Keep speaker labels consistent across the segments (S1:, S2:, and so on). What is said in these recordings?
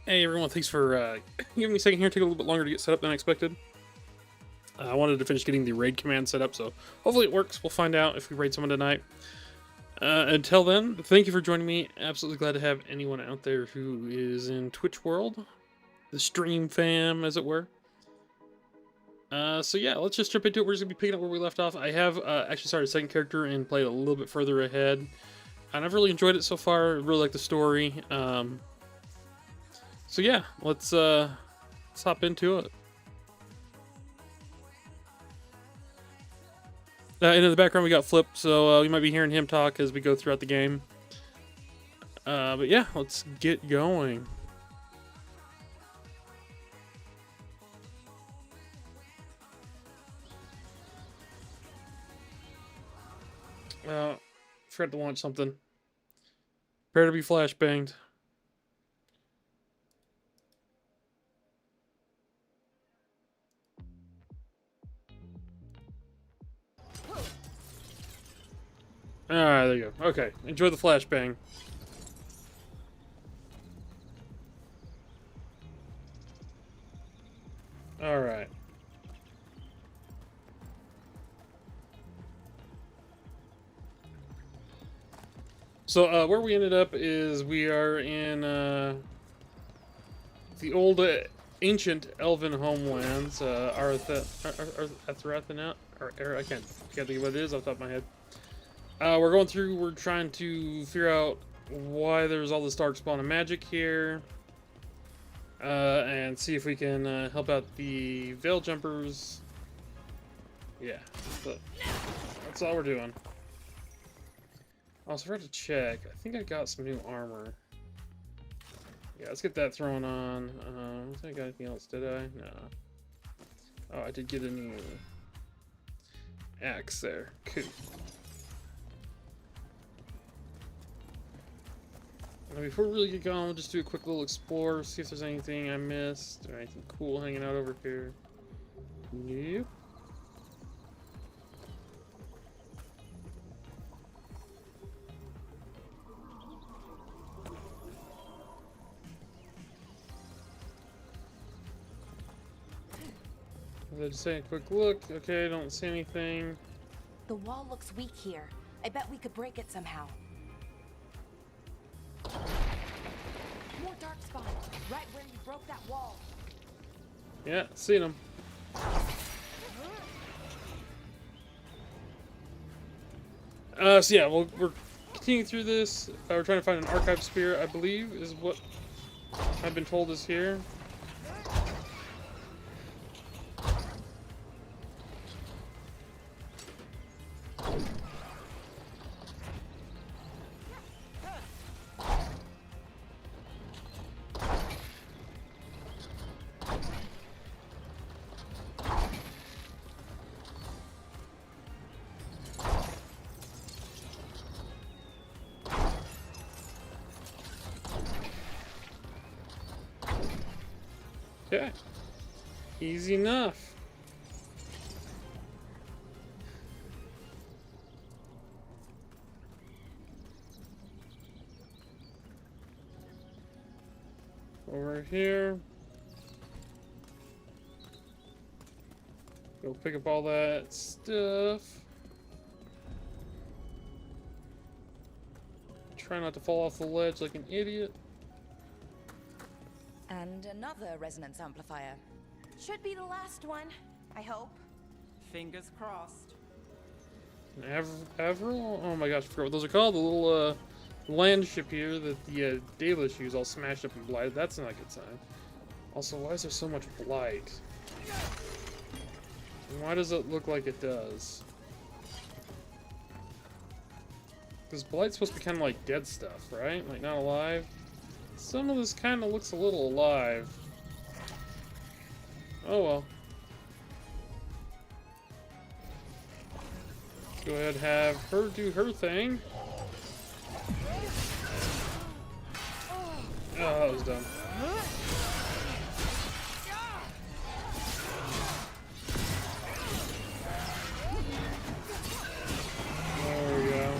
S1: Hey everyone, thanks for giving me a second here. It took a little bit longer to get set up than I expected. I wanted to finish getting the raid command set up, so hopefully it works. We'll find out if we raid someone tonight. Until then, thank you for joining me. Absolutely glad to have anyone out there who is in Twitch world. The stream fam, as it were. So yeah, let's just jump into it. We're just going to be picking up where we left off. I have actually started a second character and played a little bit further ahead. And I've really enjoyed it so far. I really like the story. So yeah, let's hop into it. And in the background we got Flip, so you might be hearing him talk as we go throughout the game. But yeah, let's get going. Forgot to launch something. Prepare to be flashbanged. Alright, there you go. Okay, enjoy the flashbang. Alright. So, where we ended up is we are in, the old, ancient elven homelands, Atherathanaut, or I can't think of what it is off the top of my head. We're going through, we're trying to figure out why there's all this dark spawn of magic here. And see if we can help out the Veil Jumpers. Yeah, that's all we're doing. Also, forgot to check. I think I got some new armor. Yeah, let's get that thrown on. I don't think I got anything else, did I? No. Oh, I did get a new axe there. Cool. Now, before we really get going, we'll just do a quick little explore, see if there's anything I missed or anything cool hanging out over here. Nope. Just take a quick look. Okay, I don't see anything.
S2: The wall looks weak here. I bet we could break it somehow. More dark spawns, right where you broke that wall.
S1: Yeah, seen them. So yeah, we're continuing through this. We're trying to find an archive spear, I believe, is what I've been told is here. Okay. Easy enough. Over here. Go pick up all that stuff. Try not to fall off the ledge like an idiot.
S2: And another resonance amplifier. Should be the last one, I hope.
S3: Fingers crossed.
S1: Avril? Oh my gosh, I forgot what those are called. The little land ship here that the Daedalus use all smashed up and blighted. That's not a good sign. Also, why is there so much blight? And why does it look like it does? Because blight's supposed to be kind of like dead stuff, right? Like not alive. Some of this kind of looks a little alive. Oh well. Let's go ahead and have her do her thing. Oh, that was dumb. There we go.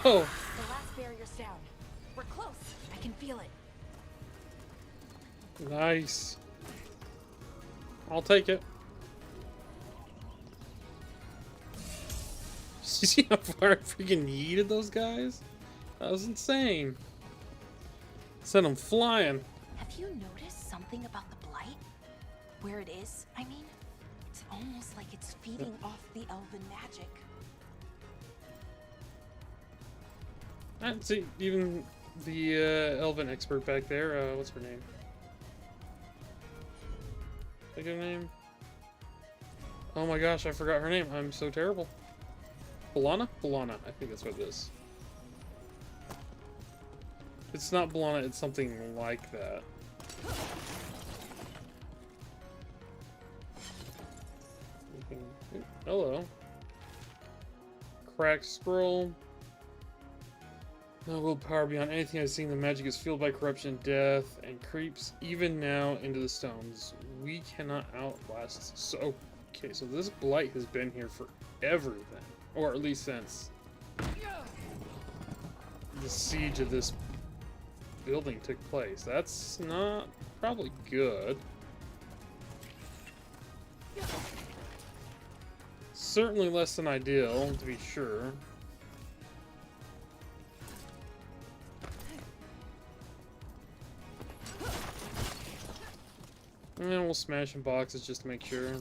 S1: Oh!
S2: The last barrier's down. We're close. I can feel it.
S1: Nice. I'll take it. You see how far I freaking yeeted those guys? That was insane. Sent them flying.
S2: Have you noticed something about the blight? Where it is, I mean? It's almost like it's feeding off the elven magic.
S1: I see even the elven expert back there. What's her name? Think of her name? Oh my gosh, I forgot her name. I'm so terrible. Balana? Balana. I think that's what it is. It's not Balana, it's something like that. Hello. Cracked scroll. No willpower beyond anything I've seen. The magic is fueled by corruption, death, and creeps even now into the stones. We cannot outlast. So, okay, so this blight has been here forever then. Or at least since the siege of this building took place. That's not probably good. Certainly less than ideal, to be sure. And then we'll smash some boxes just to make sure.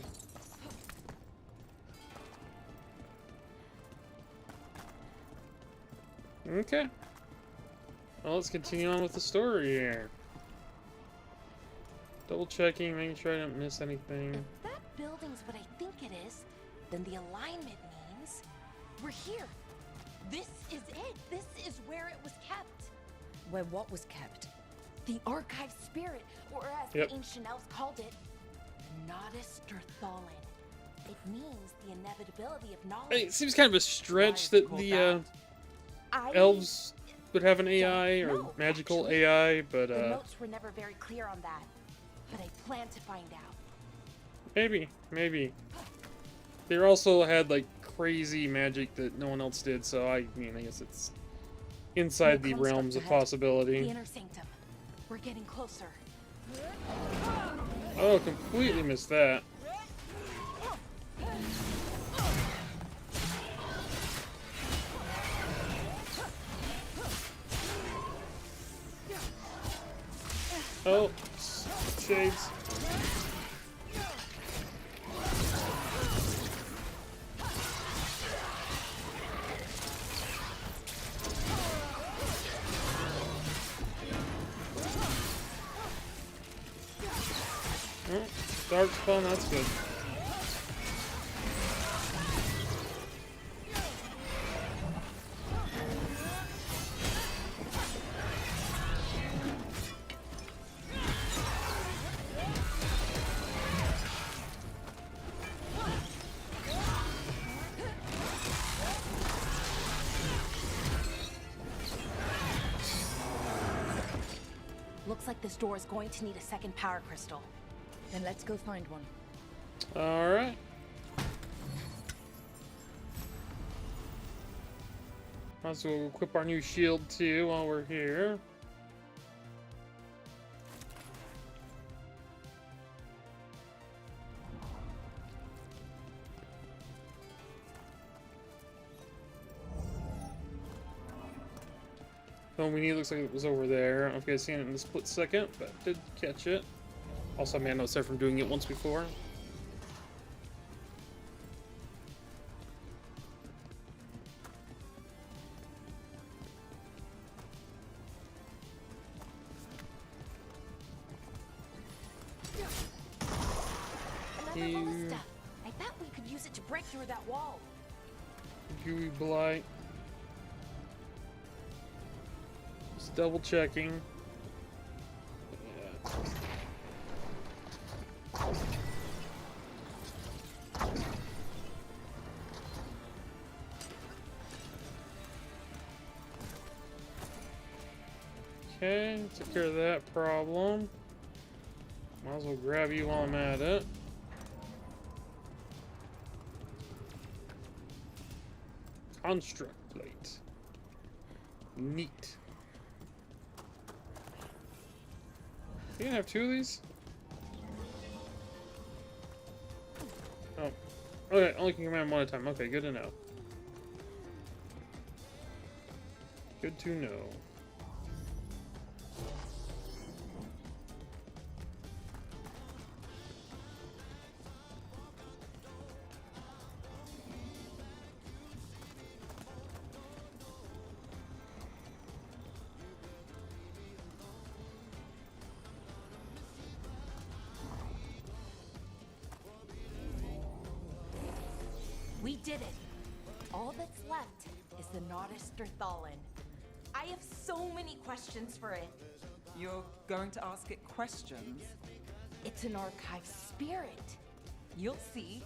S1: Okay. Well, let's continue on with the story here. Double checking, making sure I don't miss anything.
S2: If that building's what I think it is, then the alignment means we're here. This is it. This is where it was kept.
S4: Where what was kept?
S2: The archive spirit, or as
S1: Yep.
S2: the ancient elves called it, Nodus Thalin. It means the inevitability of knowledge.
S1: It seems kind of a stretch that the elves would have an AI or
S2: No,
S1: magical
S2: actually,
S1: AI, but
S2: The notes were never very clear on that, but I plan to find out.
S1: maybe. They also had like crazy magic that no one else did, so I mean, I guess it's inside the
S2: construct
S1: realms of
S2: ahead. The
S1: possibility.
S2: inner sanctum. We're getting closer.
S1: Oh, completely missed that. Oh, shades. Oh, dark spawn, that's good.
S2: Looks like this door is going to need a second power crystal.
S4: Then let's go find one.
S1: Alright. Might as well equip our new shield too while we're here. The one we need looks like it was over there. I don't know if you guys seen it in a split second, but I did catch it. Also, I made notes there from doing it once before.
S2: Another ballista. I bet we could use it to break through that wall.
S1: Gooey blight. Just double checking. Yeah. Okay, took care of that problem. Might as well grab you while I'm at it. Construct plate. Neat. You can have two of these? Oh. Okay, only can command one at a time. Okay, good to know. Good to know.
S2: We did it. All that's left is the Nodus Thallen. I have so many questions for it.
S3: You're going to ask it questions?
S2: It's an archive spirit. You'll see.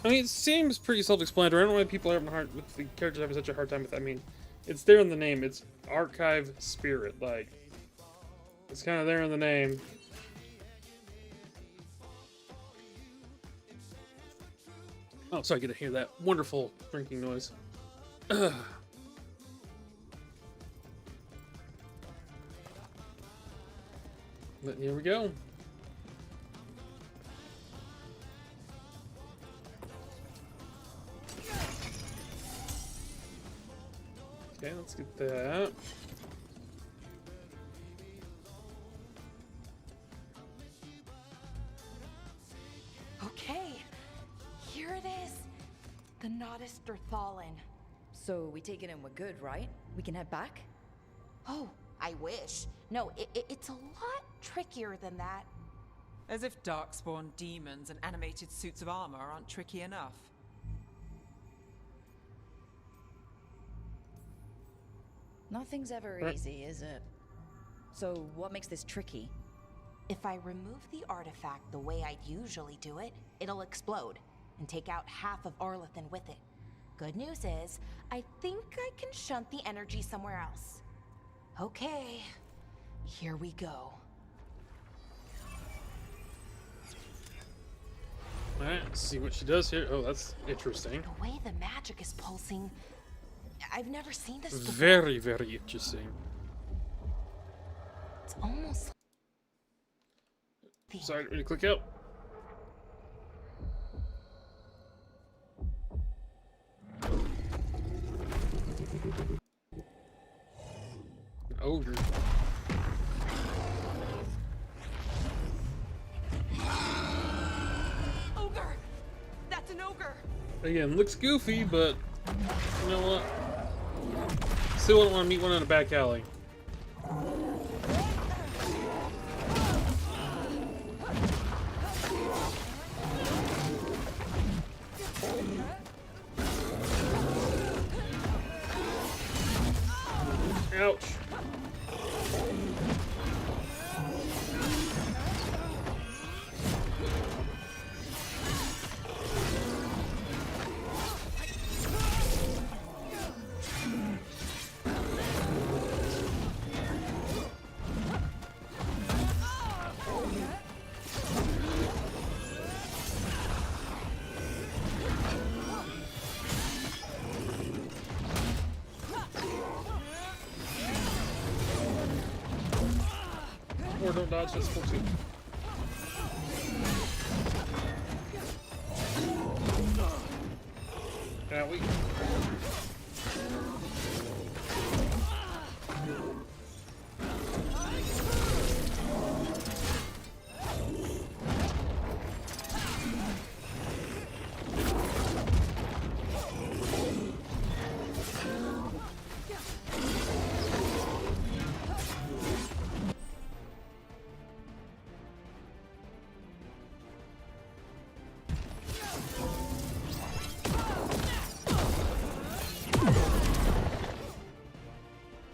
S1: I mean, it seems pretty self-explanatory. I don't know why people are having the characters having such a hard time with that. I mean, it's there in the name. It's archive spirit. Like, it's kind of there in the name. Oh, so I get to hear that wonderful drinking noise. But here we go. Okay, let's get that.
S2: Okay, here it is. The Nodus Thallen.
S4: So we take it and we're good, right? We can head back?
S2: Oh, I wish. No, it's a lot trickier than that.
S3: As if darkspawn demons and animated suits of armor aren't tricky enough.
S4: Nothing's ever
S1: Right.
S4: easy, is it? So what makes this tricky?
S2: If I remove the artifact the way I'd usually do it, it'll explode and take out half of Arlethan with it. Good news is, I think I can shunt the energy somewhere else. Okay, here we go.
S1: Alright, let's see what she does here. Oh, that's interesting.
S2: The way the magic is pulsing, I've never seen this before.
S1: Very, very interesting.
S2: It's almost like
S1: Sorry, ready to click out. Ogre.
S2: ogre. That's an ogre.
S1: Again, looks goofy, but you know what? Still wouldn't want to meet one in a back alley. Ouch. dodge this full too. Yeah, we.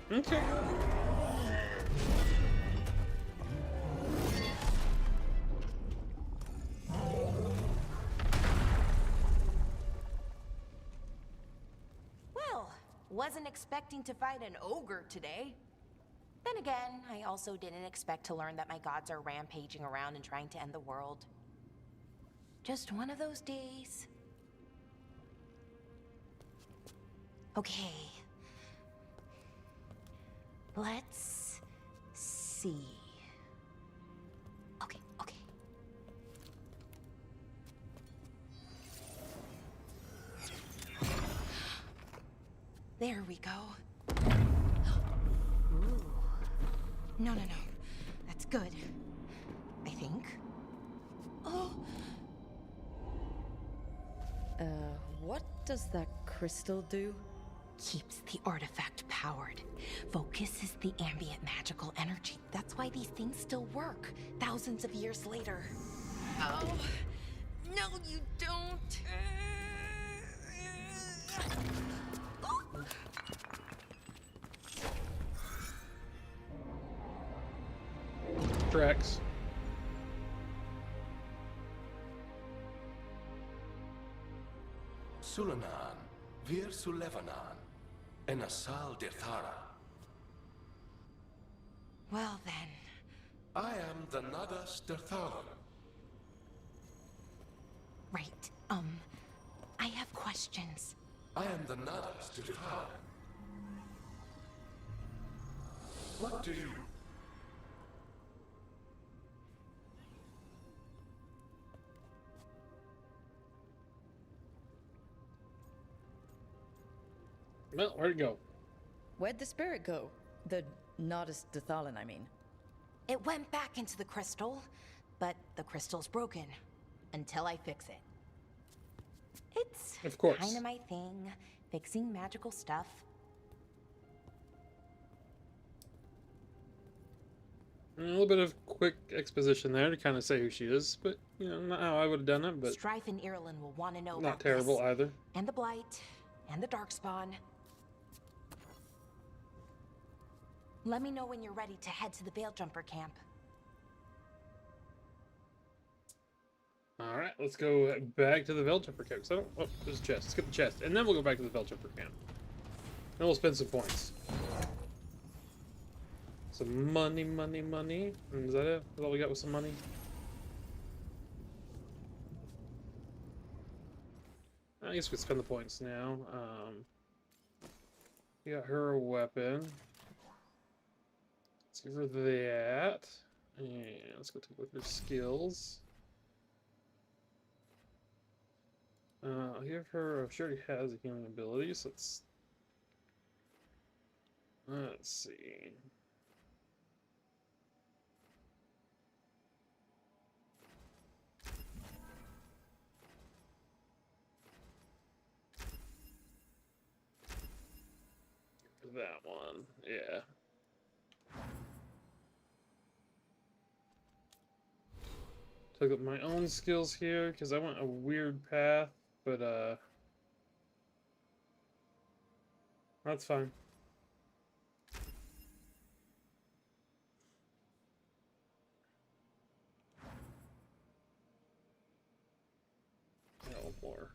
S1: Okay.
S2: Well, wasn't expecting to fight an ogre today. Then again, I also didn't expect to learn that my gods are rampaging around and trying to end the world. Just one of those days. Okay. Let's see. Okay, okay. There we go. Ooh. No, no, no. That's good. I think. Oh.
S4: What does that crystal do?
S2: Keeps the artifact powered. Focuses the ambient magical energy. That's why these things still work, thousands of years later. Oh, no, you don't.
S1: Tracks.
S5: Sulanan, Vir Sulevanan, and Asal Dirthara.
S2: Well then.
S5: I am the Nadas Dirthalan.
S2: Right, I have questions.
S5: I am the Nadas Dirthalan. What do you...
S1: Well, where'd it go?
S4: Where'd the spirit go? The Nodus Dathalan, I mean.
S2: It went back into the crystal, but the crystal's broken. Until I fix it. It's
S1: Of course.
S2: kind of my thing, fixing magical stuff.
S1: A little bit of quick exposition there to kind of say who she is, but, you know, not how I would have done it, but
S2: Strife and Irulan will want to know
S1: not
S2: about
S1: terrible
S2: this.
S1: either.
S2: And the Blight, and the Darkspawn. Let me know when you're ready to head to the Veilgjumper camp.
S1: Alright, let's go back to the Veilgjumper camp. So, oh, there's a chest. Let's get the chest, and then we'll go back to the Veilgjumper camp. Then we'll spend some points. Some money, money, money. And is that it? Is all we got with some money? I guess we spend the points now. We got her a weapon. Let's give her that. And let's go take a look at her skills. I'll give her. Oh, she already has a healing ability, so let's see. That one, yeah. Took up my own skills here because I went a weird path, but that's fine. No more.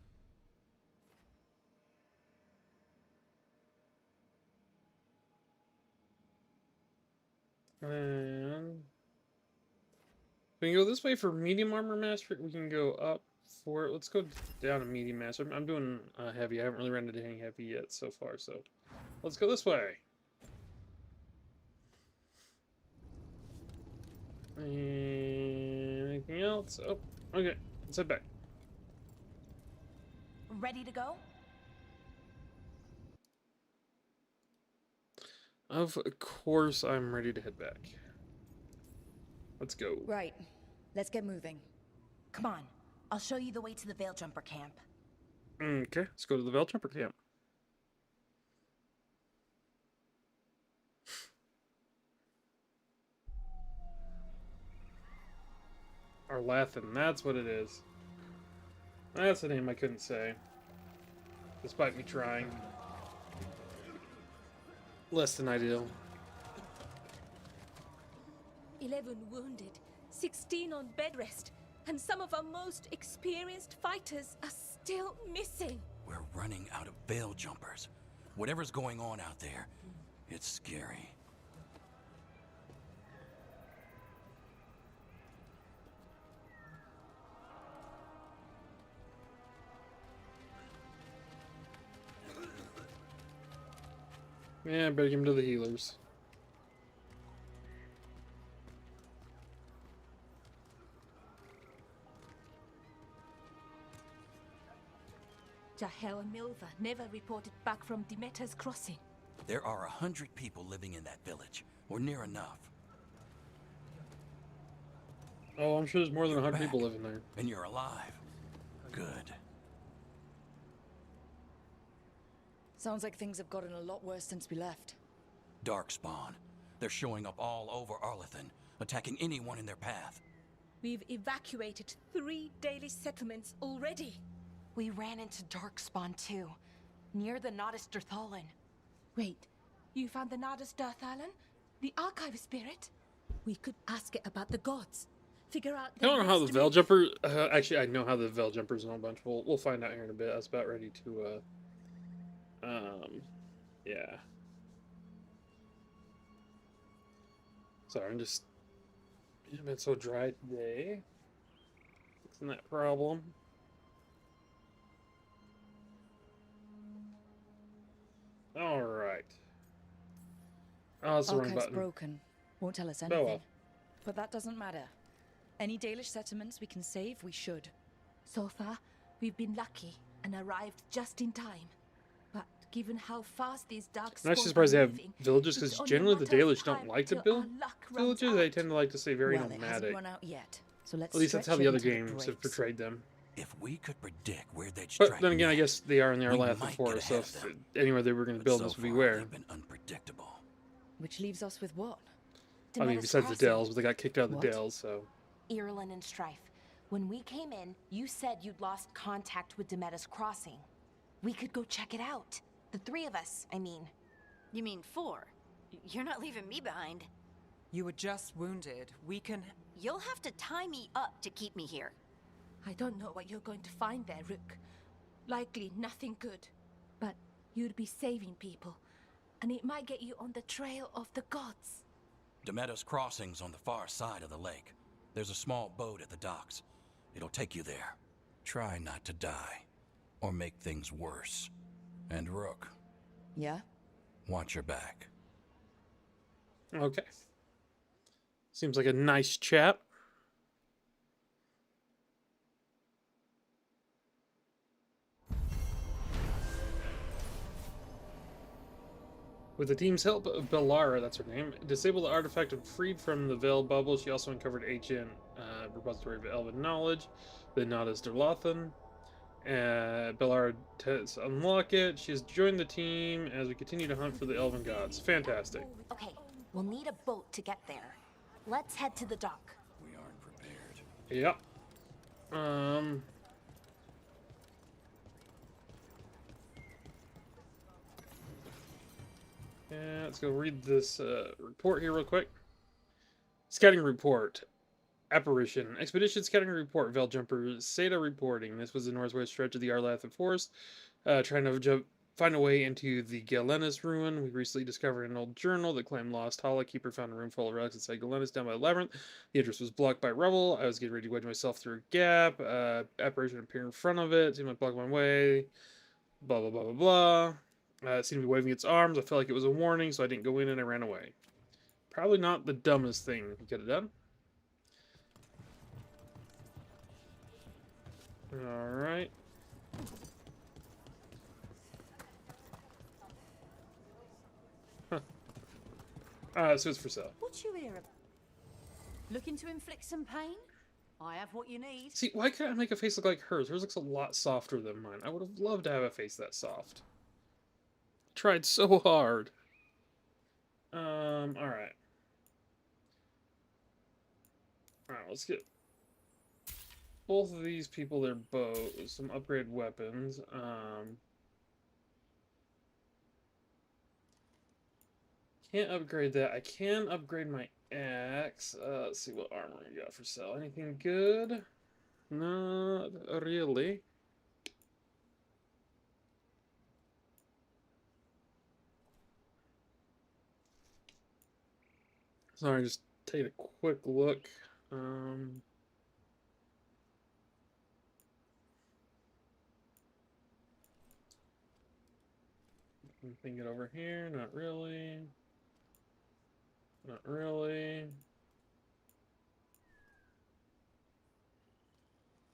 S1: And we can go this way for medium armor master. We can go up for it. Let's go down to medium master. I'm doing heavy. I haven't really run into any heavy yet so far, so let's go this way. Anything else? Oh, okay. Let's head back.
S2: Ready to go?
S1: Of course, I'm ready to head back. Let's go.
S4: Right. Let's get moving.
S2: Come on. I'll show you the way to the Veil Jumper camp.
S1: Okay, let's go to the Veiljumper camp. Arlathan, that's what it is. That's the name I couldn't say. Despite me trying. Less than ideal.
S6: 11 wounded, 16 on bed rest, and some of our most experienced fighters are still missing.
S7: We're running out of veil jumpers. Whatever's going on out there, it's scary.
S1: Yeah, better give him to the healers.
S6: Jahel and Milva never reported back from Demeter's crossing.
S7: There are 100 people living in that village, or near enough.
S1: Oh, I'm sure there's more than 100
S7: Back.
S1: people living there.
S7: And you're alive. Good.
S4: Sounds like things have gotten a lot worse since we left.
S7: Darkspawn. They're showing up all over Arlathan, attacking anyone in their path.
S6: We've evacuated 3 Dalish settlements already.
S2: We ran into Darkspawn too, near the Nodus Dirthalin.
S6: Wait, you found the Nardus Darthalan? The archive spirit? We could ask it about the gods. Figure out
S1: I don't know how the
S6: next
S1: Veiljumper... actually, I know how the Veiljumpers know a bunch. We'll find out here in a bit. I was about ready to, yeah. Sorry, I'm just... I've been so dry today. Fixing that problem. Alright. Oh, that's the wrong
S4: Archive's
S1: button.
S4: broken. Won't tell us
S1: Oh,
S4: anything.
S1: well.
S4: But that doesn't matter. Any Dalish settlements we can save, we should.
S6: So far, we've been lucky and arrived just in time. But given how fast these dark
S1: I'm actually surprised they have villages, because generally the Dalish don't like to build villages. They tend to like to stay very
S4: Well, it hasn't
S1: nomadic.
S4: run out yet, so let's
S1: At least that's how
S4: stretch
S1: the
S4: it
S1: other
S4: until it
S1: games have
S4: breaks.
S1: portrayed them.
S7: If we could predict where they'd
S1: But
S7: strike
S1: then again, I guess
S7: next,
S1: they are in the
S7: we
S1: Arlathan
S7: might
S1: Forest,
S7: get
S1: so
S7: ahead of
S1: if
S7: them.
S1: anywhere they were going to
S7: but
S1: build
S7: so
S1: this would be
S7: far,
S1: where.
S7: they've been unpredictable.
S4: Which leaves us with what?
S1: I mean,
S2: Demeter's
S1: besides the
S2: Crossing.
S1: Dells, but they got kicked out of the
S4: What?
S1: Dells, so...
S2: Irulan and Strife. When we came in, you said you'd lost contact with Demeter's Crossing. We could go check it out. The 3 of us, I mean.
S8: You mean 4? You're not leaving me behind.
S3: You were just wounded. We can...
S8: You'll have to tie me up to keep me here.
S6: I don't know what you're going to find there, Rook. Likely nothing good. But you'd be saving people. And it might get you on the trail of the gods.
S7: Demeter's Crossing's on the far side of the lake. There's a small boat at the docks. It'll take you there. Try not to die, or make things worse. And Rook,
S4: Yeah?
S7: watch your back.
S1: Okay. Seems like a nice chap. With the team's help, Bellara, that's her name, disabled the artifact and freed from the Veil bubble. She also uncovered ancient repository of elven knowledge, the Nodus Derlothan. Bellara to unlock it. She has joined the team as we continue to hunt for the elven gods. Fantastic.
S2: Okay, we'll need a boat to get there. Let's head to the dock.
S7: We aren't prepared.
S1: Yep. Yeah, let's go read this report here real quick. Scouting report. Apparition. Expedition scouting report. Veljumper Seda reporting. This was the northwest stretch of the Arlathan Forest. Trying to find a way into the Galenis ruin. We recently discovered an old journal that claimed lost Hala Keeper found a room full of relics inside Galenis down by the labyrinth. The entrance was blocked by rubble. I was getting ready to wedge myself through a gap. Apparition appeared in front of it. Seemed like blocked my way. Blah, blah, blah, blah, blah. It seemed to be waving its arms. I felt like it was a warning, so I didn't go in and I ran away. Probably not the dumbest thing we could have done. Alright. Huh. So it's for sale.
S9: What you hear? Looking to inflict some pain? I have what you need.
S1: See, why can't I make a face look like hers? Hers looks a lot softer than mine. I would have loved to have a face that soft. Tried so hard. Alright. Alright, let's get both of these people their bows, some upgraded weapons. Can't upgrade that. I can upgrade my axe. Let's see what armor you got for sale. Anything good? Not really. Sorry, just take a quick look. Anything good over here? Not really. Not really.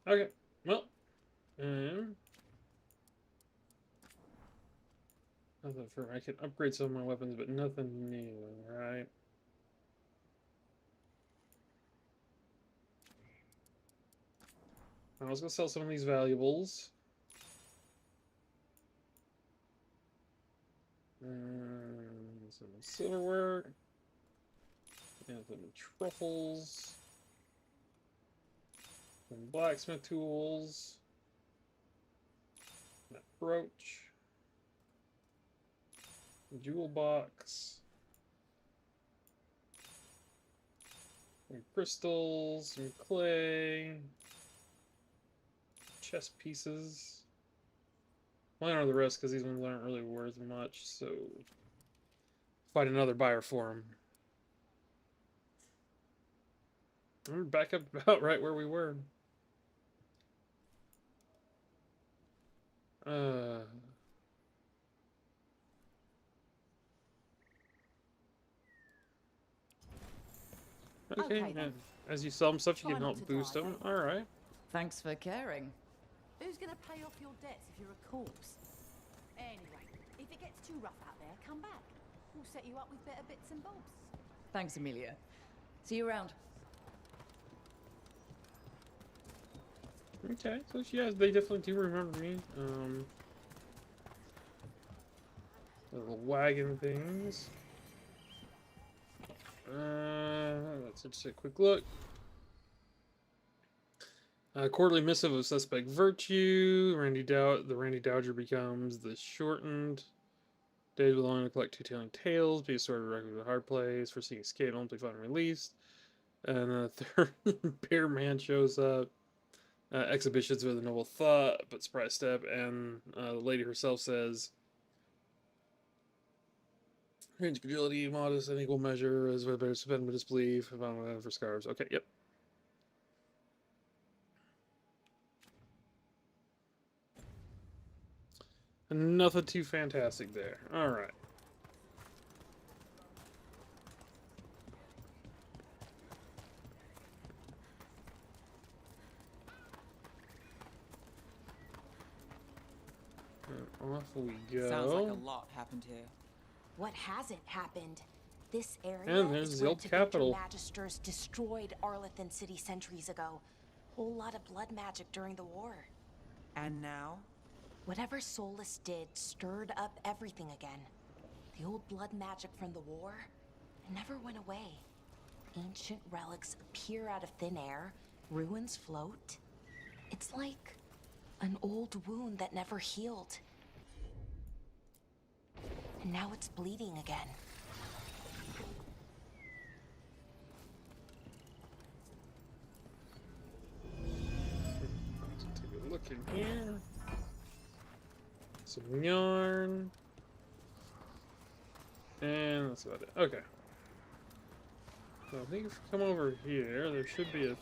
S1: Okay, well, nothing for I can upgrade some of my weapons, but nothing new, right? I was gonna sell some of these valuables. Some silverware. And some truffles. Some blacksmith tools. That brooch. Jewel box. Some crystals, some clay. Chest pieces. Well, I don't know the rest because these ones aren't really worth much, so find another buyer for them. We're back up about right where we were. Okay, and as you sell them stuff, you can help boost them. Alright.
S4: Thanks for caring.
S9: Who's gonna pay off your debts if you're a corpse? Anyway, if it gets too rough out there, come back. We'll set you up with better bits and bobs.
S4: Thanks, Amelia. See you around.
S1: Okay, so yeah, they definitely do remember me. Little wagon things. Let's just a quick look. Quarterly missive of suspect virtue. The Randy Dowager becomes the shortened. Days with long to collect two-tailing tales. Be a sort of record with a hard place. Foreseeing escape, only found and released. And the third Bear Man shows up. Exhibitions with a noble thought, but surprise step. And the lady herself says, range agility, modest and equal measure, as better suspend but disbelief. About for scarves. Okay, yep. Nothing too fantastic there. Alright. Off we go.
S3: Sounds like a lot happened here.
S2: What hasn't happened? This area
S1: And there's
S2: is
S1: the
S2: where
S1: old capital.
S2: Magisters destroyed Arlethan City centuries ago. Whole lot of blood magic during the war.
S3: And now?
S2: Whatever Solus did stirred up everything again. The old blood magic from the war, it never went away. Ancient relics appear out of thin air, ruins float. It's like an old wound that never healed. And now it's bleeding again.
S1: Let's take a look in here. Some yarn. And that's about it. Okay. So I think if we come over here, there should be a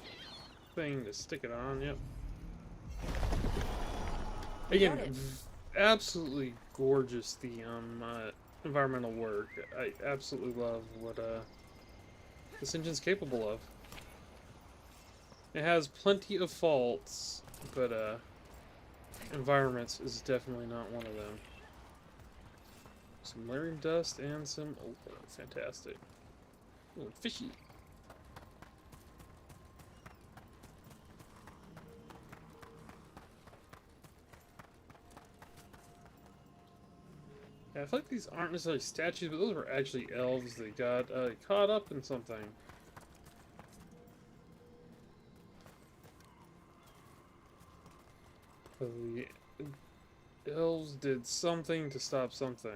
S1: thing to stick it on. Yep. Again, absolutely gorgeous, the environmental work. I absolutely love what this engine's capable of. It has plenty of faults, but environments is definitely not one of them. Some layering dust and some ore. Fantastic. Ooh, fishy. Yeah, I feel like these aren't necessarily statues, but those were actually elves that got caught up in something. The elves did something to stop something.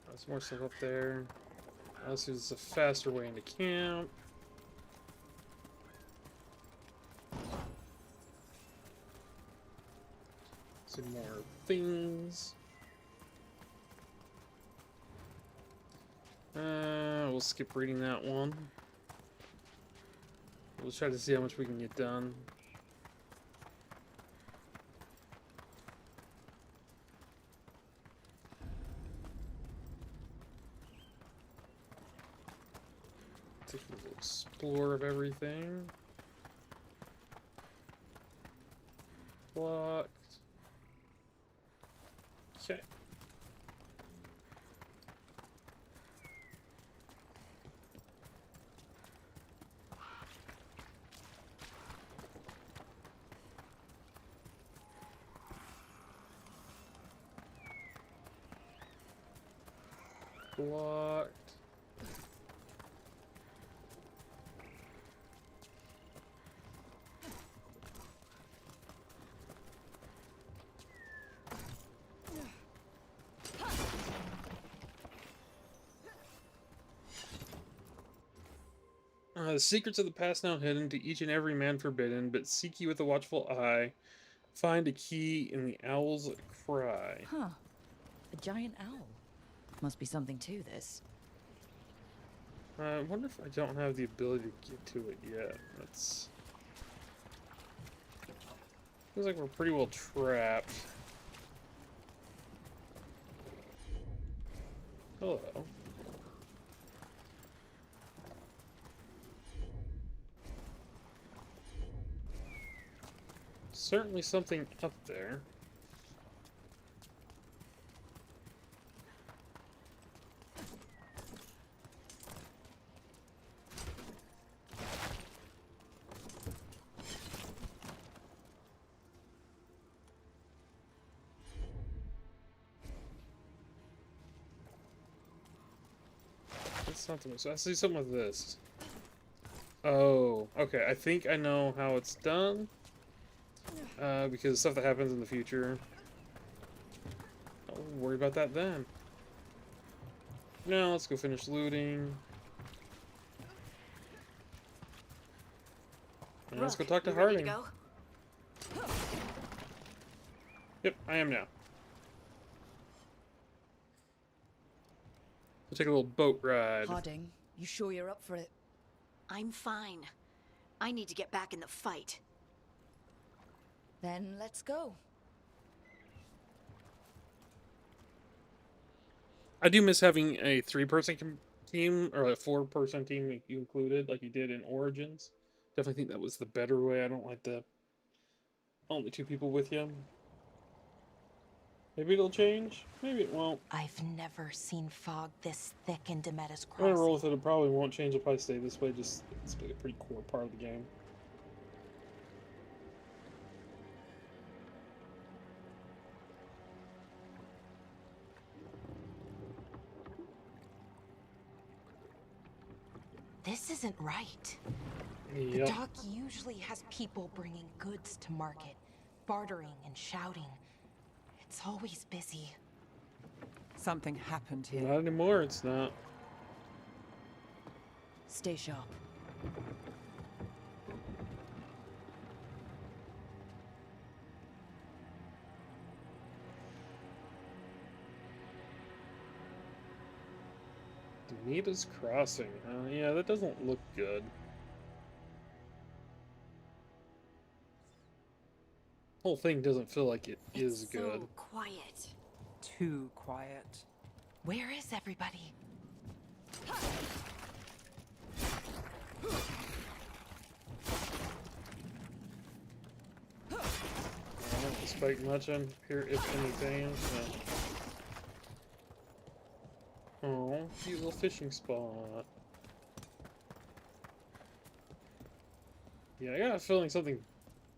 S1: There's more stuff up there. This is a faster way into camp. Some more things. We'll skip reading that one. We'll try to see how much we can get done. Take a little explore of everything. Blocked. Okay. Blocked. The secrets of the past now hidden, to each and every man forbidden, but seek ye with a watchful eye. Find a key in the owl's cry.
S4: Huh. A giant owl. Must be something to this.
S1: I wonder if I don't have the ability to get to it yet. That's... Feels like we're pretty well trapped. Hello. Certainly something up there. That's not the most. I see something with this. Oh, okay. I think I know how it's done. Because stuff that happens in the future. Don't worry about that then. Now let's go finish looting. And let's go talk to Harding. Yep, I am now. We'll take a little boat ride.
S4: Harding, you sure you're up for it?
S8: I'm fine. I need to get back in the fight.
S4: Then let's go.
S1: I do miss having a 3-person team, or a 4-person team you included, like you did in Origins. Definitely think that was the better way. I don't like the only 2 people with you. Maybe it'll change. Maybe it won't.
S2: I've never seen fog this thick in Demetta's
S1: I'm gonna
S2: Crossing.
S1: roll with it. It probably won't change. It'll probably stay this way. Just it's a pretty core part of the game.
S2: This isn't right. The
S1: Yep.
S2: dock usually has people bringing goods to market, bartering and shouting. It's always busy.
S3: Something happened here.
S1: Not anymore. It's not.
S4: Stay sharp.
S1: Demetta's Crossing. Yeah, that doesn't look good. Whole thing doesn't feel like it is good.
S8: So quiet.
S3: Too quiet.
S2: Where is everybody?
S1: like much on here, if anything. So. Oh, cute little fishing spot. Yeah, I got a feeling something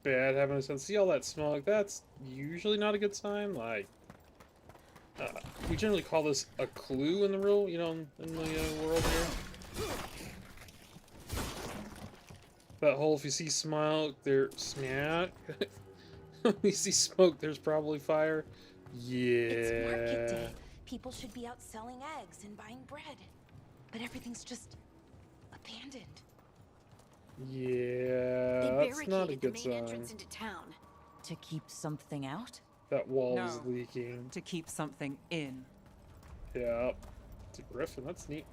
S1: bad happened. So see all that smoke? That's usually not a good sign. Like, we generally call this a clue in the real, in the world here. That whole, if you see smoke, if you see smoke, there's probably fire. Yeah.
S2: It's market day. People should be out selling eggs and buying bread. But everything's just abandoned.
S1: Yeah,
S8: They
S1: that's not a
S8: barricaded the
S1: good
S8: main
S1: sign.
S8: entrance into town.
S4: To keep something out?
S1: That wall is
S3: No.
S1: leaking.
S3: To keep something in.
S1: Yeah. It's a griffin, that's neat.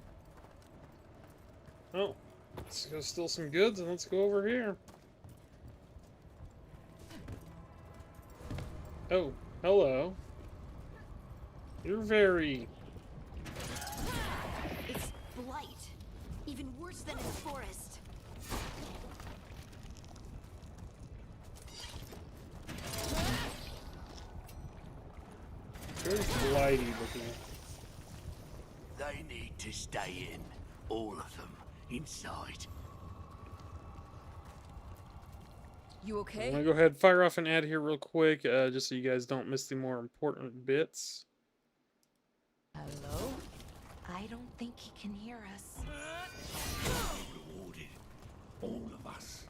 S1: Oh, let's go steal some goods and let's go over here. Oh, hello. You're very...
S8: It's blight. Even worse than in the forest.
S1: very blighty looking.
S10: They need to stay in. All of them. Inside.
S4: You
S1: I'm
S4: okay?
S1: gonna go ahead and fire off an ad here real quick, just so you guys don't miss the more important bits.
S2: Hello? I don't think he can hear us.
S10: Rewarded. All of us.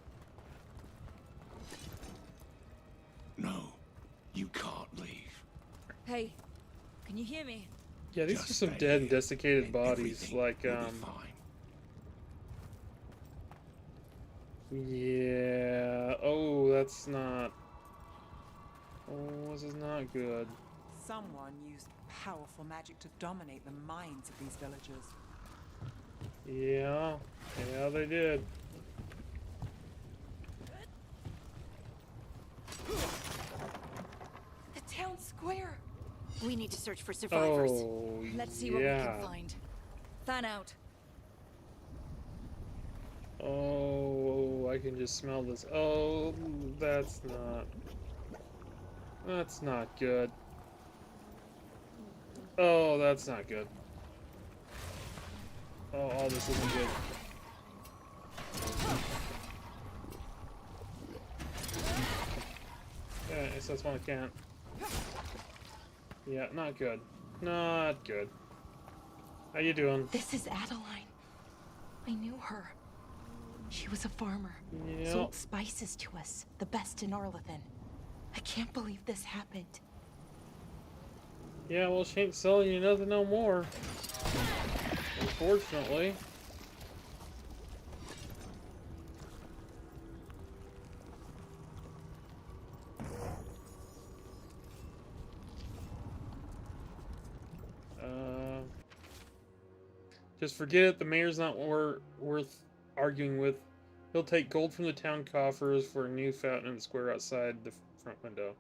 S10: No. You can't leave.
S4: Hey, can you hear me?
S1: Yeah, these
S10: Just
S1: are some
S10: stay
S1: dead and
S10: here,
S1: desiccated
S10: and
S1: bodies.
S10: everything
S1: Like,
S10: will be fine.
S1: yeah. Oh, that's not. Oh, this is not good.
S3: Someone used powerful magic to dominate the minds of these villagers.
S1: Yeah. Yeah, they did.
S2: The town square!
S8: We need to search for survivors.
S1: Oh,
S4: Let's see what we can find. Fan out.
S1: Oh, I can just smell this. Oh, that's not. That's not good. Oh, that's not good. Oh, this isn't good. Yeah, I guess that's one I can't. Yeah, not good. Not good. How you doing?
S2: This is Adeline. I knew her. She was a farmer.
S1: Yep.
S2: Sold spices to us, the best in Arlethan. I can't believe this happened.
S1: Yeah, well, she ain't selling you nothing no more. Unfortunately. Just forget it. The mayor's not worth arguing with. He'll take gold from the town coffers for a new fountain in the square outside the front window.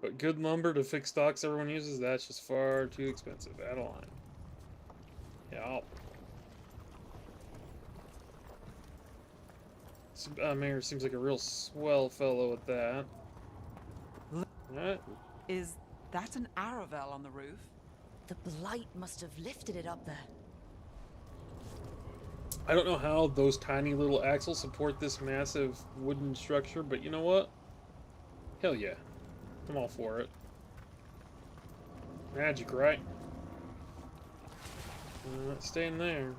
S1: But good lumber to fix docks everyone uses, that's just far too expensive. Adeline. Yeah. Mayor seems like a real swell fellow at that. Alright.
S3: Is that an Aravel on the roof?
S4: The blight must have lifted it up there.
S1: I don't know how those tiny little axles support this massive wooden structure, but you know what? Hell yeah. I'm all for it. Magic, right? Staying there.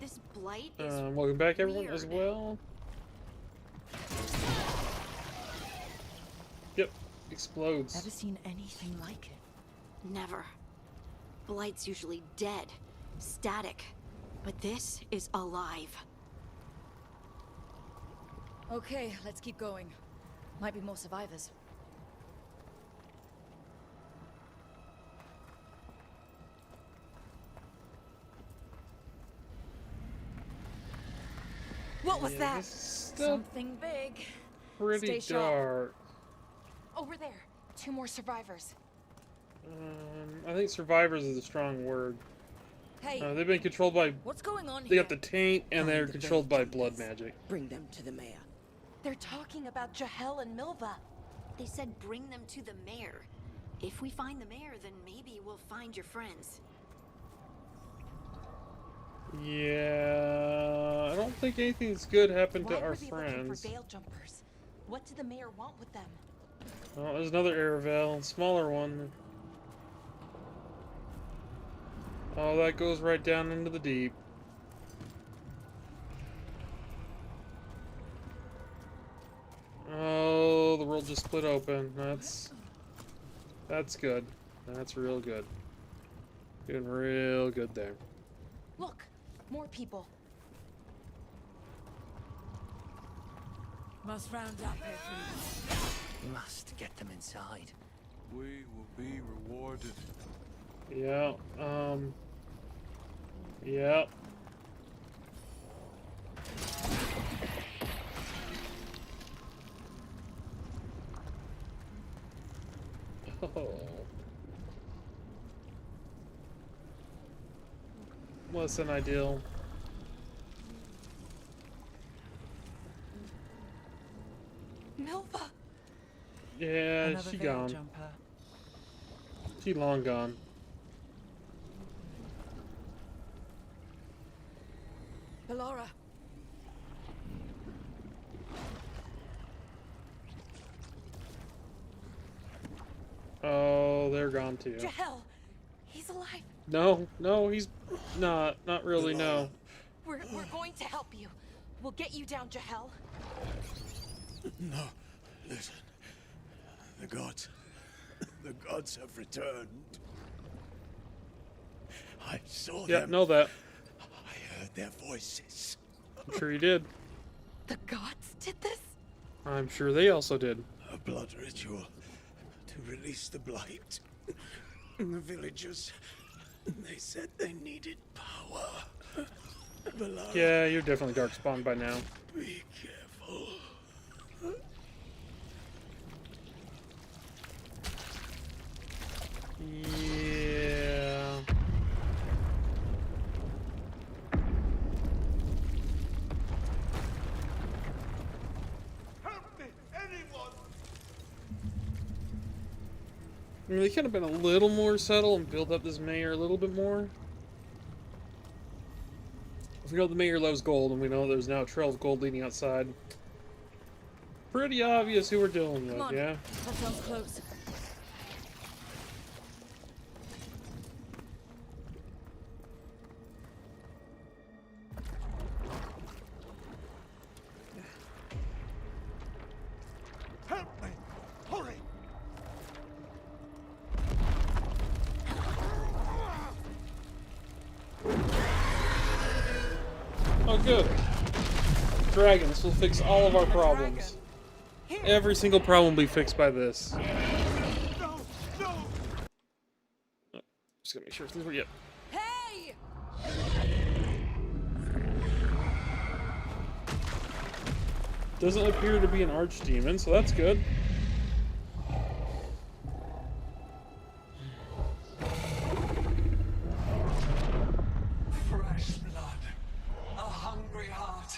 S8: This blight is
S1: Welcome back, everyone,
S8: weird.
S1: as well. Yep, explodes.
S4: Never seen anything like it.
S8: Never. Blight's usually dead, static, but this is alive.
S4: Okay, let's keep going. Might be more survivors.
S2: What was
S1: Yeah,
S2: that?
S1: this is still
S4: Something big.
S1: pretty
S4: Stay sharp.
S1: dark.
S2: Over there. 2 more survivors.
S1: I think survivors is a strong word.
S4: Hey,
S1: They've been controlled by.
S4: what's going on
S1: They
S4: here?
S1: got the taint, and they're
S10: Find the
S1: controlled by
S10: villagers.
S1: blood magic.
S10: Bring them to the mayor.
S2: They're talking about Jahel and Milva.
S8: They said bring them to the mayor. If we find the mayor, then maybe we'll find your friends.
S1: Yeah, I don't think anything's good happened to
S2: Why
S1: our
S2: were they looking
S1: friends.
S2: for veil jumpers? What did the mayor want with them?
S1: Oh, there's another Aravel, smaller one. Oh, that goes right down into the deep. Oh, the world just split open. That's good. That's real good. Doing real good there.
S2: Look, more people.
S3: Must round up everyone.
S10: Must get them inside.
S5: We will be rewarded.
S1: Yeah, yeah. Oh. Less than ideal.
S2: Milva!
S1: Yeah,
S3: Another
S1: she
S3: veil
S1: gone.
S3: jumper.
S1: She long gone.
S4: Ballora.
S1: Oh, they're gone too.
S2: Jahel! He's alive!
S1: No, no, he's not. Not really, no.
S2: We're going to help you. We'll get you down, Jahel.
S10: No, listen. The gods have returned. I saw
S1: Yeah,
S10: them.
S1: know that.
S10: I heard their voices.
S1: I'm sure you did.
S2: The gods did this?
S1: I'm sure they also did.
S10: A blood ritual to release the blight. And the villagers, they said they needed power. Below.
S1: Yeah, you're definitely darkspawn by now.
S10: Be careful.
S1: Yeah.
S5: Help me, anyone!
S1: I mean, they could have been a little more subtle and build up this mayor a little bit more. If we know the mayor loves gold, and we know there's now a trail of gold leading outside. Pretty obvious who we're dealing with,
S4: Come on.
S1: yeah?
S4: That sounds close.
S5: Help me! Hurry!
S1: Oh, good. Dragons will fix all of our problems. Every single problem will be fixed by this.
S5: No! No!
S1: Oh, just gotta make sure things were yet.
S4: Hey!
S1: Doesn't appear to be an archdemon, so that's good.
S10: Fresh blood. A hungry heart.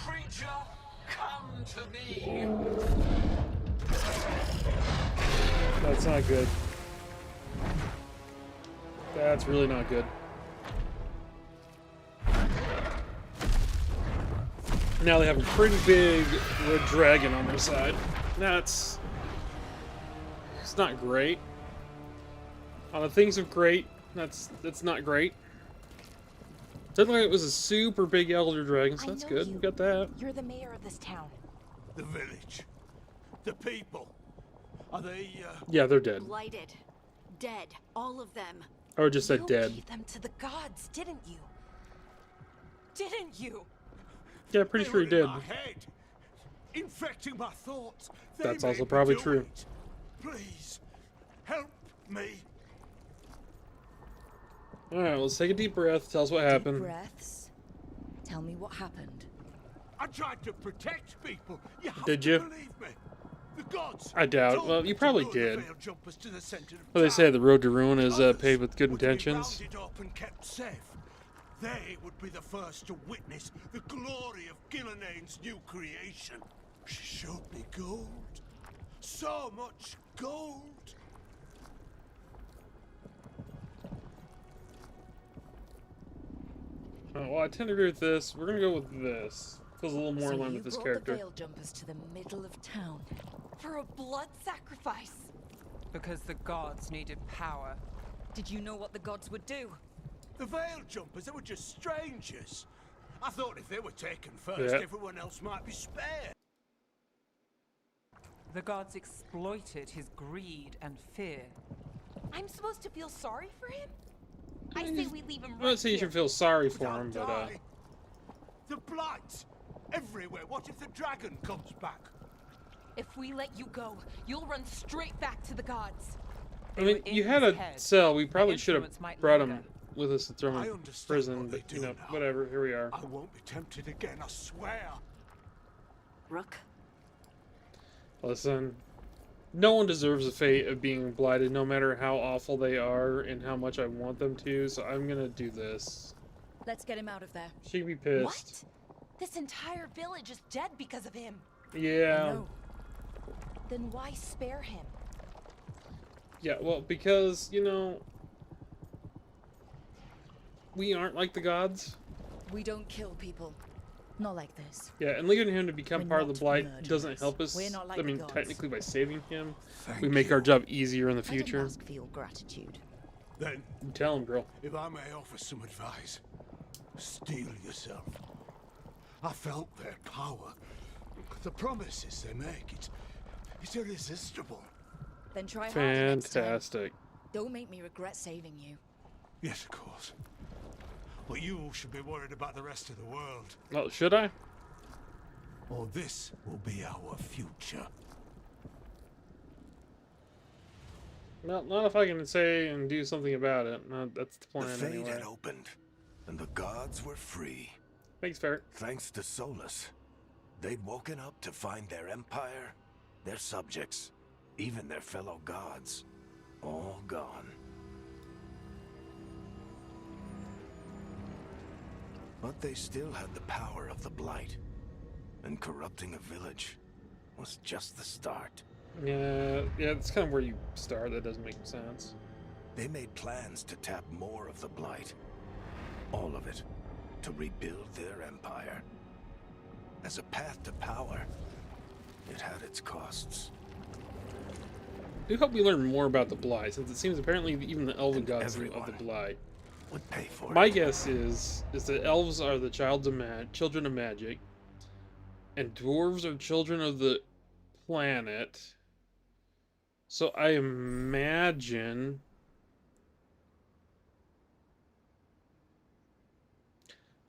S10: Creature, come to me.
S1: That's not good. That's really not good. Now they have a pretty big red dragon on their side. It's not great. On the things of great, that's not great. Doesn't look like it was a super big elder dragon, so that's good. We got that.
S2: You're the mayor of this town.
S5: The village. The people. Are they,
S1: Yeah, they're dead.
S8: Blighted. Dead. All of them.
S1: I would just said
S2: You
S1: dead.
S2: gave them to the gods, didn't you? Didn't you?
S1: Yeah, pretty
S5: they
S1: sure
S5: were
S1: he did.
S5: in my head, infecting my thoughts. They
S1: That's also
S5: made me
S1: probably
S5: do
S1: true.
S5: it. Please, help me.
S1: Alright, let's take a deep breath. Tell us what happened.
S4: Breaths. Tell me what happened.
S5: I tried to protect people. You have
S1: Did
S5: to
S1: you?
S5: believe me. The gods
S1: I doubt.
S5: told
S1: Well,
S5: me
S1: you
S5: to
S1: probably
S5: lure the
S1: did.
S5: veil jumpers to the center of
S1: Well, they say
S5: town.
S1: the road to ruin is
S5: Others
S1: paved with good
S5: were to be
S1: intentions.
S5: rounded up and kept safe. They would be the first to witness the glory of Gilnenane's new creation. She showed me gold. So much gold.
S1: Well, I tend to agree with this. We're gonna go with this. Feels a little more in line with this character.
S4: The Veil Jumpers to the middle of town.
S2: For a blood sacrifice.
S3: Because the gods needed power.
S4: Did you know what the gods would do?
S5: The Veil Jumpers, they were just strangers. I thought if they were taken first,
S1: Yeah.
S5: everyone else might be spared.
S3: The gods exploited his greed and fear.
S2: I'm supposed to feel sorry for him? I say we leave him
S1: I'm
S2: right
S1: not saying you
S2: here.
S1: should feel sorry for
S5: I'll
S1: him, but
S5: die. The blight! Everywhere. What if the dragon comes back?
S2: If we let you go, you'll run straight back to the gods.
S1: I mean, you had a cell. We probably should have
S3: influence might
S1: brought him
S3: linger.
S1: with us and thrown
S5: I
S1: him in
S5: understand
S1: prison,
S5: what they
S1: but you
S5: do
S1: know,
S5: now.
S1: whatever. Here we are.
S5: I won't be tempted again, I swear.
S8: Rook,
S1: Listen, no one deserves the fate of being blighted, no matter how awful they are and how much I want them to. So I'm gonna do this.
S4: Let's get him out of there.
S1: She can be pissed.
S2: What? This entire village is dead because of him.
S1: Yeah.
S4: No.
S2: Then why spare him?
S1: Yeah. Well, because you know, we aren't like the gods.
S4: We don't kill people. Not like this.
S1: Yeah, and leaving him to become
S4: We're
S1: part of the
S4: not
S1: blight
S4: murderers.
S1: doesn't help us.
S4: We're not like
S1: I
S4: the
S1: mean,
S4: gods.
S1: technically, by saving him,
S5: Thank
S1: we make
S5: you.
S1: our job easier in the
S4: I didn't
S1: future.
S4: ask for your gratitude.
S5: Then,
S1: You tell him, girl.
S5: if I may offer some advice, steel yourself. I felt their power. The promises they make, it's irresistible.
S4: Then try harder next time.
S1: Fantastic.
S4: Don't make me regret saving you.
S5: Yes, of course. But you should be worried about the rest of the world.
S1: Oh, should I?
S5: Or this will be our future.
S1: Well, not if I can say and do something about it. No, that's the
S10: The
S1: plan
S10: Fade
S1: anyway.
S10: had opened, and the gods were free.
S1: Thanks, Ferret.
S10: Thanks to Solus, they'd woken up to find their empire, their subjects, even their fellow gods, all gone. But they still had the power of the Blight, and corrupting a village was just the start.
S1: Yeah, it's kind of where you start. That doesn't make sense.
S10: They made plans to tap more of the Blight, all of it, to rebuild their empire. As a path to power, it had its costs.
S1: I do hope we learn more about the Blight, since it seems apparently even the elven
S10: And
S1: gods knew of
S10: everyone
S1: the Blight.
S10: Would pay for
S1: My
S10: it.
S1: guess is that elves are the children of magic, and dwarves are children of the planet. So I imagine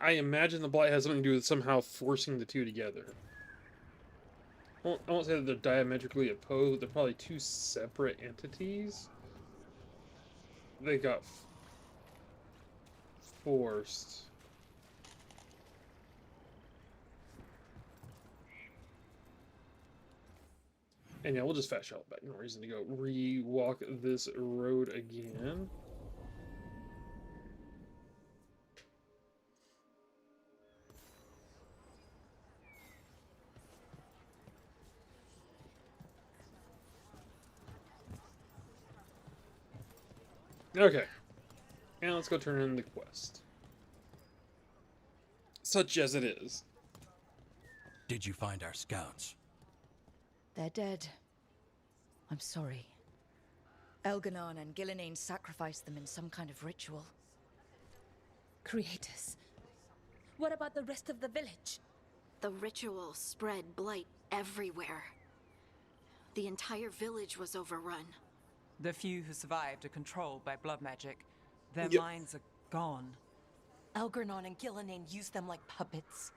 S1: the Blight has something to do with somehow forcing the two together. I won't say that they're diametrically opposed. They're probably two separate entities. They got forced. And yeah, we'll just fast travel back. No reason to go re-walk this road again. Okay. And let's go turn in the quest. Such as it is.
S7: Did you find our scouts?
S4: They're dead. I'm sorry. Elganon and Gillenane sacrificed them in some kind of ritual.
S6: Creators. What about the rest of the village?
S8: the ritual spread blight everywhere. The entire village was overrun.
S3: The few who survived are controlled by blood magic. Their
S1: Yep.
S3: minds are gone.
S2: Elgernon and Gillenane used them like puppets.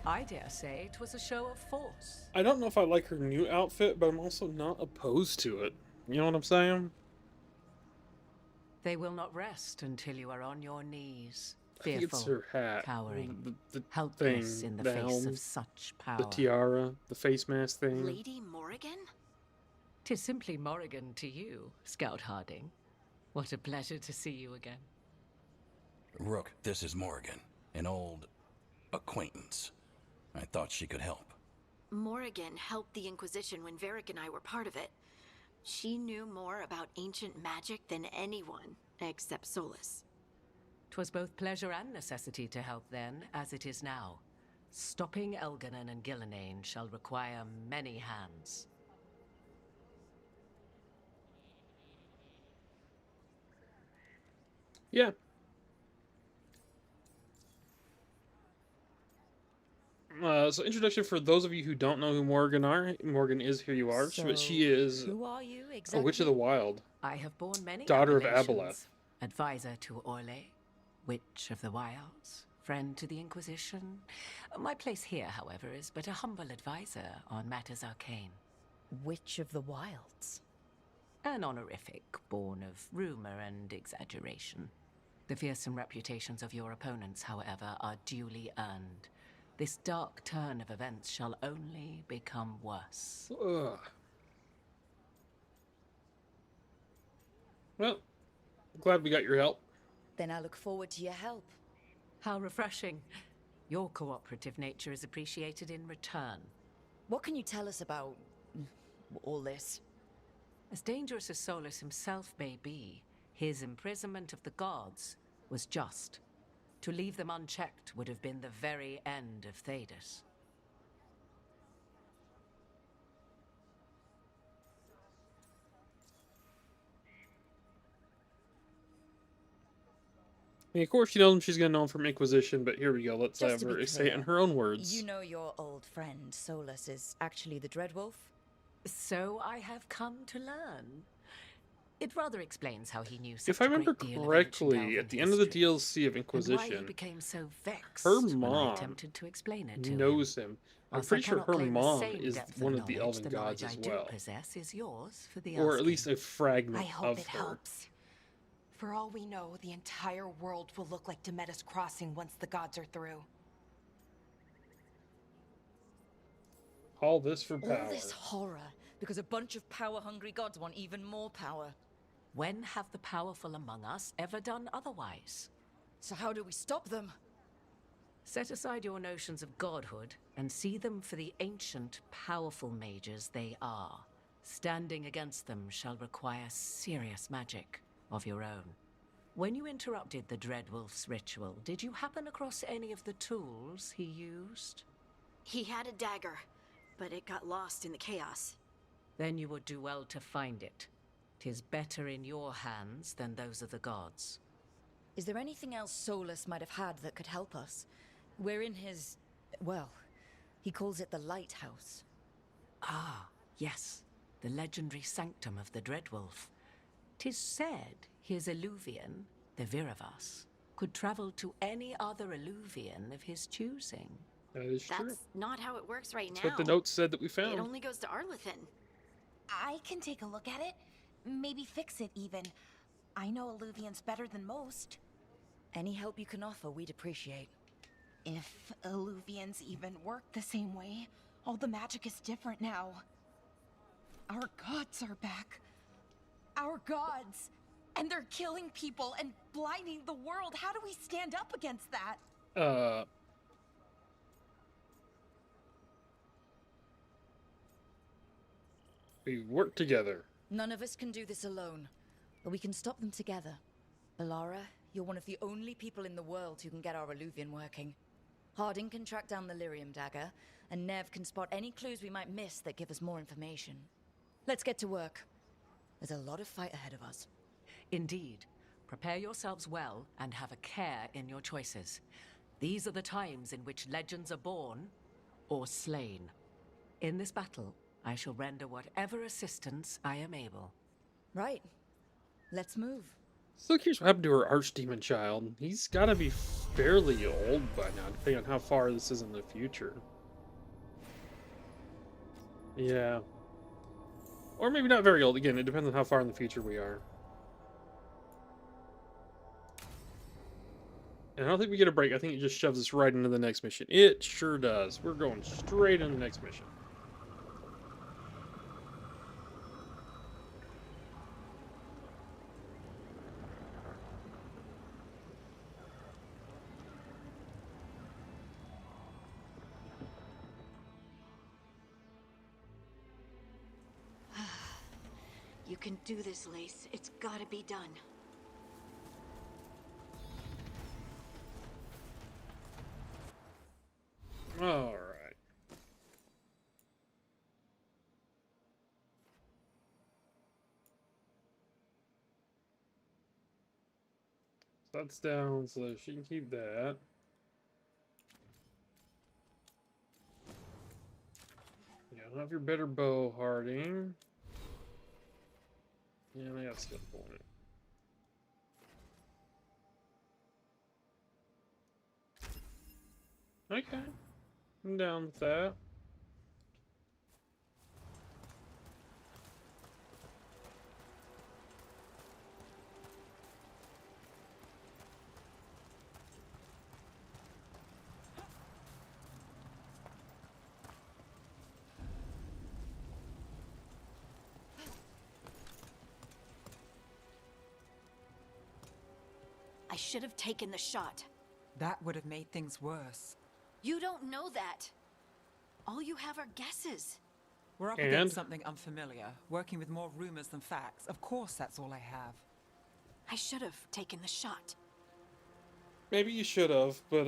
S9: I dare say it was a show of force.
S1: I don't know if I like her new outfit, but I'm also not opposed to it. You know what I'm saying?
S9: They will not rest until you are on your knees,
S1: I think it's
S9: fearful,
S1: her hat.
S9: cowering,
S1: The
S9: helpless
S1: thing,
S9: in the
S1: the
S9: face
S1: helm,
S9: of such power.
S1: the tiara, the face mask thing.
S8: Lady Morrigan?
S11: 'Tis simply Morrigan to you, Scout Harding. What a pleasure to see you again.
S7: Rook, this is Morrigan, an old acquaintance. I thought she could help.
S8: Morrigan helped the Inquisition when Varric and I were part of it. She knew more about ancient magic than anyone, except Solus.
S11: 'Twas both pleasure and necessity to help then, as it is now. Stopping Elganon and Gillenane shall require many hands.
S1: Yeah. So introduction for those of you who don't know who Morgan are. Morgan is Here You Are, but she is
S4: who are you
S1: a
S4: exactly?
S1: Witch of the Wild.
S11: I have borne many
S1: Daughter of
S11: appellations.
S1: Aboleth.
S11: Advisor to Orle, Witch of the Wilds, friend to the Inquisition. My place here, however, is but a humble advisor on matters arcane.
S4: Witch of the Wilds.
S11: An honorific born of rumor and exaggeration. The fearsome reputations of your opponents, however, are duly earned. This dark turn of events shall only become worse.
S1: Ugh. Well, glad we got your help.
S4: Then I look forward to your help.
S11: How refreshing. Your cooperative nature is appreciated in return.
S4: What can you tell us about all this?
S11: As dangerous as Solus himself may be, his imprisonment of the gods was just. To leave them unchecked would have been the very end of Thedas.
S1: I mean, of course, she knows him. She's going to know him from Inquisition, but here we go. Let's
S4: Just
S1: have
S4: to be
S1: her say it
S4: clear,
S1: in her own words.
S4: You know your old friend Solus is actually the Dreadwolf?
S11: So I have come to learn. It rather explains how he knew such
S1: If I remember
S11: a great deal of
S1: correctly,
S11: ancient
S1: at the
S11: elven
S1: end of the
S11: history,
S1: DLC of
S11: and why he
S1: Inquisition,
S11: became so vexed
S1: her
S11: when I
S1: mom
S11: attempted to explain it to
S1: knows him. I'm
S11: Whilst
S1: pretty
S11: I
S1: sure
S11: cannot
S1: her
S11: claim the
S1: mom
S11: same
S1: is
S11: depth
S1: one of the
S11: knowledge,
S1: elven
S11: the
S1: gods
S11: knowledge
S1: as
S11: I
S1: well.
S11: do possess is yours for the
S1: Or at
S11: asking.
S1: least a fragment
S2: I hope
S1: of
S2: it
S1: her.
S2: helps. For all we know, the entire world will look like Demetus Crossing once the gods are through.
S1: All this for power.
S4: All this horror because a bunch of power-hungry gods want even more power.
S11: When have the powerful among us ever done otherwise?
S4: So how do we stop them?
S11: Set aside your notions of godhood and see them for the ancient, powerful mages they are. Standing against them shall require serious magic of your own. When you interrupted the Dreadwolf's ritual, did you happen across any of the tools he used?
S8: He had a dagger, but it got lost in the chaos.
S11: Then you would do well to find it. 'Tis better in your hands than those of the gods.
S4: Is there anything else Solus might have had that could help us? We're in his... well, he calls it the Lighthouse.
S11: Ah, yes. The legendary sanctum of the Dreadwolf. 'Tis said his Illuvian, the Viravas, could travel to any other Illuvian of his choosing.
S1: That is true.
S8: That's not how it works right
S1: That's
S8: now.
S1: what the notes said that we
S8: It
S1: found.
S8: only goes to Arlethan.
S2: I can take a look at it. Maybe fix it even. I know Illuvians better than most.
S4: Any help you can offer, we'd appreciate.
S2: If Illuvians even work the same way, all the magic is different now. Our gods are back. Our gods! And they're killing people and blinding the world. How do we stand up against that?
S1: We work together.
S4: None of us can do this alone, but we can stop them together. Alara, you're one of the only people in the world who can get our Illuvian working. Harding can track down the Lyrium dagger, and Nev can spot any clues we might miss that give us more information. Let's get to work. There's a lot of fight ahead of us.
S11: Indeed. Prepare yourselves well and have a care in your choices. These are the times in which legends are born or slain. In this battle, I shall render whatever assistance I am able.
S4: Right. Let's move.
S1: So curious what happened to her archdemon child. He's got to be fairly old by now, depending on how far this is in the future. Yeah. Or maybe not very old. Again, it depends on how far in the future we are. And I don't think we get a break. I think it just shoves us right into the next mission. It sure does. We're going straight into the next mission.
S8: can do this, Lace. It's gotta be done.
S1: All right. So that's down, so she can keep that. Yeah, I don't have your better bow, Harding. Yeah, I got skill point. Okay, I'm down with that.
S8: I should have taken the shot.
S3: That would have made things worse.
S8: You don't know that. All you have are guesses.
S3: We're up against something unfamiliar, working with more rumors than facts. Of course, that's all I have.
S8: I should have taken the shot.
S1: Maybe you should have, but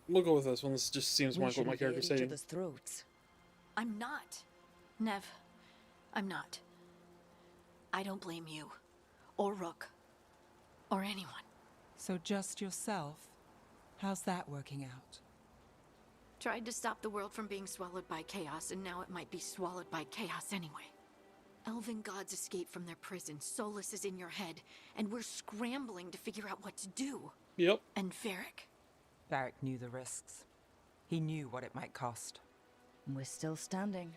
S1: we'll go with this one. This just seems more like what my character's saying.
S4: each other's throats.
S8: I'm not. Nev, I'm not. I don't blame you, or Rook, or anyone.
S3: So just yourself? How's that working out?
S8: Tried to stop the world from being swallowed by chaos, and now it might be swallowed by chaos anyway. Elven gods escaped from their prison, Solus is in your head, and we're scrambling to figure out what to do.
S1: Yep.
S8: And Varric?
S3: Varric knew the risks. He knew what it might cost.
S4: We're still standing.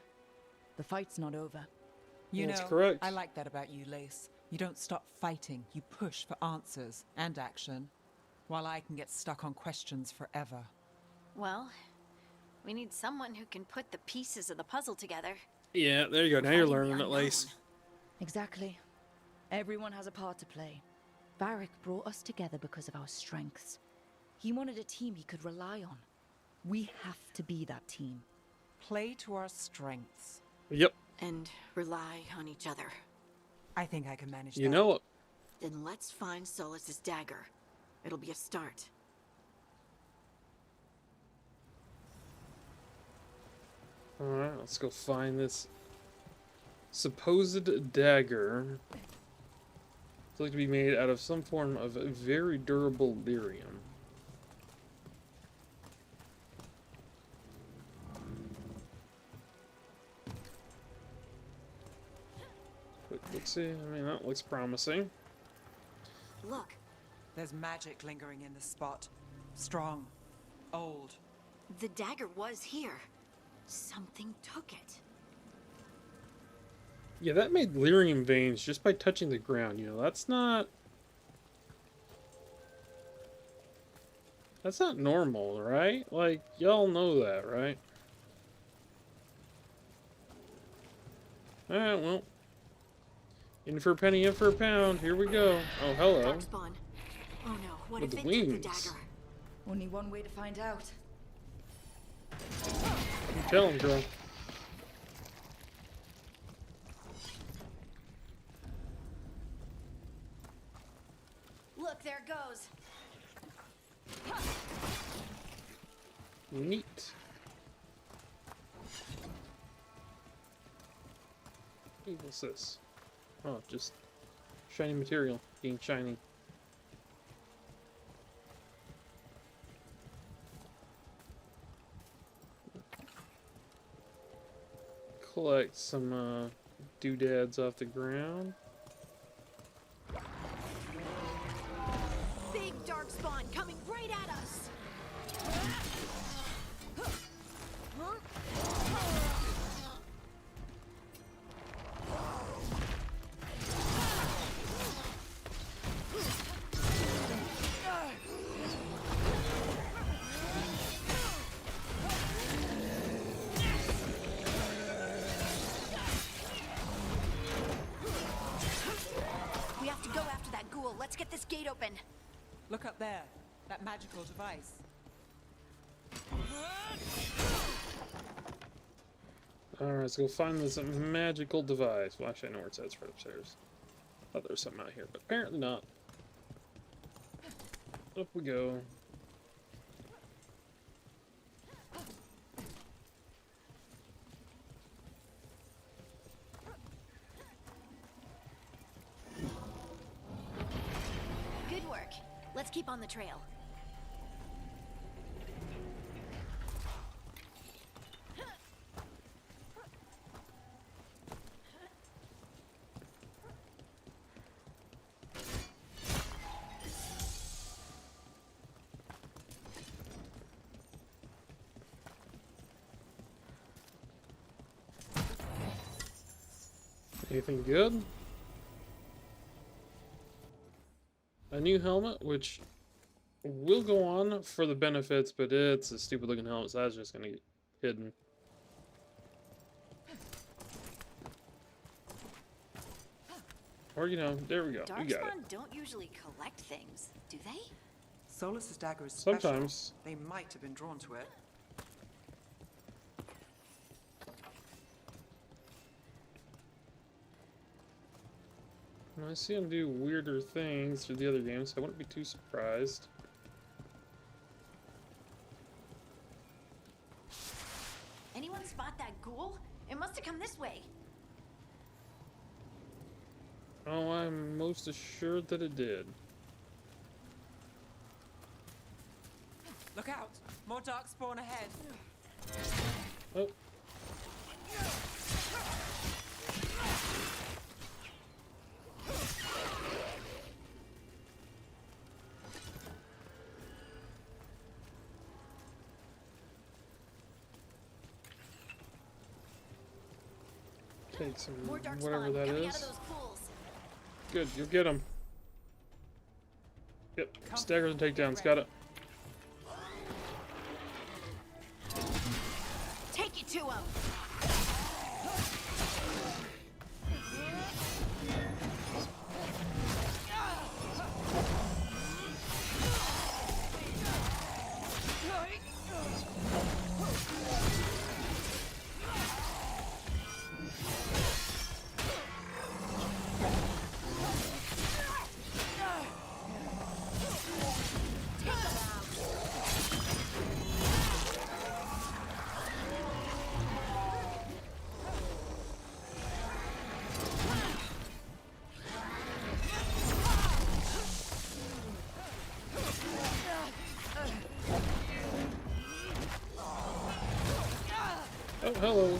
S4: The fight's not over.
S3: You
S1: That's
S3: know,
S1: correct.
S3: I like that about you, Lace. You don't stop fighting. You push for answers and action, while I can get stuck on questions forever.
S8: Well, we need someone who can put the pieces of the puzzle together.
S1: Yeah, there you go. Now you're learning at least.
S4: Exactly. Everyone has a part to play. Varric brought us together because of our strengths. He wanted a team he could rely on. We have to be that team.
S3: Play to our strengths.
S1: Yep.
S8: And rely on each other.
S3: I think I can manage that.
S1: You know it.
S8: Then let's find Solus's dagger. It'll be a start.
S1: Alright, let's go find this supposed dagger. It's like to be made out of some form of very durable lyrium. Quick look-see. I mean, that looks promising.
S8: Look.
S3: There's magic lingering in this spot. Strong. Old.
S8: The dagger was here. Something took it.
S1: Yeah, that made lyrium veins just by touching the ground. You know, that's not normal, right? Like, y'all know that, right? Alright, well. In for a penny, in for a pound. Here we go. Oh, hello.
S8: Darkspawn. Oh no, what
S1: With
S8: if they
S1: wings.
S8: took the dagger?
S4: Only one way to find out.
S1: You tell him, girl.
S8: Look, there it goes.
S1: Neat. Hey, what's this? Oh, just shiny material being shiny. Collect some doodads off the ground.
S8: Big darkspawn coming right at us. We have to go after that ghoul. Let's get this gate open.
S3: Look up there. That magical device.
S1: Alright, let's go find this magical device. Well, actually, I know where it's at. It's right upstairs. Thought there was something out here, but apparently not. Up we go.
S8: Good work. Let's keep on the trail.
S1: Anything good? A new helmet, which will go on for the benefits, but it's a stupid looking helmet, so that's just gonna get hidden. Or, you know, there we go. We got it.
S8: Darkspawn don't usually collect things, do they?
S3: Solus's dagger is special.
S1: Sometimes.
S3: They might have been drawn to it.
S1: I see him do weirder things through the other games, so I wouldn't be too surprised.
S8: Anyone spot that ghoul? It must have come this way.
S1: Oh, I'm most assured that it did.
S3: Look out! More darkspawn ahead.
S1: Oh. Take some
S8: More
S1: whatever
S8: darkspawn
S1: that
S8: coming out
S1: is.
S8: of those pools.
S1: Good, you'll get him. Yep, staggers and takedowns, got it.
S8: Take it to him.
S1: Oh, hello.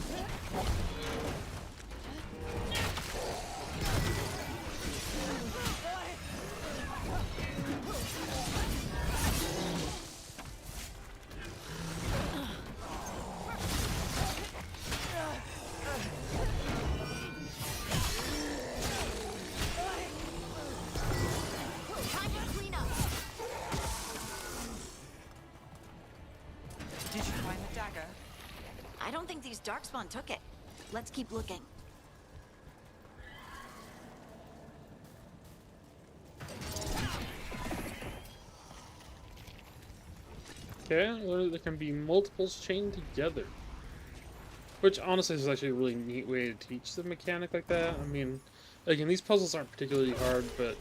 S8: Time to clean up.
S3: Did you find the dagger?
S8: I don't think these darkspawn took it. Let's keep looking.
S1: Okay, well, there can be multiples chained together. Which, honestly, is actually a really neat way to teach the mechanic like that. I mean, again, these puzzles aren't particularly hard, but,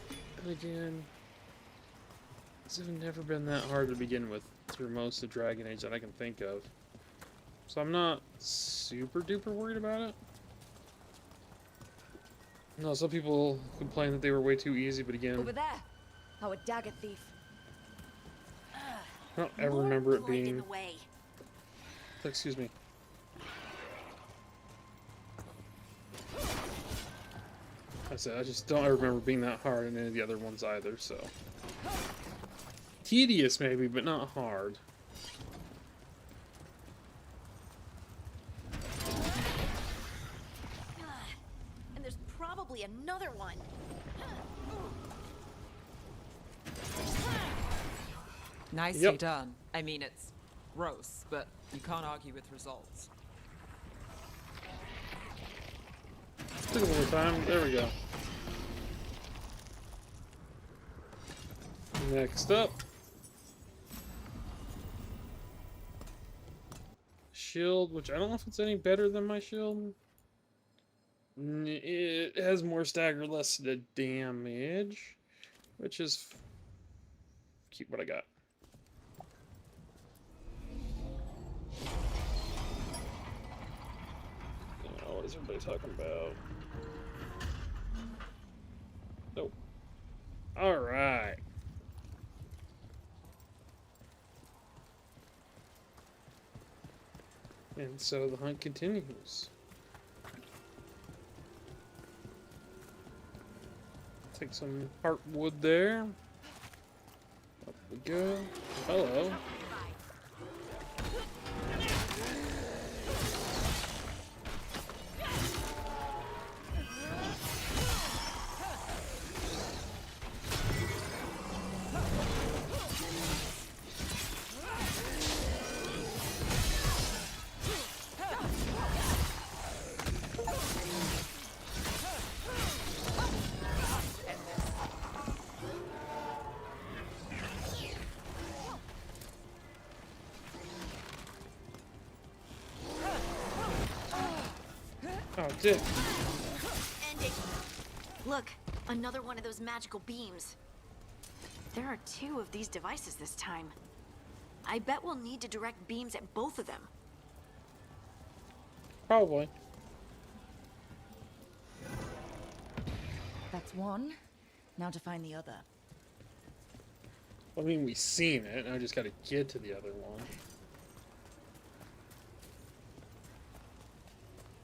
S1: again, these have never been that hard to begin with through most of Dragon Age that I can think of. So I'm not super duper worried about it. No, some people complain that they were way too easy, but again,
S4: Over there. Our dagger thief.
S1: I don't ever
S8: More
S1: remember it
S8: blight in
S1: being...
S8: the way.
S1: Excuse me. I said, I just don't ever remember being that hard in any of the other ones either, so... Tedious maybe, but not hard.
S8: And there's probably another one.
S3: Nicely
S1: Yep.
S3: done. I mean, it's gross, but you can't argue with results.
S1: Took a little time. There we go. Next up. shield, which I don't know if it's any better than my shield. It has more stagger, less the damage, which is keep what I got. What is everybody talking about? Nope. All right. And so the hunt continues. Take some heartwood there. Up we go. Hello. Oh, dick.
S8: Ending. Look, another one of those magical beams. There are 2 of these devices this time. I bet we'll need to direct beams at both of them.
S1: Probably.
S4: That's one. Now to find the other.
S1: I mean, we've seen it. I just got to get to the other one.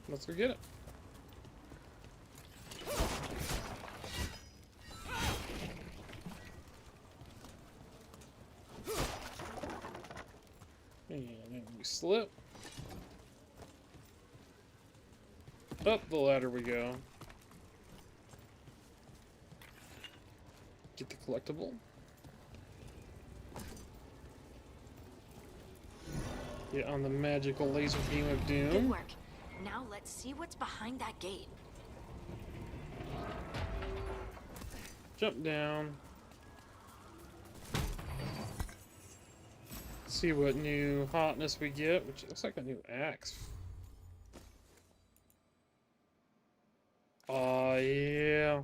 S1: Let's go get it. And then we slip. Up the ladder we go. Get the collectible. Get on the magical laser beam of doom.
S8: Good work. Now let's see what's behind that gate.
S1: Jump down. See what new hotness we get, which looks like a new axe. Oh, yeah.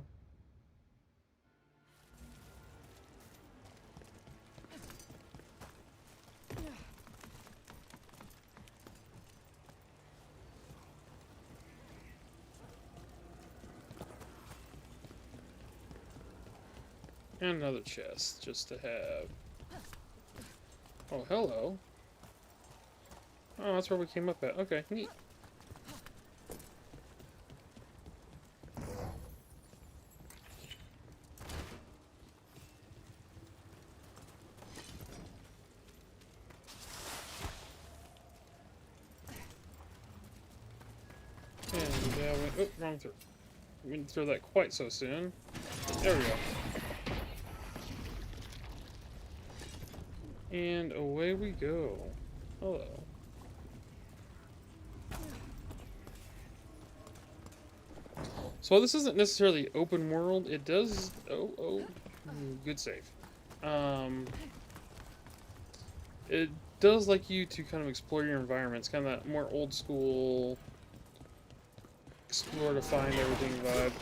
S1: And another chest, just to have. Oh, hello. Oh, that's where we came up at. Okay, neat. And oh, wrong throw. We didn't throw that quite so soon. There we go. And away we go. Hello. So this isn't necessarily open world. It does. Good save. It does like you to kind of explore your environment. It's kind of that more old school, explore to find everything vibe.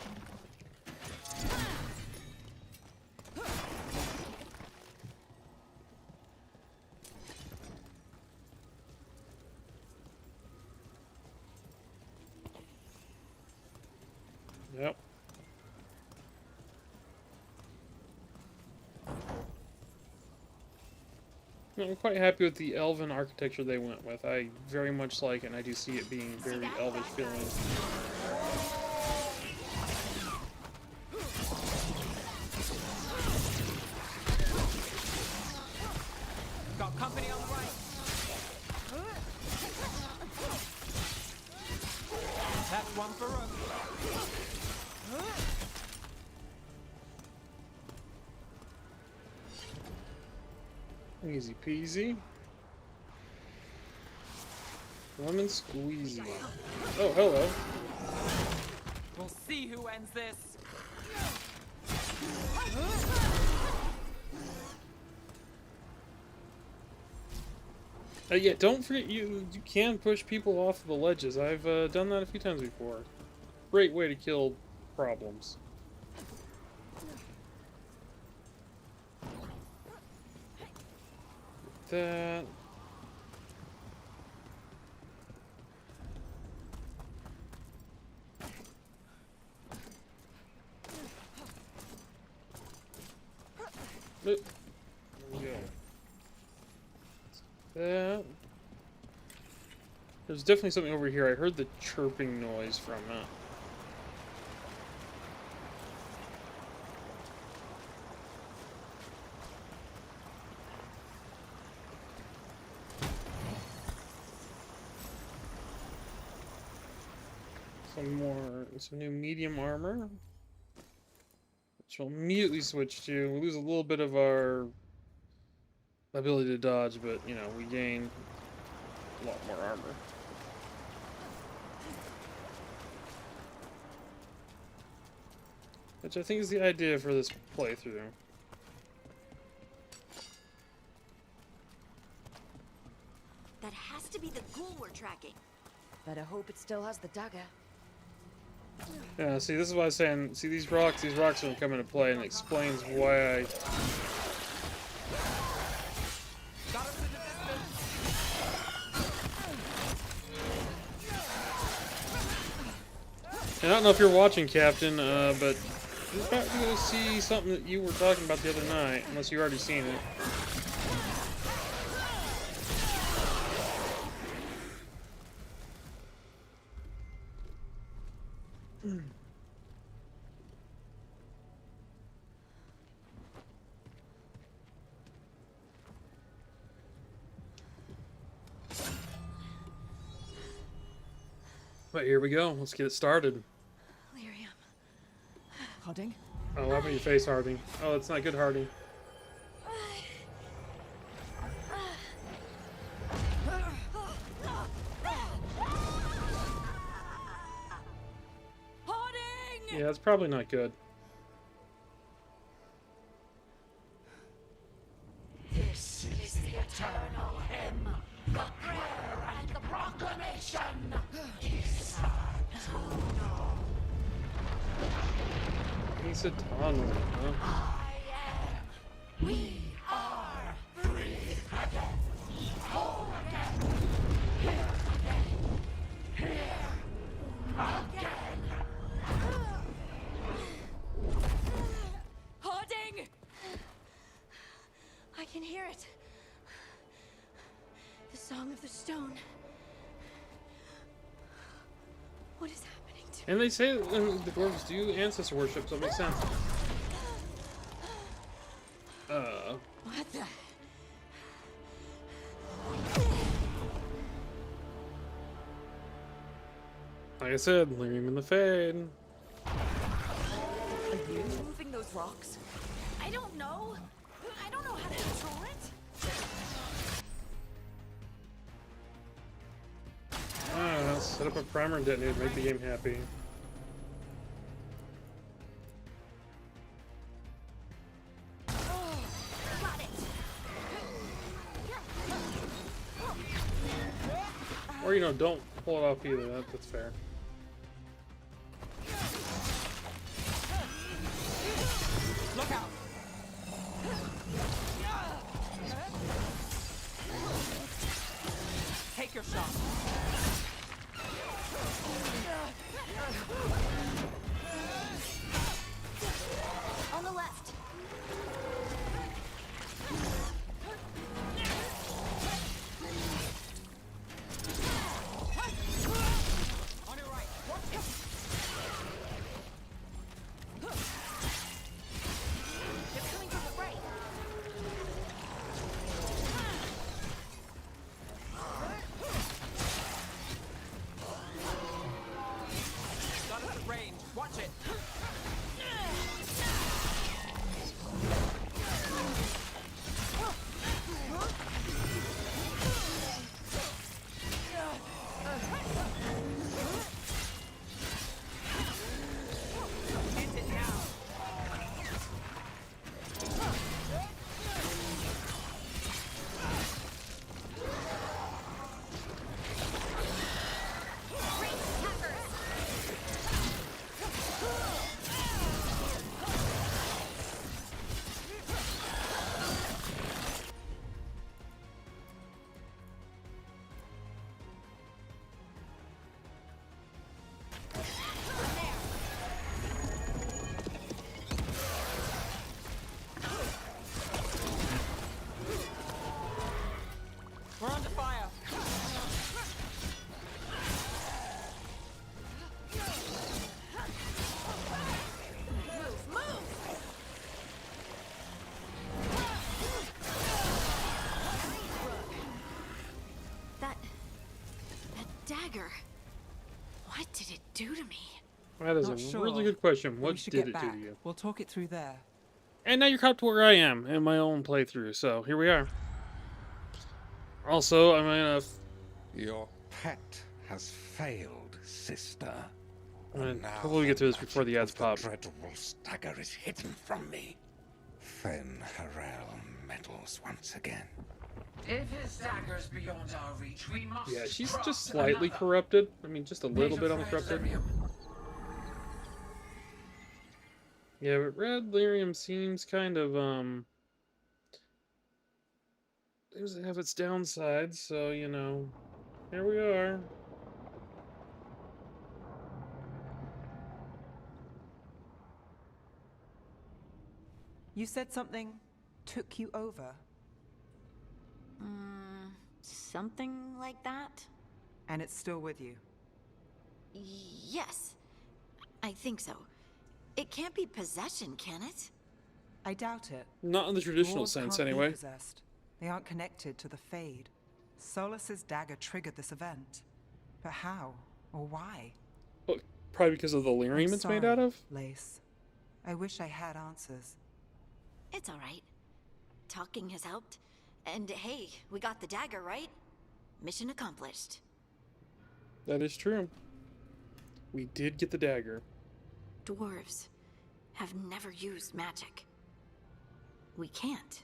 S1: Yep. I'm quite happy with the elven architecture they went with. I very much like it, and I do see it being very elvish feeling.
S3: Got company on the right. That's one for us.
S1: Easy peasy. Lemon squeezy. Oh, hello.
S3: We'll see who ends this.
S1: Yeah, don't forget you can push people off the ledges. I've done that a few times before. Great way to kill problems. That. There we go. That. There's definitely something over here. I heard the chirping noise from it. Some new medium armor, which we'll immediately switch to. We lose a little bit of our ability to dodge, but, you know, we gain a lot more armor. Which I think is the idea for this playthrough.
S4: That has to be the ghoul we're tracking. Better hope it still has the dagger.
S1: Yeah, see, this is what I was saying. See, these rocks are going to come into play, and it explains why I... I don't know if you're watching, Captain, but you're about to go see something that you were talking about the other night, unless you've already seen it. But here we go. Let's get it started.
S4: Lyrium.
S3: Harding?
S1: Oh, how about your face, Harding? Oh, that's not good, Harding.
S4: Harding!
S1: Yeah, that's probably not good.
S5: This is the eternal hymn, the prayer and the proclamation.
S1: Isatano, huh?
S5: We are free again, whole again, here again, here again.
S4: Harding! I can hear it. The Song of the Stone. What is happening to me?
S1: And they say the dwarves do ancestor worship, so it makes sense.
S4: What the?
S1: Like I said, Lyrium in the Fade.
S4: Are you moving those rocks? I don't know. I don't know how to control it.
S1: Set up a primer and detonate, make the game happy.
S4: Got it.
S1: Or, you know, don't pull it off either. That's fair.
S3: Look out! Take your shot.
S4: On the left.
S3: On your right.
S4: It's coming from the right.
S8: dagger. What did it do to me?
S1: That is
S3: Not
S1: a
S3: sure,
S1: really good question.
S3: but we
S1: What
S3: should
S1: did
S3: get
S1: it do
S3: back.
S1: to you?
S3: We'll talk it through there.
S1: And now you're caught to where I am in my own playthrough. So here we are. Also, I'm gonna.
S12: Your pet has failed, sister.
S1: And
S12: Now
S1: hopefully we get through this before the
S12: magic
S1: ads
S12: of
S1: pop.
S12: dreadful stagger is hidden from me. Fen Harel meddles once again.
S13: If his dagger's beyond our reach, we must.
S1: Yeah, she's
S13: craft
S1: just slightly
S13: another.
S1: corrupted. I mean, just a little
S13: Made
S1: bit
S13: of
S1: on the
S13: red
S1: corrupted.
S13: lyrium.
S1: Yeah, but red lyrium seems kind of seems to have its downsides. So you know, here we are.
S3: You said something took you over,
S8: Something like that?
S3: and it's still with you.
S8: Yes. I think so. It can't be possession, can it?
S3: I doubt it.
S1: Not in the traditional
S3: Dwarves
S1: sense,
S3: can't be
S1: anyway.
S3: possessed. They aren't connected to the Fade. Solus's dagger triggered this event. But how? Or why?
S1: Well, probably because of the lyrium
S3: I'm
S1: it's made
S3: sorry,
S1: out of.
S3: Lace. I wish I had answers.
S8: It's all right. Talking has helped. And hey, we got the dagger, right? Mission accomplished.
S1: That is true. We did get the dagger.
S8: Dwarves have never used magic. We can't.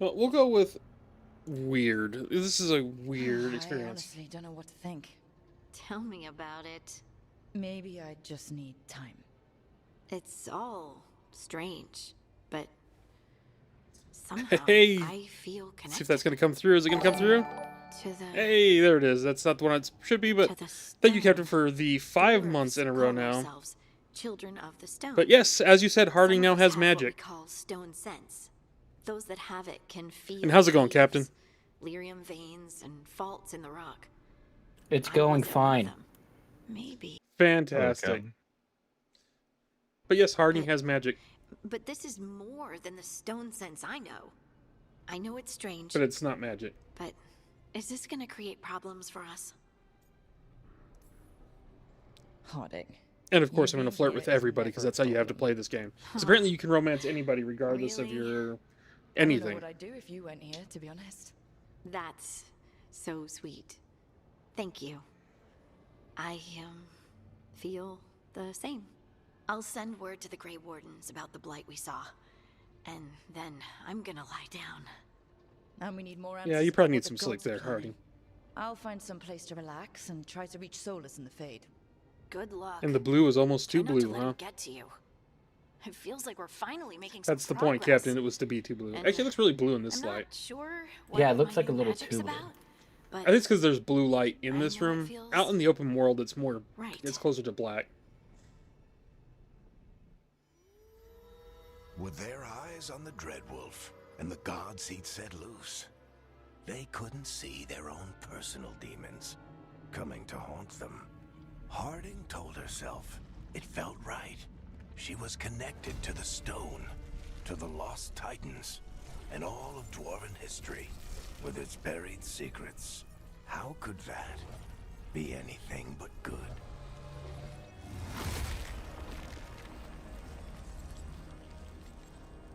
S1: Well, we'll go with weird. This is a weird
S4: I
S1: experience.
S4: honestly don't know what to think.
S8: Tell me about it.
S4: Maybe I just need time.
S8: It's all strange, but somehow
S1: Hey!
S8: I feel connected.
S1: See if that's going to come through. Is it going to come through?
S8: to the
S1: Hey, there it is. That's not the one it should be, but
S8: to the
S1: thank you,
S8: stone.
S1: Captain, for the 5
S8: Dwarves
S1: months in a row
S8: call
S1: now.
S8: themselves Children of the stone.
S1: But yes, as you said, Harding
S8: Some
S1: now
S8: of us
S1: has
S8: have
S1: magic.
S8: What we call stone sense. Those that have it can feel.
S1: And how's it going,
S8: waves,
S1: Captain?
S8: Lyrium veins and faults in the rock.
S14: It's
S8: I
S14: going
S8: wasn't one of
S14: fine.
S8: them. Maybe.
S1: Fantastic. But yes, Harding
S8: But-
S1: has magic,
S8: But this is more than the stone sense I know. I know it's strange,
S1: but it's not magic.
S8: but is this gonna create problems for us?
S4: Harding.
S1: And of course, I'm
S4: You
S1: going to
S4: being
S1: flirt
S4: here
S1: with
S4: is
S1: everybody because
S4: never a
S1: that's how you have to
S4: problem.
S1: play this game. Because apparently you can romance anybody regardless of
S8: Really?
S1: your
S4: I don't know
S1: anything.
S4: what I'd do if you weren't here, to be honest.
S8: That's so sweet. Thank you. I feel the same. I'll send word to the Grey Wardens about the blight we saw. And then I'm gonna lie down.
S4: And we need more answers.
S1: Yeah, you probably
S4: about
S1: need
S4: what
S1: some
S4: the
S1: sleep
S4: gods are
S1: there,
S4: planning.
S1: Harding.
S4: I'll find some place to relax and try to reach Solus in the Fade.
S8: Good luck.
S1: And the blue is almost
S8: Try
S1: too
S8: not to
S1: blue,
S8: let
S1: huh?
S8: him get to you. It feels like we're finally making some
S1: That's the point,
S8: progress.
S1: Captain. It was to be too blue.
S8: And
S1: Actually, it looks really blue in this
S8: I'm
S1: light.
S8: not sure what
S14: Yeah, it looks
S8: my
S14: like a
S8: new
S14: little
S8: magic's
S14: too blue.
S8: about, but
S1: I think it's because there's blue light in
S8: I
S1: this
S8: know it
S1: room.
S8: feels
S1: Out in the open world, it's more.
S8: right.
S1: It's closer to black.
S10: With their eyes on the Dreadwolf and the gods he'd set loose, they couldn't see their own personal demons coming to haunt them. Harding told herself it felt right. She was connected to the stone, to the lost titans, and all of dwarven history with its buried secrets. How could that be anything but good?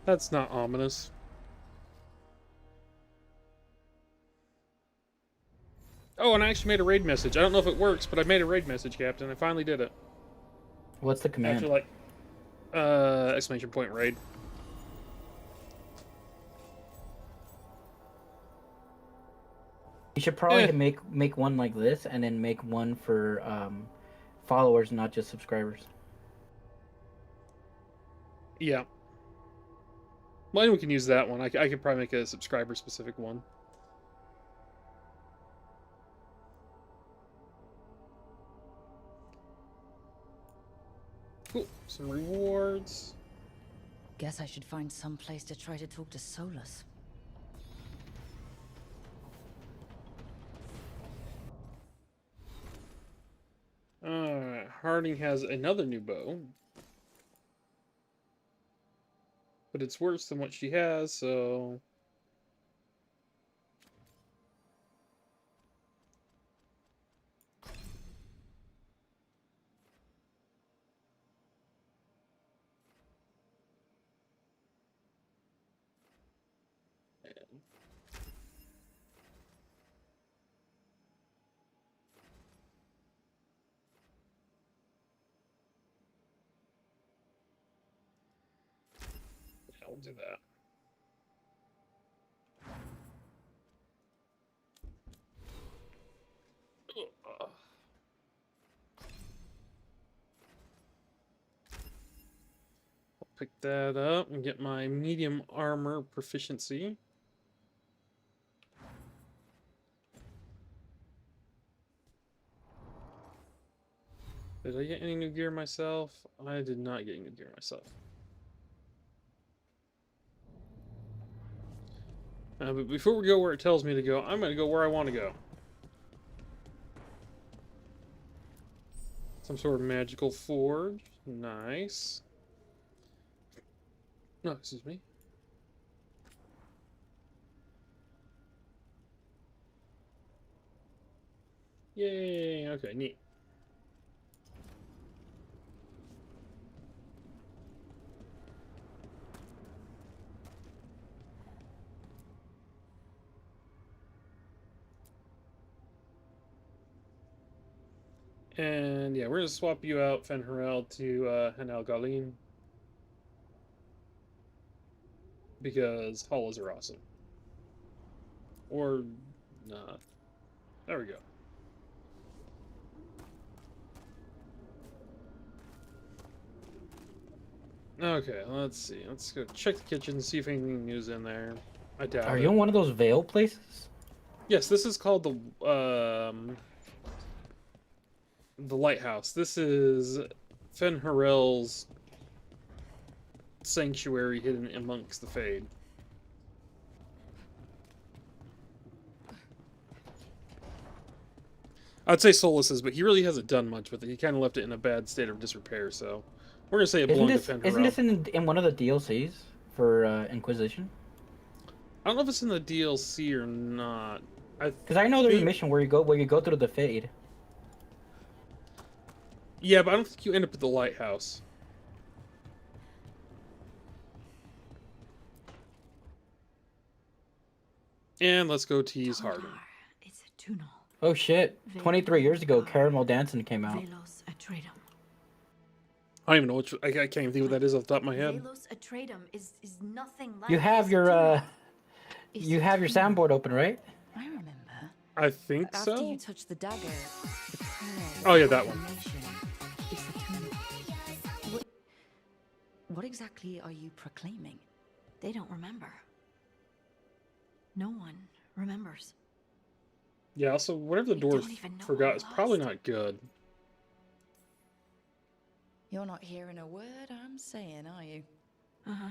S1: That's not ominous. Oh, and I actually made a raid message. I don't know if it works, but I made a raid message, Captain. I finally did it.
S14: What's the command?
S1: After like, exclamation point raid.
S14: You should probably
S1: Eh.
S14: make one like this, and then make one for followers, not just subscribers.
S1: Yeah. Well, anyone can use that one. I could probably make a subscriber-specific one. Cool. Some rewards.
S4: Guess I should find some place to try to talk to Solus.
S1: Harding has another new bow. But it's worse than what she has, so... Yeah, we'll do that. Ugh. I'll pick that up and get my medium armor proficiency. Did I get any new gear myself? I did not get any new gear myself. But before we go where it tells me to go, I'm going to go where I want to go. Some sort of magical forge. Nice. No, excuse me. Yay, okay, neat. And yeah, we're gonna swap you out, Fenharel, to Hanal Galim. Because hollows are awesome. Or not. There we go. Okay, let's see. Let's go check the kitchen, see if anything new's in there. I doubt
S14: Are
S1: it.
S14: you in one of those Veil places?
S1: Yes, this is called the lighthouse. This is Fenharel's sanctuary hidden amongst the Fade. I'd say Solus's, but he really hasn't done much with it. He kind of left it in a bad state of disrepair, so we're gonna say it belonged to Fenharel.
S14: Isn't this in one of the DLCs for Inquisition?
S1: I don't know if it's in the DLC or not.
S14: Because I know there's a mission where you go through the Fade.
S1: Yeah, but I don't think you end up at the lighthouse. And let's go tease Hardin.
S8: It's a tunnel.
S14: Oh shit! 23 years ago, Caramel Dancing came out.
S8: Velos Atreitum.
S1: I don't even know which. I can't even think what that is off the top of my head.
S8: Velos Atreitum is nothing like.
S14: You have your soundboard open, right?
S4: I remember.
S1: I think
S4: After
S1: so.
S4: you touch the dagger, the prayer,
S1: Oh yeah, that one.
S4: is the tunnel. What exactly are you proclaiming?
S8: They don't remember. No one remembers.
S1: Yeah. Also, whatever the dwarf forgot is probably not good.
S4: You're not hearing a word I'm saying, are you?
S8: Uh-huh.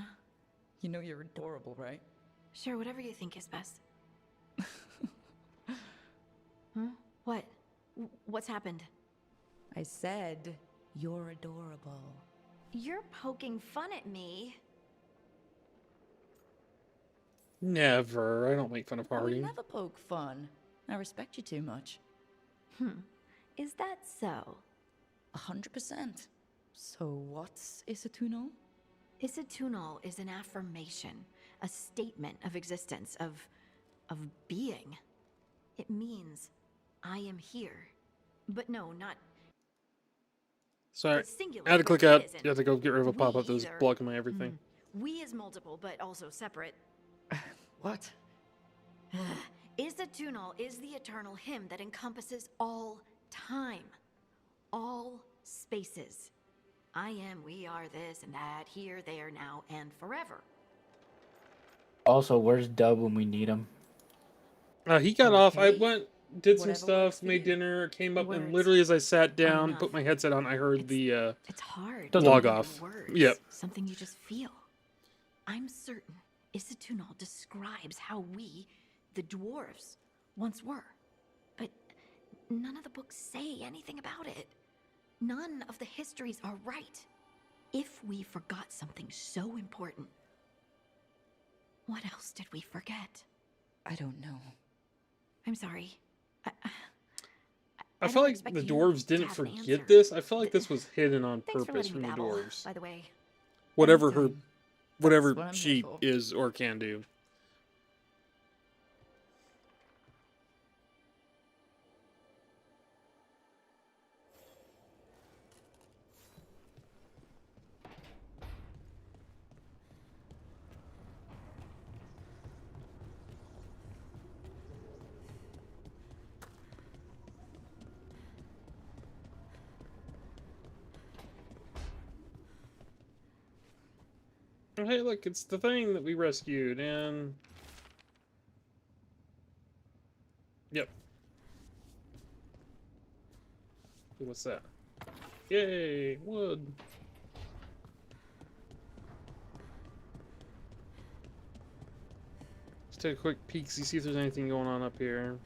S4: You know you're adorable, right?
S8: Sure, whatever you think is best. Huh? What? What's happened?
S4: I said you're adorable.
S8: You're poking fun at me.
S1: Never. I don't make fun of
S4: I would
S1: Harding.
S4: never poke fun. I respect you too much.
S8: Is that so?
S4: 100%. So what's Isatunal?
S8: Isatunal is an affirmation, a statement of existence, of being. It means I am here. But no, not.
S1: Sorry.
S8: It's singular,
S1: I had to
S8: but
S1: click
S8: it
S1: out.
S8: isn't.
S1: You have to go get rid of a pop-up that was
S8: either.
S1: blocking my everything.
S8: We is multiple, but also separate.
S4: What?
S8: Isatunal is the eternal hymn that encompasses all time, all spaces. I am, we are, this and that, here, there, now, and forever.
S14: Also, where's Dub when we need him?
S1: He got off. I went, did some
S8: Whatever works
S1: stuff,
S8: for
S1: made
S8: you.
S1: dinner, came up, and
S8: Words
S1: literally as I sat
S8: are
S1: down,
S8: enough.
S1: put my headset on, I heard the
S8: It's hard.
S14: Doesn't
S1: log
S8: matter
S1: off.
S8: Words,
S1: Yep.
S8: Something you just feel. I'm certain Isatunal describes how we, the dwarves, once were. But none of the books say anything about it. None of the histories are right. If we forgot something so important, what else did we forget?
S4: I don't know.
S8: I'm sorry.
S1: I
S8: don't
S1: felt like
S8: expect
S1: the
S8: you
S1: dwarves
S8: to
S1: didn't
S8: have an
S1: forget
S8: answer.
S1: this. I felt like this was hidden on
S8: Thanks for
S1: purpose
S8: letting
S1: from
S8: me
S1: the
S8: babble,
S1: dwarves.
S8: by the way.
S1: Whatever her,
S4: Anytime.
S1: whatever
S4: what I'm here
S1: she
S4: for.
S1: is or can do. Oh, hey, look, it's the thing that we rescued, and... Yep. Ooh, what's that? Yay, wood. Let's take a quick peek, see if there's anything going on up here.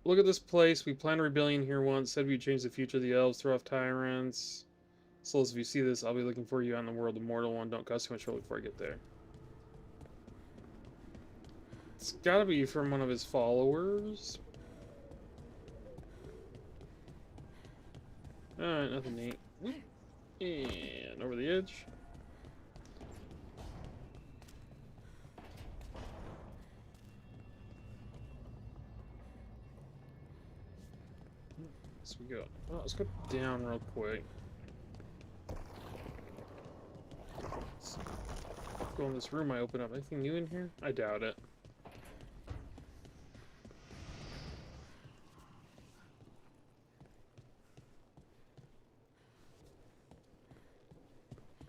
S1: Look at this place. We planned a rebellion here once. Said we'd change the future of the elves, throw off tyrants. Souls, if you see this, I'll be looking for you on the world, the mortal one. Don't cause too much trouble before I get there. It's gotta be from one of his followers. Alright, nothing neat. And over the edge. So we go. Oh, let's go down real quick. Let's go in this room I opened up. Anything new in here? I doubt it.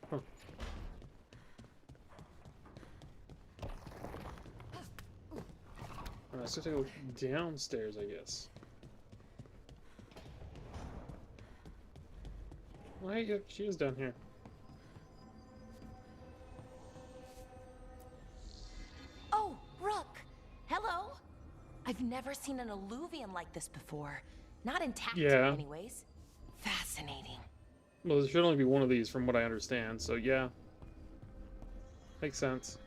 S1: Huh. Alright, so take a look downstairs, I guess. Oh, hey, yeah, she is down here.
S2: Oh, Rook! Hello! I've never seen an alluvian like this before. Not intact,
S1: Yeah.
S2: anyways. Fascinating.
S1: Well, there should only be one of these from what I understand, so yeah. Makes sense.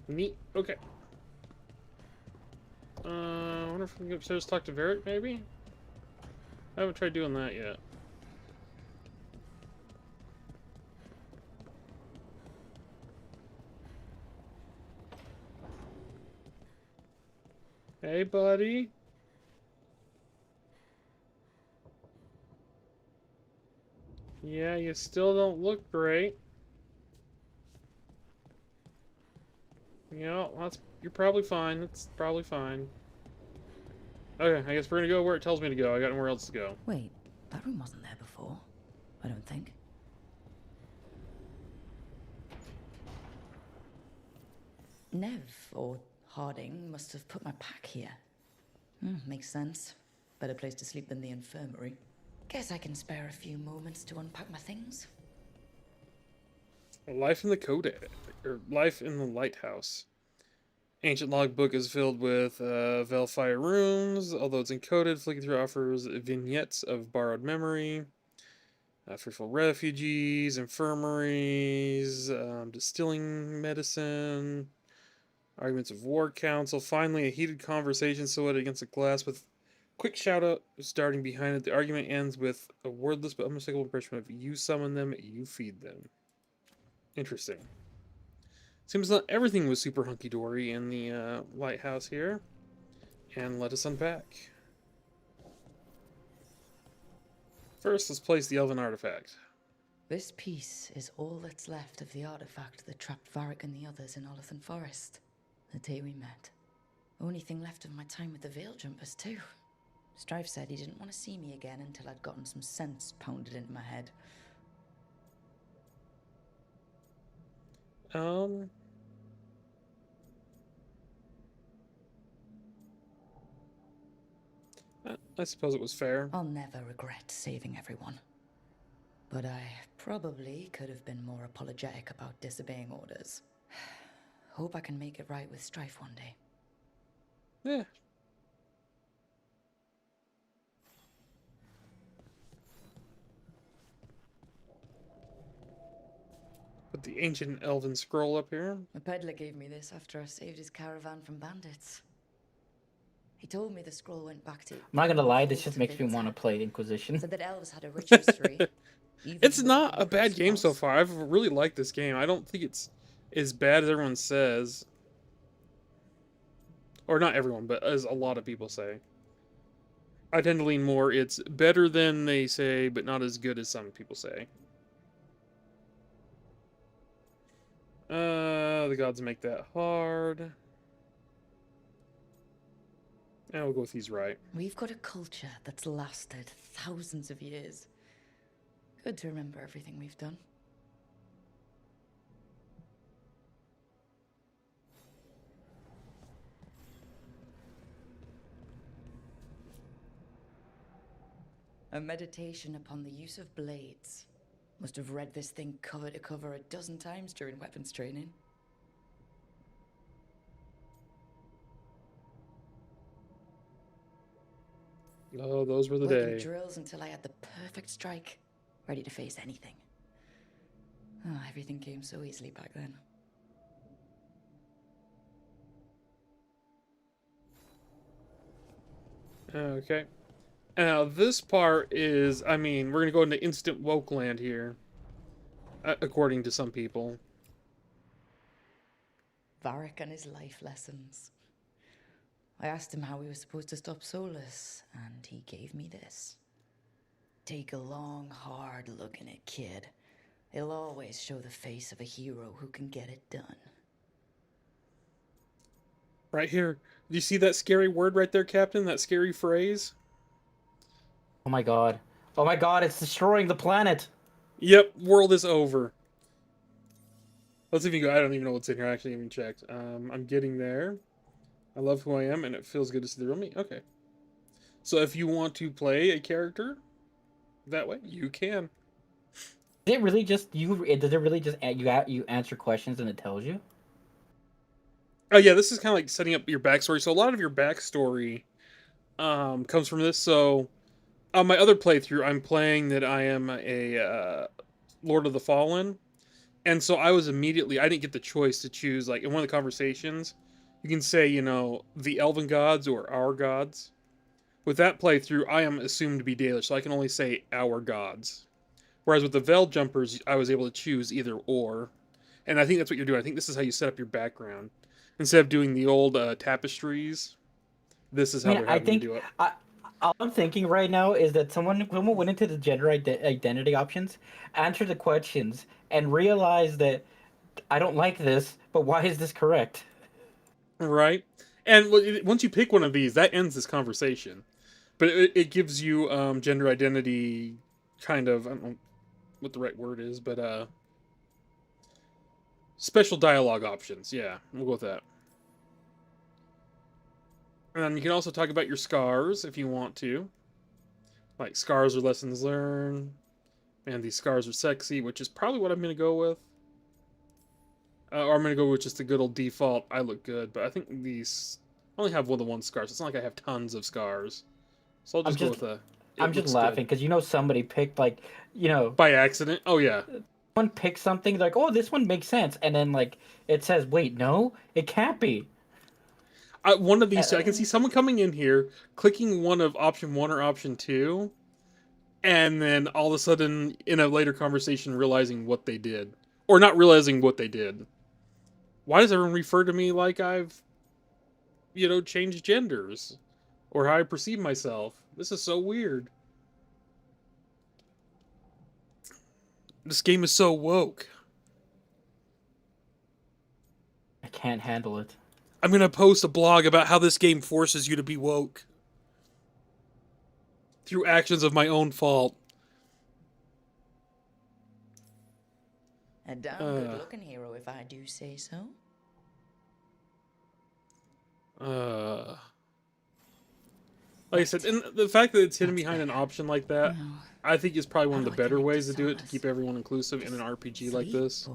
S1: Neat. Okay. I wonder if we can go upstairs talk to Veilgaurd, maybe? I haven't tried doing that yet. Hey, buddy. Yeah, you still don't look great. You know, you're probably fine. It's probably fine. Okay, I guess we're gonna go where it tells me to go. I got nowhere else to go.
S4: Wait, that room wasn't there before. I don't think. Nev, or Harding, must have put my pack here. Makes sense. Better place to sleep than the infirmary. Guess I can spare a few moments to unpack my things.
S1: Life in the Codex, or Life in the Lighthouse. Ancient logbook is filled with Veilfire runes, although it's encoded. Flicking through offers vignettes of borrowed memory, fearful refugees, infirmaries, distilling medicine, arguments of war council. Finally, a heated conversation silhouetted against a glass with quick shout out starting behind it. The argument ends with a wordless but unmistakable impression of you summon them, you feed them. Interesting. Seems not everything was super hunky-dory in the lighthouse here. And let us unpack. First, let's place the elven artifact.
S4: This piece is all that's left of the artifact that trapped Varric and the others in Olathan Forest, the day we met. Only thing left of my time with the Veil Jumpers, too. Strife said he didn't want to see me again until I'd gotten some sense pounded into my head.
S1: I suppose it was fair.
S4: I'll never regret saving everyone. But I probably could have been more apologetic about disobeying orders. Hope I can make it right with Strife one day.
S1: Yeah. Put the ancient elven scroll up here.
S4: A peddler gave me this after I saved his caravan from bandits. He told me the scroll went back to...
S14: I'm not gonna lie, this just makes me want to play Inquisition.
S4: Said that elves had a rich history.
S1: It's not a bad game so far. I've really liked this game. I don't think it's as bad as everyone says. Or not everyone, but as a lot of people say. I tend to lean more, it's better than they say, but not as good as some people say. The gods make that hard. Yeah, we'll go with he's right.
S4: We've got a culture that's lasted thousands of years. Good to remember everything we've done. A meditation upon the use of blades. Must have read this thing cover to cover a dozen times during weapons training.
S1: Oh, those were the
S4: Working
S1: days.
S4: drills until I had the perfect strike, ready to face anything. Oh, everything came so easily back then.
S1: Okay. Now, this part is, I mean, we're going to go into instant woke land here. According to some people.
S4: Varric and his life lessons. I asked him how we were supposed to stop Solus, and he gave me this. Take a long, hard look in it, kid. It'll always show the face of a hero who can get it done.
S1: Right here. Do you see that scary word right there, Captain? That scary phrase?
S14: Oh my god. Oh my god, it's destroying the planet!
S1: Yep, world is over. Let's see if you go. I don't even know what's in here. I actually haven't checked. I'm getting there. I love who I am, and it feels good to see the real me. Okay. So if you want to play a character that way, you can.
S14: Did it really just Does it really just you answer questions and it tells you?
S1: Oh yeah, this is kind of like setting up your backstory. So a lot of your backstory comes from this. So on my other playthrough, I'm playing that I am a Lord of the Fallen, and so I didn't get the choice to choose. Like in one of the conversations, you can say, you know, the Elven gods or our gods. With that playthrough, I am assumed to be Dalish, so I can only say our gods. Whereas with the Veil Jumpers, I was able to choose either or. And I think that's what you're doing. I think this is how you set up your background. Instead of doing the old tapestries, this is how they're having you do it.
S14: All I'm thinking right now is that someone went into the gender identity options, answered the questions, and realized that I don't like this, but why is this correct?
S1: Right? And once you pick one of these, that ends this conversation. But it gives you gender identity kind of, I don't know what the right word is, but special dialogue options. Yeah, we'll go with that. And you can also talk about your scars if you want to. Like, scars are lessons learned. And these scars are sexy, which is probably what I'm going to go with. Or I'm going to go with just the good old default, I look good. But I think these... I only have one scars. It's not like I have tons of scars. So I'll just go with a...
S14: I'm just laughing, because you know somebody picked, like, you know...
S1: By accident? Oh, yeah.
S14: Someone picked something, like, oh, this one makes sense. And then, like, it says, wait, no, it can't be.
S1: One of these two, I can see someone coming in here, clicking one of option 1 or option 2, and then all of a sudden, in a later conversation, realizing what they did. Or not realizing what they did. Why does everyone refer to me like I've, you know, changed genders? Or how I perceive myself? This is so weird. This game is so woke.
S14: I can't handle it.
S1: I'm going to post a blog about how this game forces you to be woke. Through actions of my own fault.
S4: A damn good-looking hero, if I do say so.
S1: Like I said, and the fact that it's hidden behind an option like that, I think is probably one of the better ways to do it to keep everyone inclusive in an RPG like this.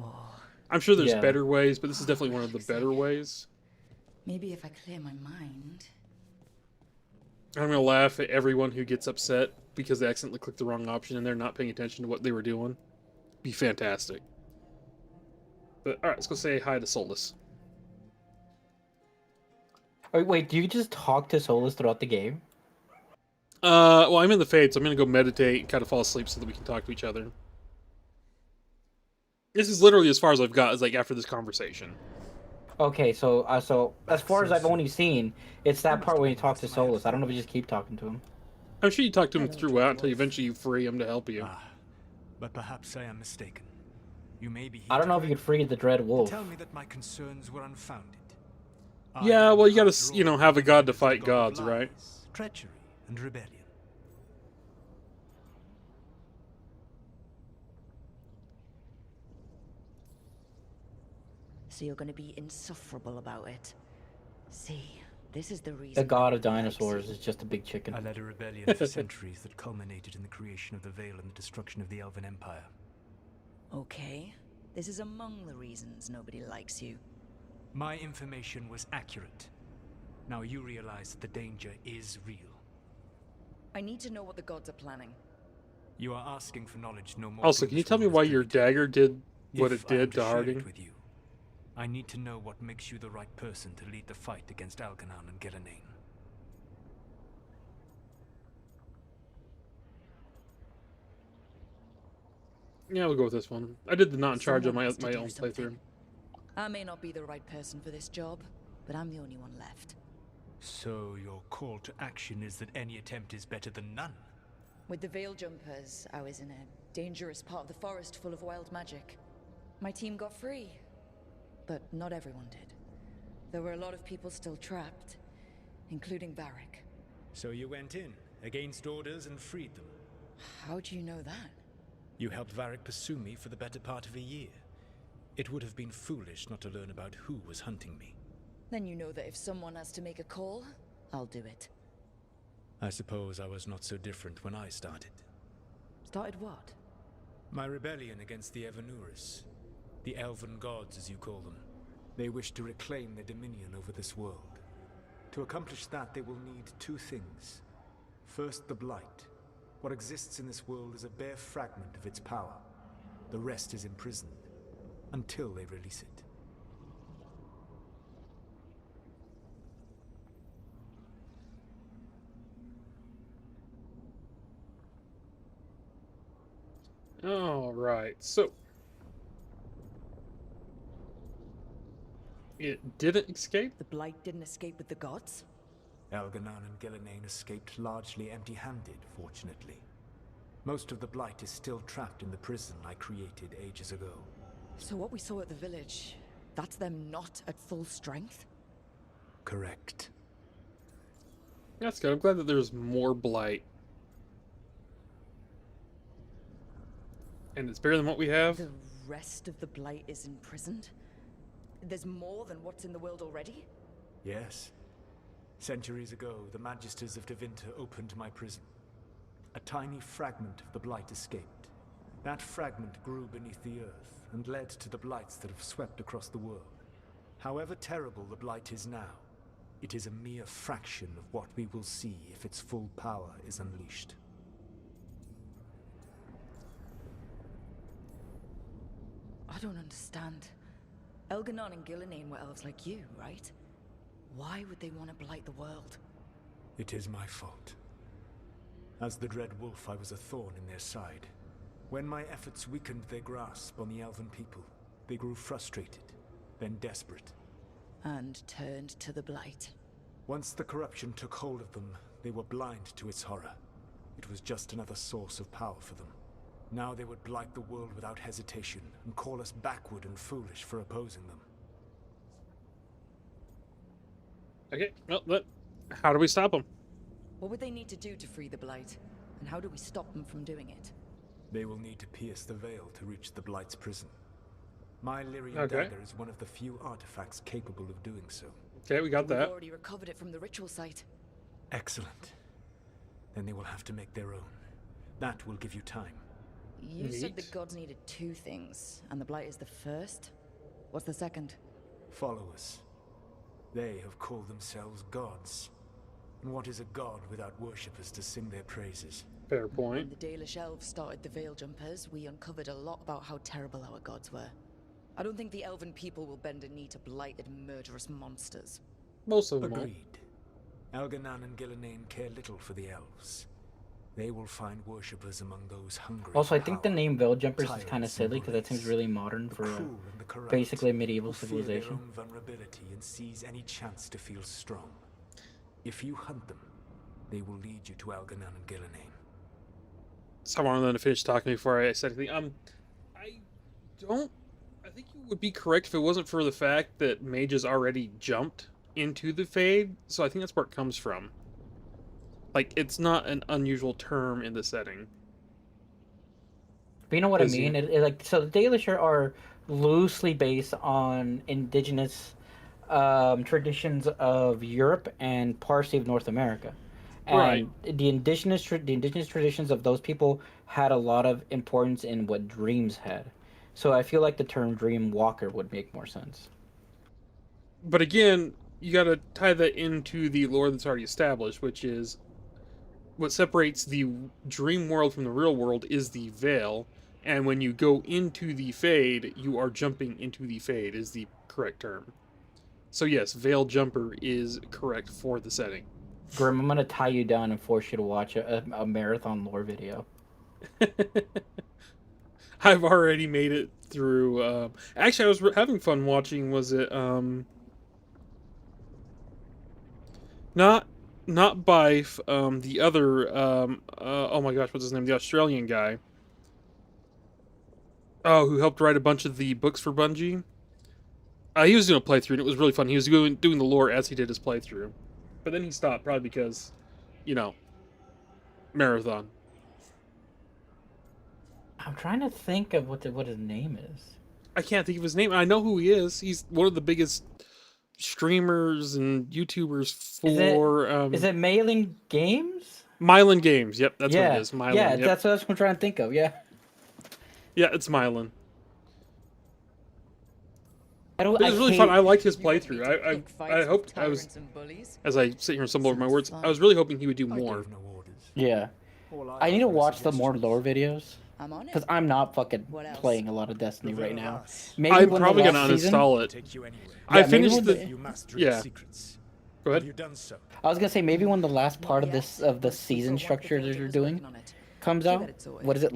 S1: I'm sure there's better ways, but this is definitely one of the better ways.
S4: Maybe if I clear my mind.
S1: I'm gonna laugh at everyone who gets upset because they accidentally clicked the wrong option and they're not paying attention to what they were doing. Be fantastic. But alright, let's go say hi to Solus.
S14: Wait, do you just talk to Solus throughout the game?
S1: Well, I'm in the Fade, so I'm gonna go meditate and kind of fall asleep so that we can talk to each other. This is literally as far as I've got, is like after this conversation.
S14: Okay, so as far as I've only seen, it's that part where you talk to Solus. I don't know if you just keep talking to him.
S1: I'm sure you talk to him throughout until eventually you free him to help you.
S15: But perhaps I am mistaken. You may be.
S14: I don't know if you could free the Dread Wolf.
S15: Tell me that my concerns were unfounded.
S1: Yeah, well, you gotta, have a god to fight gods, right?
S15: Treachery and rebellion.
S4: So you're going to be insufferable about it. See, this is the reason.
S14: The god of
S4: no one likes
S14: dinosaurs
S4: you.
S14: is just a big chicken.
S15: I led a rebellion for centuries that culminated in the creation of the Veil and the destruction of the Elven Empire.
S4: Okay, this is among the reasons nobody likes you.
S15: My information was accurate. Now you realize that the danger is real.
S4: I need to know what the gods are planning.
S15: You are asking for knowledge no more.
S1: Also, can you tell me why your dagger did what it did to Harding?
S15: With you, I need to know what makes you the right person to lead the fight against Algernon and Gillenane.
S1: Yeah, we'll go with this one. I did the not in charge on my own playthrough.
S4: I may not be the right person for this job, but I'm the only one left.
S15: So your call to action is that any attempt is better than none?
S4: With the Veil Jumpers, I was in a dangerous part of the forest full of wild magic. My team got free, but not everyone did. There were a lot of people still trapped, including Varric.
S15: So you went in, against orders, and freed them?
S4: How do you know that?
S15: You helped Varric pursue me for the better part of a year. It would have been foolish not to learn about who was hunting me.
S4: Then you know that if someone has to make a call, I'll do it.
S15: I suppose I was not so different when I started.
S4: Started what?
S15: My rebellion against the Evanuris. The Elven Gods, as you call them. They wish to reclaim their dominion over this world. To accomplish that, they will need two things. First, the Blight. What exists in this world is a bare fragment of its power. The rest is imprisoned, until they release it.
S1: Alright, so it didn't escape?
S4: The Blight didn't escape with the gods?
S15: Algernon and Gillenane escaped largely empty-handed, fortunately. Most of the Blight is still trapped in the prison I created ages ago.
S4: So what we saw at the village, that's them not at full strength?
S15: Correct.
S1: That's good. I'm glad that there's more Blight. And it's better than what we have?
S4: The rest of the Blight is imprisoned? There's more than what's in the world already?
S15: Yes. Centuries ago, the Magisters of Tevinter opened my prison. A tiny fragment of the Blight escaped. That fragment grew beneath the earth and led to the Blights that have swept across the world. However terrible the Blight is now, it is a mere fraction of what we will see if its full power is unleashed.
S4: I don't understand. Elgernon and Gillenane were elves like you, right? Why would they want to blight the world?
S15: It is my fault. As the Dread Wolf, I was a thorn in their side. When my efforts weakened their grasp on the Elven people, they grew frustrated, then desperate.
S4: And turned to the Blight.
S15: Once the corruption took hold of them, they were blind to its horror. It was just another source of power for them. Now they would blight the world without hesitation, and call us backward and foolish for opposing them.
S1: Okay, well, how do we stop them?
S4: What would they need to do to free the Blight? And how do we stop them from doing it?
S15: They will need to pierce the veil to reach the Blight's prison. My Lyrium dagger is one of the few artifacts capable of doing so.
S1: Okay, we got that.
S4: We've already recovered it from the ritual site.
S15: Excellent. Then they will have to make their own. That will give you time.
S4: You said the gods needed two things, and the Blight is the first? What's the second?
S15: Followers. They have called themselves gods. And what is a god without worshippers to sing their praises?
S1: Fair point.
S4: When the Dalish elves started the Veil Jumpers, we uncovered a lot about how terrible our gods were. I don't think the elven people will bend a knee to blighted, murderous monsters.
S1: Most of them
S15: Agreed. Algernon and Gillenane care little for the elves. They will find worshippers among those hungry.
S14: Also, I think the name Veil Jumpers is kind of silly because that seems really modern for basically a medieval civilization.
S15: Their own vulnerability and seize any chance to feel strong. If you hunt them, they will lead you to Algernon and Gillenane.
S1: So I wanted them to finish talking before I said anything. I think you would be correct if it wasn't for the fact that mages already jumped into the Fade, so I think that's where it comes from. Like, it's not an unusual term in the setting.
S14: But you know what I mean? Like, so the Dalish are loosely based on indigenous traditions of Europe and partially of North America, and the indigenous traditions of those people had a lot of importance in what dreams had. So I feel like the term dream walker would make more sense.
S1: But again, you got to tie that into the lore that's already established, which is what separates the dream world from the real world is the veil. And when you go into the Fade, you are jumping into the Fade, is the correct term. So yes, Veil Jumper is correct for the setting.
S14: Grim, I'm gonna tie you down and force you to watch a marathon lore video.
S1: I've already made it through. Actually, I was having fun watching. Was it not Bife? The other. Oh my gosh, what's his name? The Australian guy. Oh, who helped write a bunch of the books for Bungie. He was doing a playthrough, and it was really fun. He was doing the lore as he did his playthrough, but then he stopped, probably because, marathon.
S14: I'm trying to think of what his name is.
S1: I can't think of his name. I know who he is. He's one of the biggest streamers and YouTubers for.
S14: Is it Myelin Games?
S1: Myelin Games. Yep, that's what it is. Myelin.
S14: Yeah,
S1: yep.
S14: That's what I'm trying to think of. Yeah.
S1: Yeah, it's Myelin.
S14: It
S1: was really fun. I liked his playthrough. I hoped as I sit here and stumble over my words, I was really hoping he would do more.
S14: Yeah. I need to watch the more lore videos. Because I'm not fucking playing a lot of Destiny right now.
S1: Maybe I'm probably going to uninstall it. I finished Yeah. Go ahead.
S14: I was going to say, maybe when the last part of the season structure that you're doing comes out. What is it?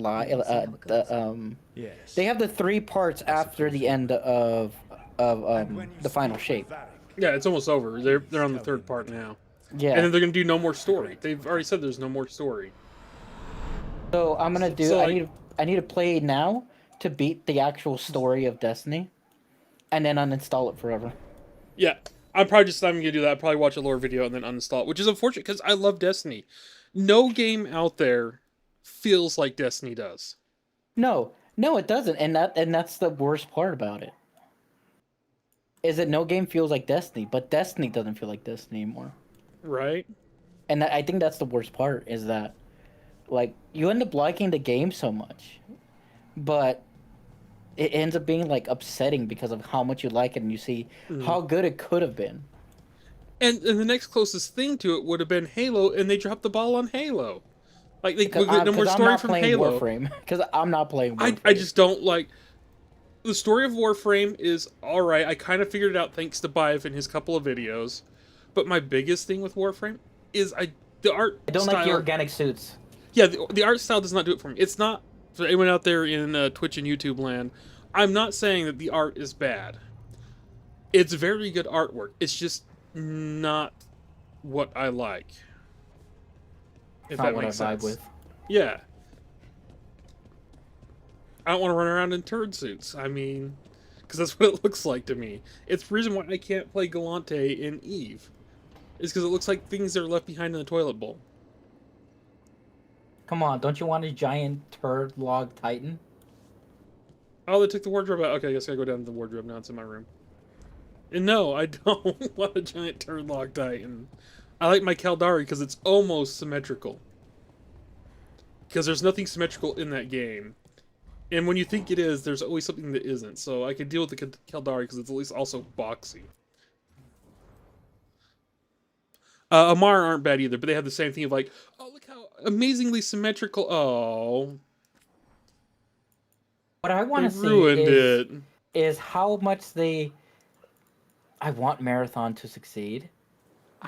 S14: They have the 3 parts after the end of the final shape.
S1: Yeah, it's almost over. They're on the 3rd part now.
S14: Yeah.
S1: And then they're gonna do no more story. They've already said there's no more story.
S14: So I'm gonna do. I need to play now to beat the actual story of Destiny, and then uninstall it forever.
S1: Yeah, I'm gonna do that. I'll probably watch a lore video and then uninstall it, which is unfortunate because I love Destiny. No game out there feels like Destiny does.
S14: No, it doesn't, and that's the worst part about it. Is that no game feels like Destiny, but Destiny doesn't feel like Destiny anymore.
S1: Right.
S14: And I think that's the worst part, is that, like, you end up liking the game so much, but it ends up being, like, upsetting because of how much you like it and you see how good it could have been.
S1: And the next closest thing to it would have been Halo, and they dropped the ball on Halo. Like, we get no more story from Halo.
S14: Because I'm not playing Warframe.
S1: I just don't like... The story of Warframe is alright. I kind of figured it out thanks to Bive in his couple of videos. But my biggest thing with Warframe is the art
S14: I don't
S1: style,
S14: like the organic suits.
S1: Yeah, the art style does not do it for me. It's not, for anyone out there in Twitch and YouTube land, I'm not saying that the art is bad. It's very good artwork. It's just not what I like. If that makes sense. Vibe with. Yeah. I don't want to run around in turd suits. I mean, because that's what it looks like to me. It's the reason why I can't play Galante in Eve. Is because it looks like things that are left behind in the toilet bowl.
S14: Come on, don't you want a giant turd log titan?
S1: Oh, they took the wardrobe out. Okay, I guess I gotta go down to the wardrobe now. It's in my room. And no, I don't want a giant turd log titan. I like my Caldari because it's almost symmetrical. Because there's nothing symmetrical in that game. And when you think it is, there's always something that isn't. So I can deal with the Caldari because it's at least also boxy. Amara aren't bad either, but they have the same thing of like, oh, look how amazingly symmetrical. Oh.
S14: What I want to see is how much they... I want Marathon to succeed.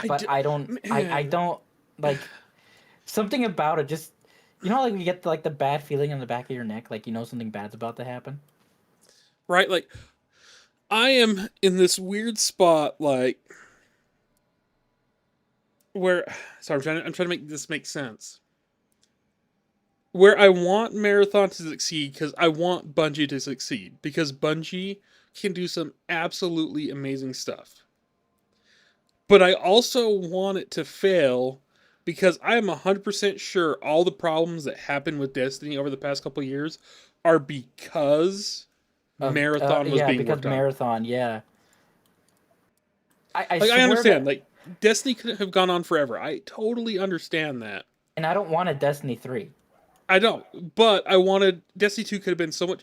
S14: But I don't... I don't... Like, something about it just... You know, like, you get, like, the bad feeling in the back of your neck? Like, you know something bad's about to happen?
S1: Right, like, I am in this weird spot, like... Where, sorry, I'm trying to make this make sense. Where I want Marathon to succeed because I want Bungie to succeed. Because Bungie can do some absolutely amazing stuff. But I also want it to fail because I am 100% sure all the problems that happened with Destiny over the past couple of years are because Marathon was
S14: yeah,
S1: being
S14: because
S1: worked on.
S14: Marathon, yeah. I
S1: Like, I understand.
S14: that,
S1: Like, Destiny couldn't have gone on forever. I totally understand that.
S14: and I don't want a Destiny 3.
S1: I don't. But I wanted... Destiny 2 could have been so much...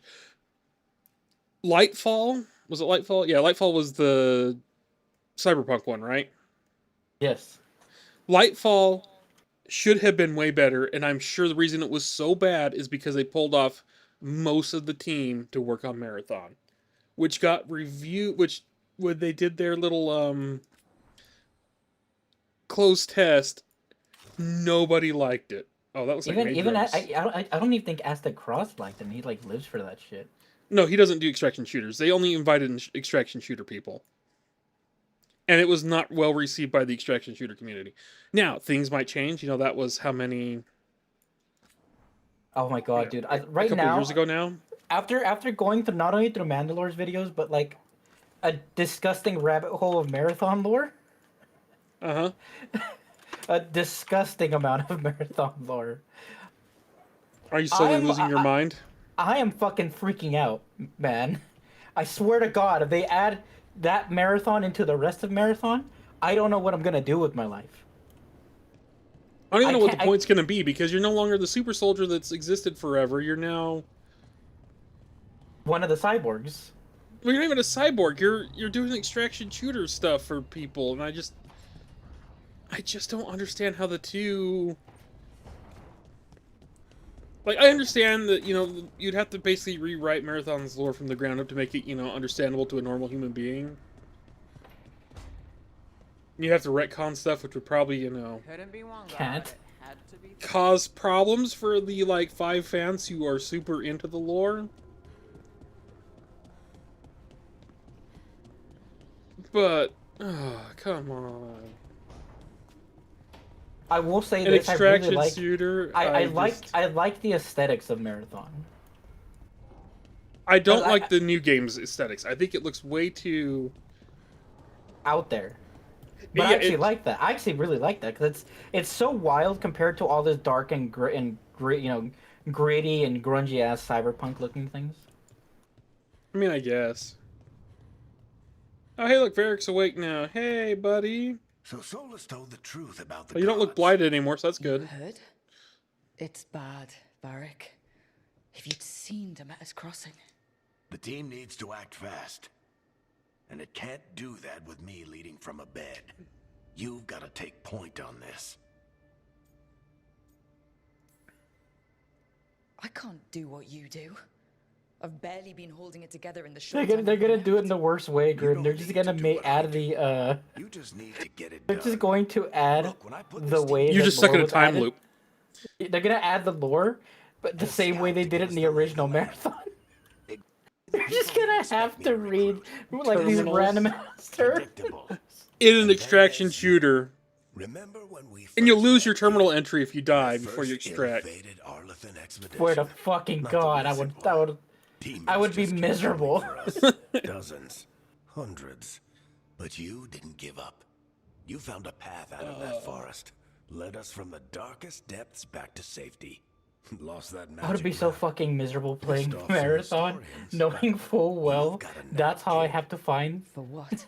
S1: Lightfall? Was it Lightfall? Yeah, Lightfall was the Cyberpunk one, right?
S14: Yes.
S1: Lightfall should have been way better, and I'm sure the reason it was so bad is because they pulled off most of the team to work on Marathon, which got reviewed. Which when they did their little closed test, nobody liked it. Oh, that was like
S14: Even
S1: Matrix.
S14: I don't even think Aztec Cross liked him. He like lives for that shit.
S1: No, he doesn't do extraction shooters. They only invited extraction shooter people. And it was not well received by the extraction shooter community. Now, things might change. You know, that was how many...
S14: Oh my god, dude!
S1: A couple of years ago now.
S14: After going through not only through Mandalore's videos, but like a disgusting rabbit hole of Marathon lore. A disgusting amount of Marathon lore.
S1: Are you slowly losing your mind?
S14: I am fucking freaking out, man. I swear to God, if they add that Marathon into the rest of Marathon, I don't know what I'm gonna do with my life.
S1: I don't even know what the point's going to be, because you're no longer the super soldier that's existed forever. You're now...
S14: one of the cyborgs.
S1: Well, you're not even a cyborg. You're doing extraction shooter stuff for people, and I just don't understand how the two... Like, I understand that, you know, you'd have to basically rewrite Marathon's lore from the ground up to make it, you know, understandable to a normal human being. You have to retcon stuff, which would probably, you know...
S14: Can't.
S1: Cause problems for the, like, 5 fans who are super into the lore. But, oh, come on.
S14: I will say
S1: An
S14: this:
S1: extraction
S14: I really
S1: shooter.
S14: I like the aesthetics of Marathon.
S1: I don't like the new game's aesthetics. I think it looks way too
S14: out there. But
S1: Yeah,
S14: I actually like that. I actually really like that because it's so wild compared to all this dark and gritty and grungy ass cyberpunk looking things.
S1: I mean, I guess. Oh, hey, look, Varric's awake now. Hey, buddy.
S10: So Solus told the truth about the
S1: Well, you don't look blighted anymore, so that's good.
S4: You heard? It's bad, Varric. If you'd seen Demeter's crossing.
S10: The team needs to act fast. And it can't do that with me leading from a bed. You've got to take point on this.
S4: I can't do what you do. I've barely been holding it together in the short
S14: They're gonna do it in the worst way, Grim. They're just gonna add the
S10: You just need to get it
S14: They're
S10: done.
S14: just going to add the way
S1: You're just stuck in a time loop.
S14: They're gonna add the lore, but the same way they did it in the original Marathon. They're just gonna have to read like these random answers.
S1: In an extraction shooter. And you'll lose your terminal entry if you die before you extract.
S14: Swear to fucking God, I would be miserable.
S10: Dozens, hundreds, but you didn't give up. You found a path out of that forest, led us from the darkest depths back to safety. Lost that magic.
S14: I would be so fucking miserable playing Marathon, knowing full well that's how I have to find
S4: for what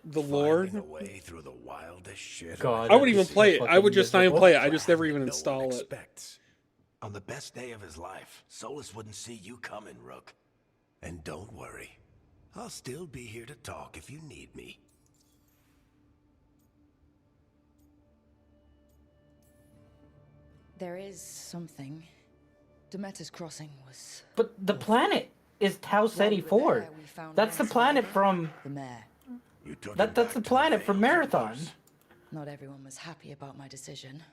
S1: the Lord.
S10: Way through the wildest shit.
S14: God,
S1: I wouldn't even play it. I would just not even play it. I just never even install it.
S10: On the best day of his life, Solus wouldn't see you coming, Rook. And don't worry, I'll still be here to talk if you need me.
S4: There is something. Demeter's crossing was...
S14: But the planet is Tau Ceti 4. That's the planet from...
S4: The mayor.
S14: That's the planet from Marathon.
S4: Not everyone was happy about my decision.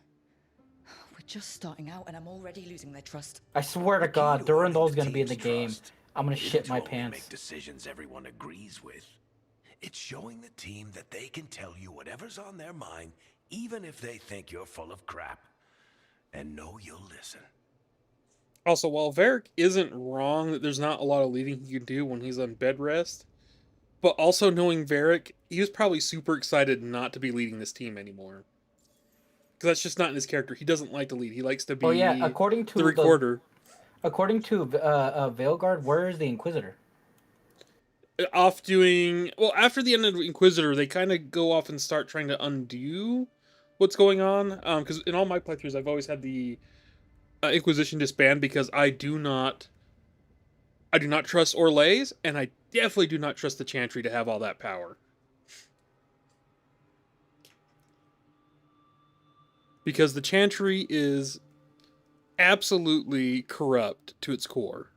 S4: We're just starting out and I'm already losing their trust.
S14: I swear to God, Durandal's gonna be in the game. I'm gonna shit my pants.
S10: Make decisions everyone agrees with. It's showing the team that they can tell you whatever's on their mind, even if they think you're full of crap. And know you'll listen.
S1: Also, while Varric isn't wrong that there's not a lot of leading he can do when he's on bed rest, But also knowing Varric, he was probably super excited not to be leading this team anymore. Because that's just not in his character. He doesn't like to lead. He likes to be
S14: according to
S1: the recorder.
S14: According to Veilgaurd, where is the Inquisitor?
S1: Off doing... Well, after the end of Inquisitor, they kind of go off and start trying to undo what's going on. Because in all my playthroughs, I've always had the Inquisition disband because I do not trust Orlays, and I definitely do not trust the Chantry to have all that power. Because the Chantry is absolutely corrupt to its core.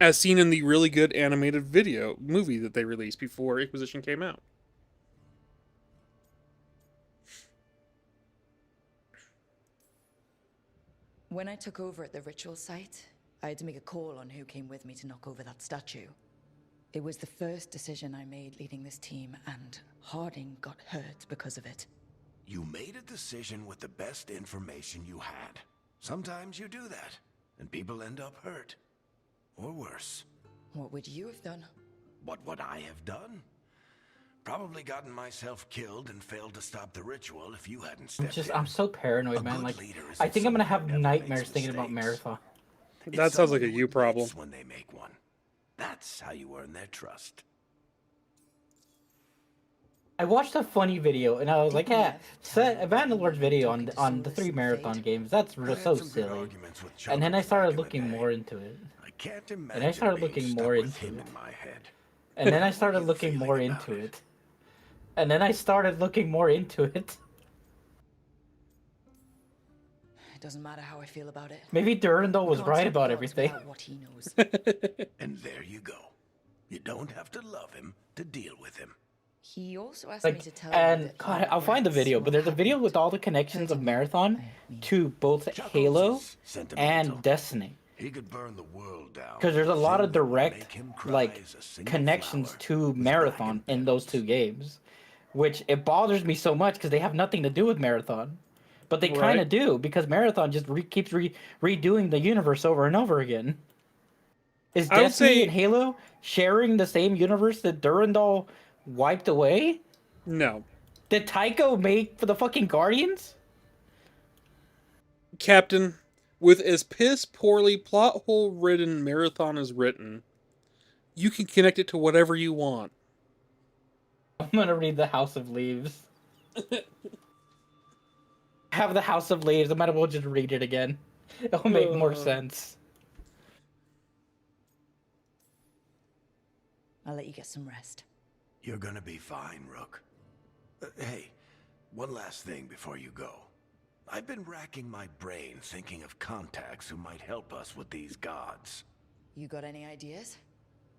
S1: As seen in the really good animated movie that they released before Inquisition came out.
S4: When I took over at the ritual site, I had to make a call on who came with me to knock over that statue. It was the first decision I made leading this team, and Harding got hurt because of it.
S10: You made a decision with the best information you had. Sometimes you do that, and people end up hurt. Or worse.
S4: What would you have done?
S10: What would I have done? Probably gotten myself killed and failed to stop the ritual if you hadn't stepped in.
S14: I'm so paranoid, man. Like, I think I'm gonna have nightmares thinking about Marathon.
S1: That sounds like a you problem.
S10: When they make one. That's how you earn their trust.
S14: I watched a funny video and I was like, "Yeah, Vandalord's video on the 3 Marathon games. That's so silly." And then I started looking more into it. And I started looking more into it. And then I started looking more into it. And then I started looking more into it.
S4: It doesn't matter how I feel about it.
S14: Maybe Durandal was right about everything.
S4: What he knows.
S10: And there you go. You don't have to love him to deal with him.
S4: He also asked
S14: Like,
S4: me to tell
S14: and
S4: you that
S14: God, I'll find the video, but there's a video with all the connections of Marathon to both Halo and Destiny.
S10: He could burn the world down.
S14: Because there's a lot of direct, like, connections to Marathon in those 2 games. Which, it bothers me so much because they have nothing to do with Marathon. But they kind of do, because Marathon just keeps redoing the universe over and over again. Is Destiny and Halo sharing the same universe that Durandal wiped away?
S1: No.
S14: Did Tycho make for the fucking Guardians?
S1: Captain, with as piss-poorly, plot-hole-ridden Marathon is written, you can connect it to whatever you want.
S14: I'm gonna read the House of Leaves. Have the House of Leaves. I might as well just read it again. It'll make more sense.
S4: I'll let you get some rest.
S10: You're gonna be fine, Rook. Hey, one last thing before you go. I've been racking my brain thinking of contacts who might help us with these gods.
S4: You got any ideas?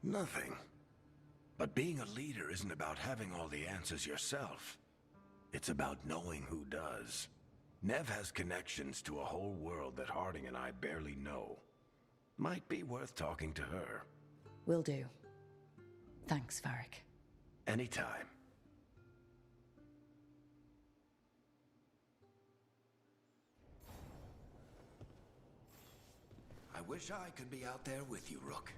S10: Nothing. But being a leader isn't about having all the answers yourself. It's about knowing who does. Nev has connections to a whole world that Harding and I barely know. Might be worth talking to her.
S4: Will do. Thanks, Varric.
S10: Anytime. I wish I could be out there with you, Rook.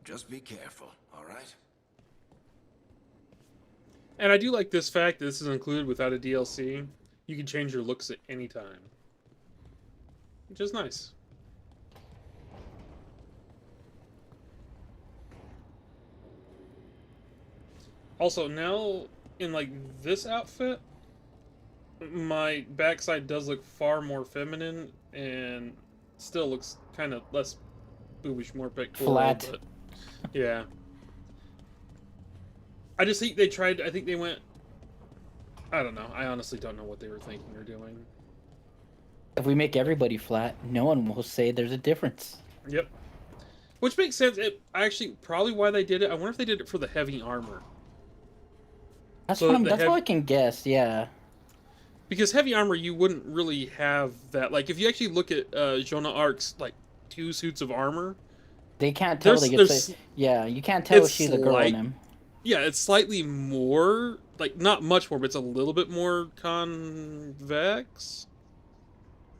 S10: Just be careful, all right?
S1: And I do like this fact that this is included without a DLC. You can change your looks at any time. Which is nice. Also, now, in, like, this outfit, my backside does look far more feminine, and still looks kind of less boobish, more pectoral.
S14: Flat.
S1: But, yeah. I just think they tried, I think they went, I don't know. I honestly don't know what they were thinking or doing.
S14: If we make everybody flat, no one will say there's a difference.
S1: Yep. Which makes sense. Actually, probably why they did it. I wonder if they did it for the heavy armor.
S14: That's that's what I can guess, yeah.
S1: Because heavy armor, you wouldn't really have that. Like, if you actually look at Jonah Ark's, like, 2 suits of armor...
S14: They can't tell yeah, you can't tell if she's a girl in him.
S1: Yeah, it's slightly more... Like, not much more, but it's a little bit more convex?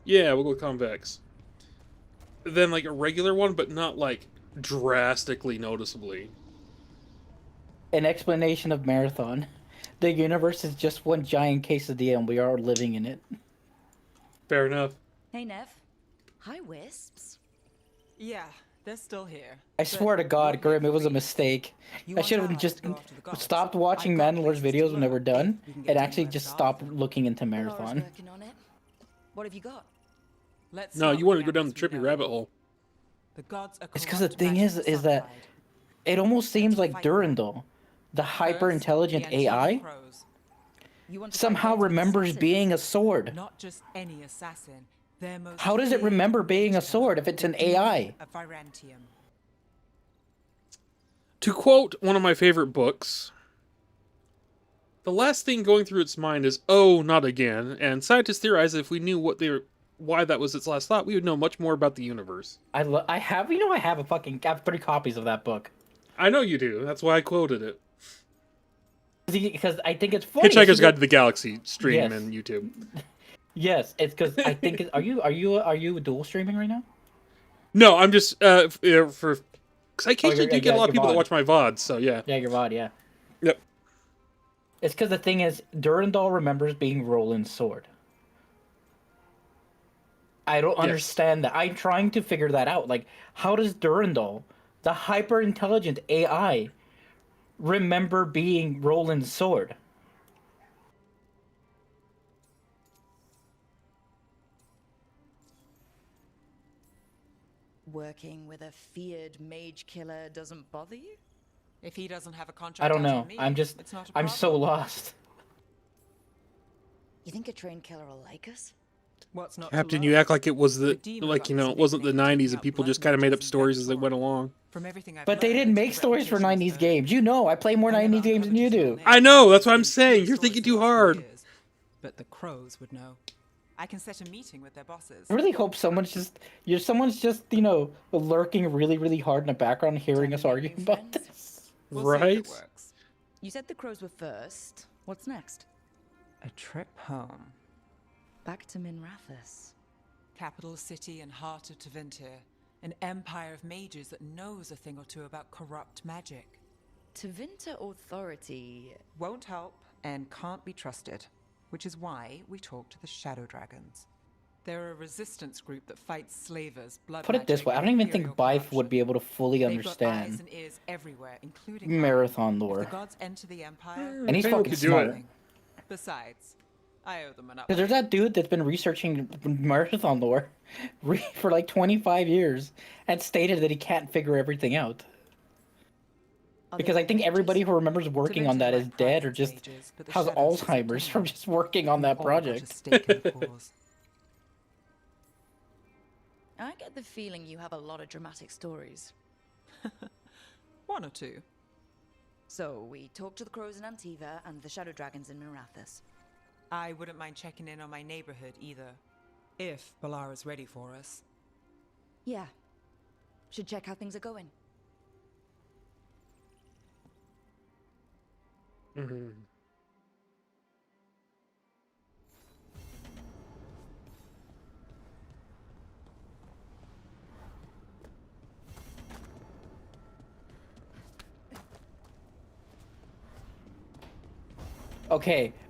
S1: Yeah, we'll go with convex. Than, like, a regular one, but not, like, drastically noticeably.
S14: An explanation of Marathon. The universe is just one giant quesadilla and we are living in it.
S1: Fair enough.
S4: Hey, Nev. Hi, Wisps.
S3: Yeah, they're still here.
S14: I swear to God, Grim, it was a mistake. I should have just stopped watching Mandalore's videos when they were done and actually just stopped looking into Marathon.
S4: Working on it. What have you got?
S1: No, you wanted to go down the trippy rabbit hole.
S14: It's because the thing is that it almost seems like Durandal, the hyper-intelligent AI, somehow remembers being a sword.
S3: Not just any assassin.
S14: How does it remember being a sword if it's an AI?
S1: To quote one of my favorite books, the last thing going through its mind is, "Oh, not again." And scientists theorize that if we knew why that was its last thought, we would know much more about the universe.
S14: I have 3 copies of that book.
S1: I know you do. That's why I quoted it.
S14: Because I think it's funny.
S1: Hitchhiker's Guide to the Galaxy stream
S14: Yes.
S1: and YouTube.
S14: Yes, it's because I think are you dual streaming right now?
S1: No, I'm just because I occasionally do get a lot of people that
S14: VOD.
S1: watch my VODs. So yeah.
S14: Yeah, your VOD, yeah.
S1: Yep.
S14: It's because the thing is, Durandal remembers being Roland's sword. I don't understand that. I'm trying to figure that out. Like, how does Durandal, the hyper-intelligent AI, remember being Roland's sword?
S4: Working with a feared mage killer doesn't bother you?
S3: If he doesn't have a contract,
S14: I don't
S3: out
S14: know.
S3: on me, it's not a
S14: I'm so
S3: problem.
S14: lost.
S4: You think a trained killer will like us?
S3: What's not
S1: Captain, you act like it was it wasn't the 90s and people just kind of made up stories as they went along.
S14: But they didn't make stories for 90s games. You know, I play more 90s games than you do.
S1: I know, that's what I'm saying. You're thinking too hard.
S3: But the crows would know. I can set a meeting with their bosses.
S14: I really hope someone's just lurking really, really hard in the background hearing us arguing about this.
S1: Right?
S4: You said the crows were first. What's next?
S3: A trip home.
S4: Back to Minrathous.
S3: Capital city and heart of Tevinter. An empire of mages that knows a thing or two about corrupt magic.
S4: Tevinter authority
S3: won't help and can't be trusted, which is why we talk to the Shadow Dragons. They're a resistance group that fights slavers, blood
S14: Put it this way, I don't even think Byf would be able to fully understand
S3: and ears everywhere, including
S14: Marathon lore.
S3: If the gods enter the empire,
S14: And he's fucking smart.
S3: Besides, I owe them an
S14: Because there's that dude that's been researching Marathon lore for like 25 years and stated that he can't figure everything out. Because I think everybody who remembers working on that is dead or just has Alzheimer's from just working on that project.
S4: I get the feeling you have a lot of dramatic stories.
S3: 1 or 2.
S4: So, we talked to the crows in Antiva and the Shadow Dragons in Minrathous.
S3: I wouldn't mind checking in on my neighborhood either. If Balara's ready for us.
S4: Yeah. Should check how things are going.
S1: Mm-hmm.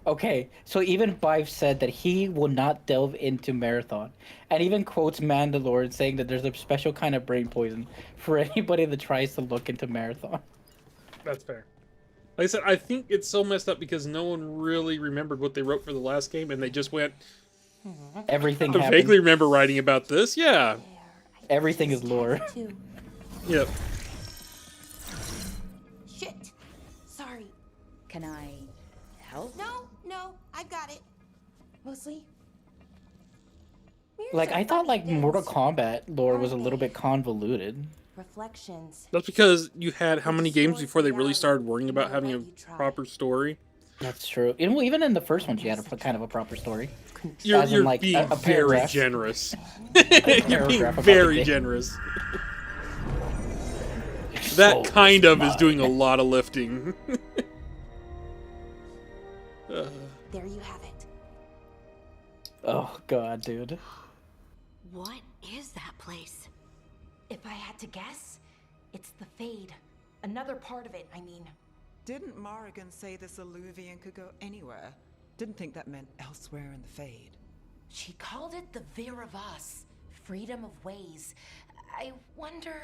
S14: Okay. So even Byf said that he will not delve into Marathon, and even quotes Mandalore saying that there's a special kind of brain poison for anybody that tries to look into Marathon.
S1: That's fair. Like I said, I think it's so messed up because no one really remembered what they wrote for the last game, and they just went.
S14: Everything
S1: I
S14: happened.
S1: vaguely remember writing about this. Yeah.
S14: Everything is lore.
S1: Yep.
S2: Shit. Sorry.
S4: Can I help?
S2: No, I've got it. Mostly.
S14: Like, I thought like Mortal Kombat lore was a little bit convoluted.
S2: Reflections.
S1: That's because you had how many games before they really started worrying about having a proper story?
S14: That's true. And, well, even in the first ones, you had a kind of a proper story.
S1: You're
S14: As in, like,
S1: being
S14: a
S1: very
S14: paragraph.
S1: generous.
S14: A
S1: You're being
S14: paragraph about
S1: very
S14: the game.
S1: generous. That kind of is doing a lot of lifting.
S2: There you have it.
S14: Oh god, dude.
S8: What is that place?
S2: If I had to guess, it's the Fade. Another part of it, I mean.
S3: Didn't Morrigan say this Illuvian could go anywhere? Didn't think that meant elsewhere in the Fade.
S2: She called it the Vir of Us, freedom of ways. I wonder...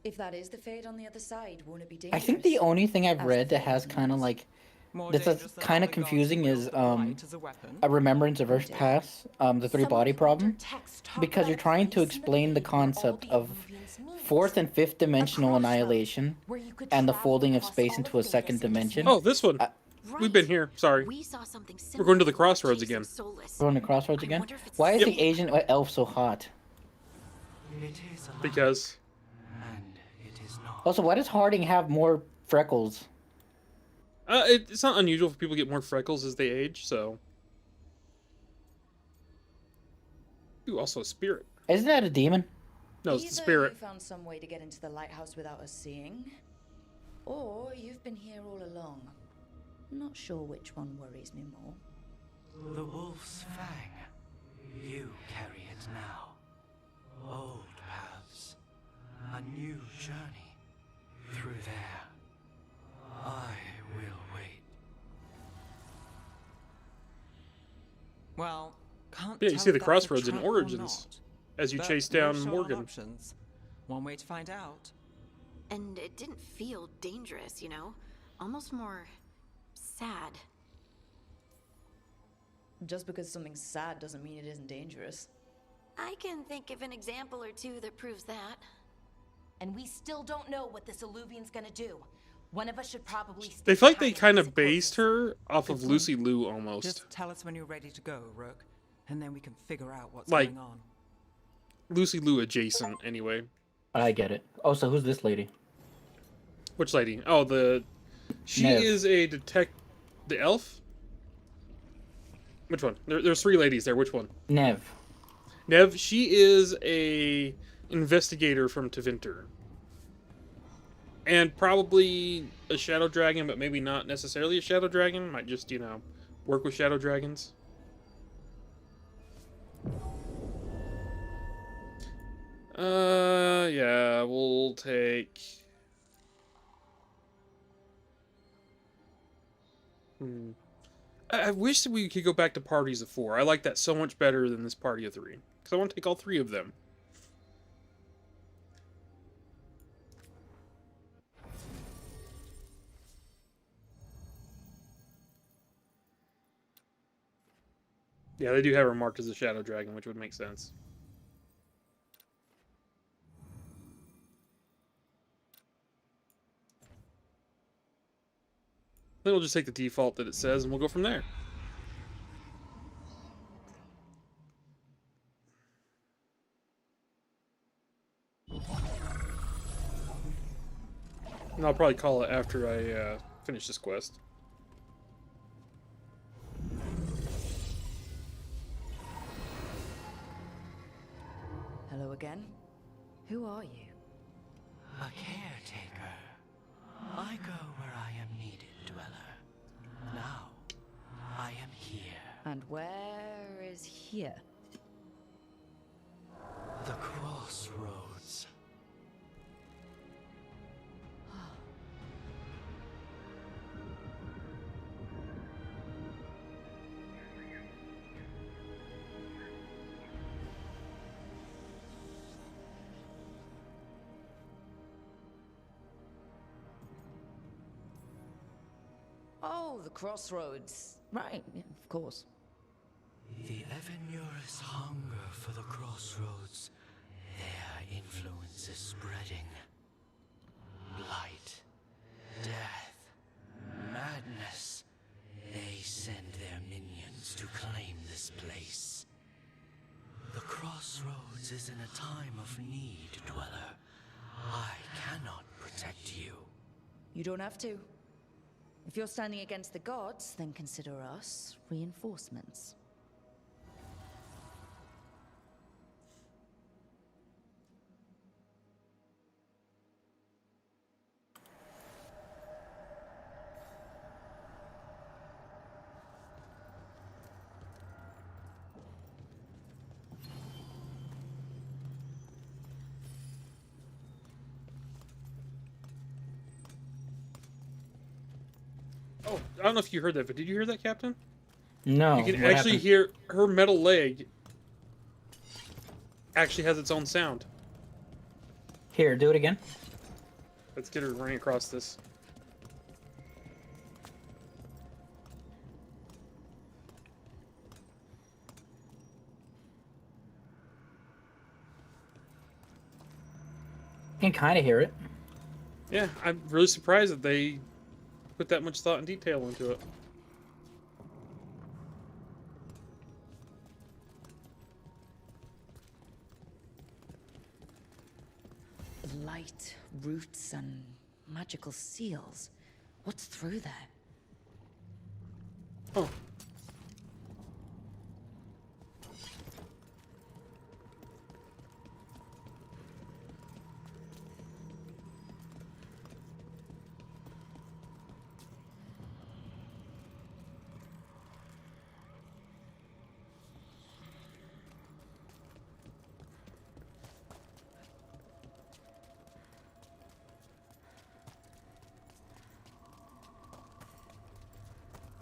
S4: If that is the Fade on the other side, won't it be
S14: I
S4: dangerous?
S14: think the only thing I've read that has kind of like that's kind of confusing is a remembrance of Earth's past, the three body problem, because you're trying to explain the concept of fourth and fifth dimensional annihilation and the folding of space into a second dimension.
S1: Oh, this one. We've been here. Sorry.
S8: We saw something
S1: We're going to the crossroads again.
S14: We're on the crossroads again? Why is the Asian elf so hot?
S1: Because.
S14: Also, why does Harding have more freckles?
S1: It's not unusual for people to get more freckles as they age, so. Ooh, also a spirit.
S14: Isn't that a demon?
S1: No, it's the spirit.
S4: You found some way to get into the lighthouse without us seeing, or you've been here all along. Not sure which one worries me more.
S16: The wolf's fang. You carry it now. Old paths. A new journey. Through there. I will wait.
S3: Well, can't
S1: Yeah, you
S3: tell
S1: see the
S3: if that's a
S1: crossroads in
S3: trap or
S1: Origins
S3: not.
S1: as you
S3: But
S1: chase
S3: no
S1: down
S3: short
S1: Morgan.
S3: options. One way to find out.
S8: And it didn't feel dangerous, you know? Almost more sad.
S4: Just because something's sad doesn't mean it isn't dangerous.
S8: I can think of an example or two that proves that.
S2: And we still don't know what this Illuvian's gonna do. One of us should probably stay
S1: They feel like they
S2: behind
S1: kind
S2: and
S1: of based her off of
S3: Good
S1: Lucy
S3: point.
S1: Liu almost.
S3: Just tell us when you're ready to go, Rook, and then we can figure out what's
S1: Like-
S3: going on.
S1: Lucy Liu adjacent, anyway.
S14: I get it. Oh, so who's this lady?
S1: Which lady? Oh, she
S14: Nev.
S1: is a the elf? Which one? There's three ladies there. Which one?
S14: Nev.
S1: Nev, she is a investigator from Tevinter. And probably a shadow dragon, but maybe not necessarily a shadow dragon. Might just, work with shadow dragons. Yeah, we'll take... I wish that we could go back to parties of 4. I like that so much better than this party of 3. Because I want to take all 3 of them. Yeah, they do have her marked as a shadow dragon, which would make sense. Then we'll just take the default that it says, and we'll go from there. And I'll probably call it after I finish this quest.
S4: Hello again. Who are you?
S16: A caretaker. I go where I am needed, Dweller. Now, I am here.
S4: And where is here?
S16: The crossroads.
S4: Oh, the crossroads. Right, yeah, of course.
S16: The Evanurus hunger for the crossroads. Their influence is spreading. Blight, death, madness. They send their minions to claim this place. The crossroads is in a time of need, Dweller. I cannot protect you.
S4: You don't have to. If you're standing against the gods, then consider us reinforcements.
S1: Oh, I don't know if you heard that, but did you hear that, Captain?
S14: No.
S1: You can
S14: what
S1: actually
S14: happened?
S1: hear her metal leg actually has its own sound.
S14: Here, do it again.
S1: Let's get her running across this.
S14: You can kind of hear it.
S1: Yeah, I'm really surprised that they put that much thought and detail into it.
S4: Light, roots, and magical seals. What's through there?
S1: Oh.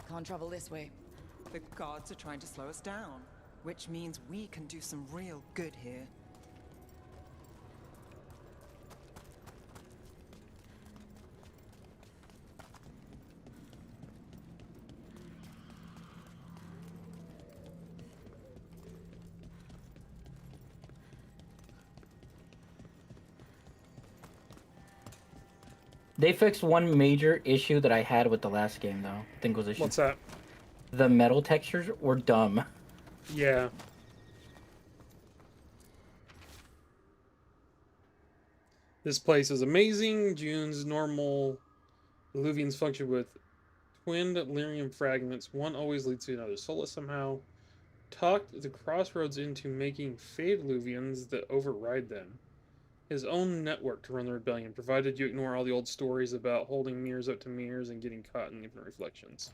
S4: Can't travel this way.
S3: The gods are trying to slow us down, which means we can do some real good here.
S14: They fixed one major issue that I had with the last game, though. I think was issue.
S1: What's that?
S14: The metal textures were dumb.
S1: Yeah. This place is amazing. June's normal Illuvians function with twinned lyrium fragments. One always leads to another. Solus somehow talked the crossroads into making fade Illuvians that override them. His own network to run the rebellion, provided you ignore all the old stories about holding mirrors up to mirrors and getting caught in infinite reflections.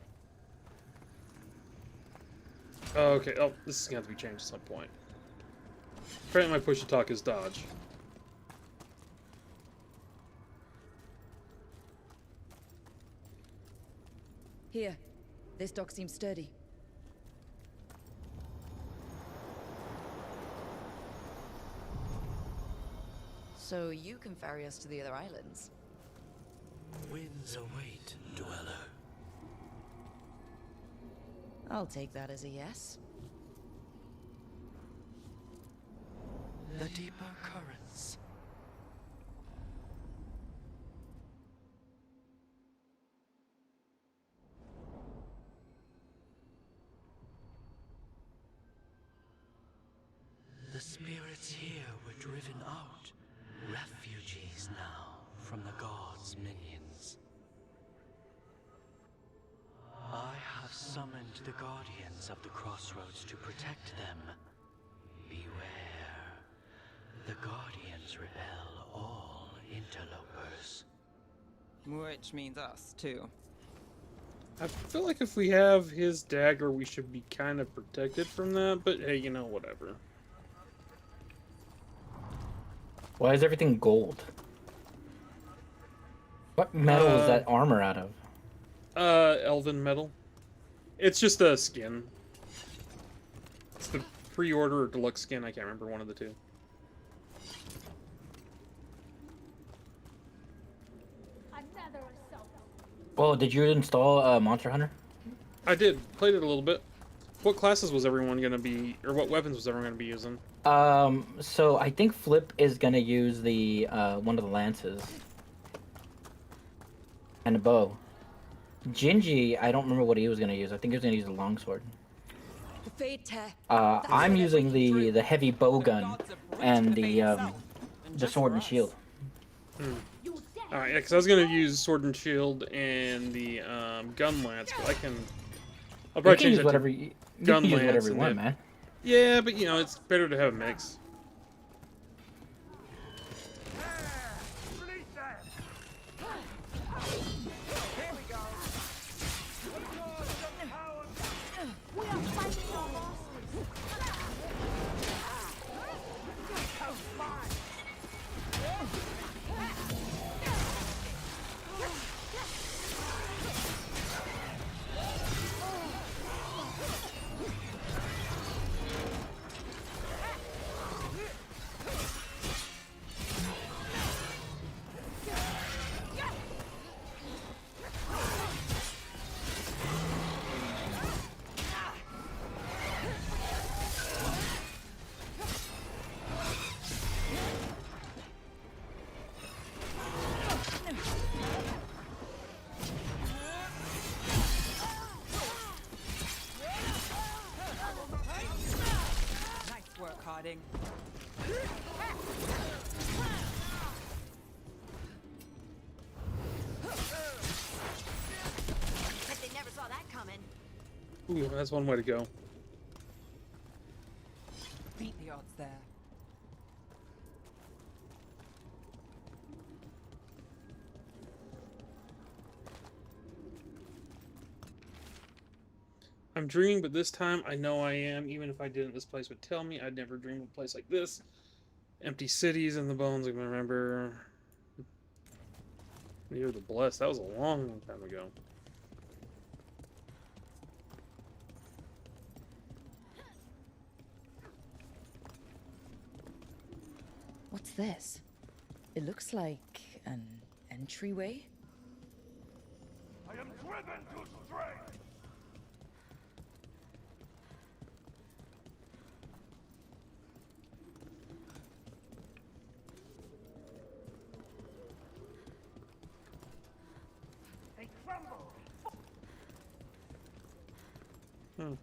S1: Oh, okay. Oh, this is going to have to be changed at some point. Apparently my push to talk is dodge.
S4: Here. This dock seems sturdy. So you can ferry us to the other islands?
S16: Winds await, dweller.
S4: I'll take that as a yes.
S16: The deeper currents. The spirits here were driven out, refugees now from the gods' minions. I have summoned the guardians of the crossroads to protect them. Beware. The guardians repel all interlopers.
S3: Which means us, too.
S1: I feel like if we have his dagger, we should be kind of protected from that, but hey, you know, whatever.
S14: Why is everything gold? What metal is that armor out of?
S1: Elven metal. It's just a skin. It's the pre-order or deluxe skin, I can't remember, one of the two.
S14: Oh, did you install Monster Hunter?
S1: I did. Played it a little bit. What classes was everyone going to be, or what weapons was everyone going to be using?
S14: So I think Flip is gonna use the one of the lances and a bow. Gingy, I don't remember what he was gonna use. I think he was gonna use the longsword. I'm using the heavy bow gun and the sword and shield.
S1: Alright, yeah, because I was going to use sword and shield and the gun lance, but I'll probably change that to gun lance.
S14: Whatever you want, man.
S1: Yeah, but you know, it's better to have a mix. Ooh, that's one way to go.
S3: Beat the odds there.
S1: I'm dreaming, but this time I know I am. Even if I didn't, this place would tell me. I'd never dream of a place like this. Empty cities and the bones. I can remember. You're the blessed. That was a long, long time ago.
S4: What's this? It looks like an entryway.
S5: I am driven to strength. They crumble.
S1: Hmm.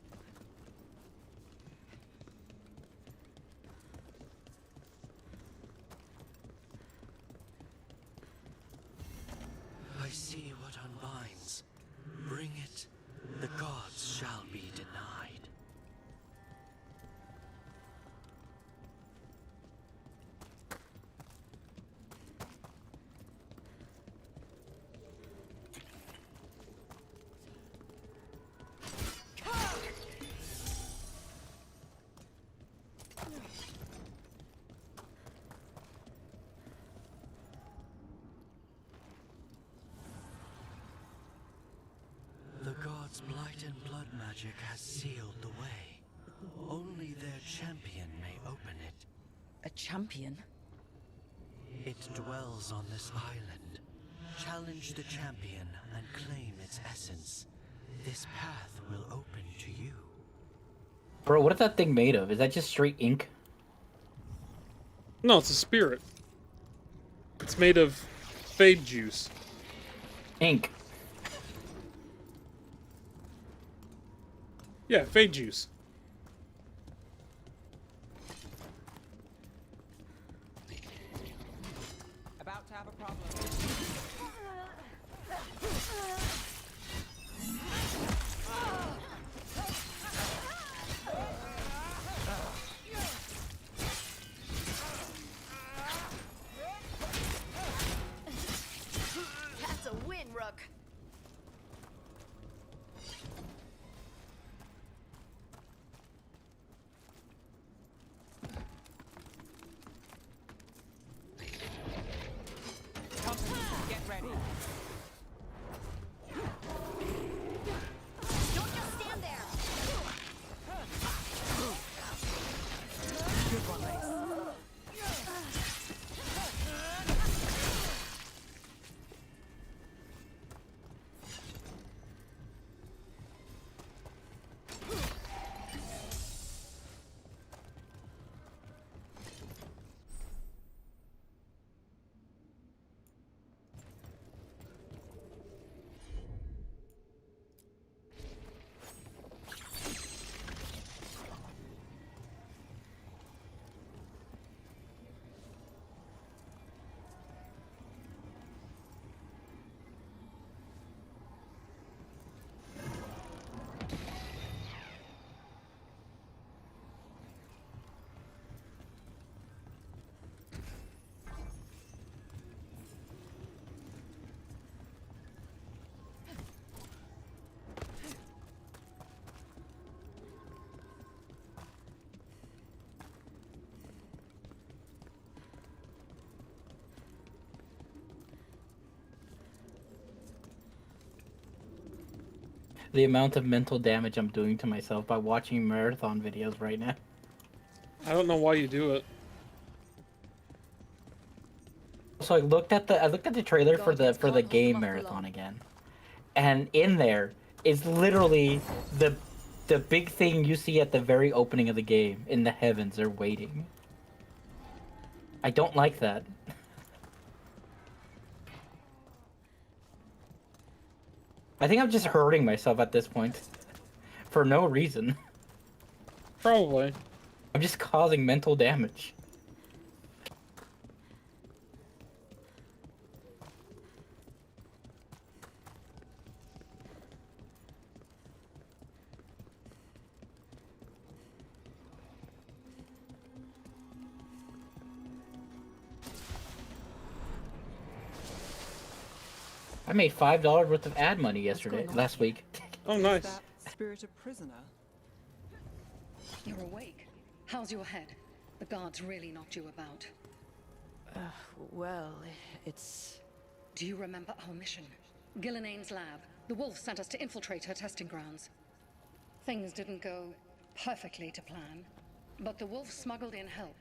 S16: I see what unbinds. Bring it, the gods shall be denied. The gods' blight and blood magic has sealed the way. Only their champion may open it.
S4: A champion?
S16: It dwells on this island. Challenge the champion and claim its essence. This path will open to you.
S14: Bro, what is that thing made of? Is that just straight ink?
S1: No, it's a spirit. It's made of fade juice.
S14: Ink.
S1: Yeah, fade juice.
S3: About to have a problem.
S8: That's a win, Rook.
S3: Company, get ready.
S8: Don't just stand there.
S3: Good one, Lace.
S14: The amount of mental damage I'm doing to myself by watching marathon videos right now.
S1: I don't know why you do it.
S14: So I looked at the trailer for the game marathon again, and in there is literally the big thing you see at the very opening of the game. In the heavens, they're waiting. I don't like that. I think I'm just hurting myself at this point, for no reason.
S1: Probably.
S14: I'm just causing mental damage. I made $5 worth of ad money last week.
S1: Oh,
S3: Is
S1: nice.
S3: that spirit a prisoner?
S17: You're awake. How's your head? The guards really knocked you about.
S4: Well, it's...
S17: Do you remember our mission? Gillenane's lab. The wolf sent us to infiltrate her testing grounds. Things didn't go perfectly to plan, but the wolf smuggled in help.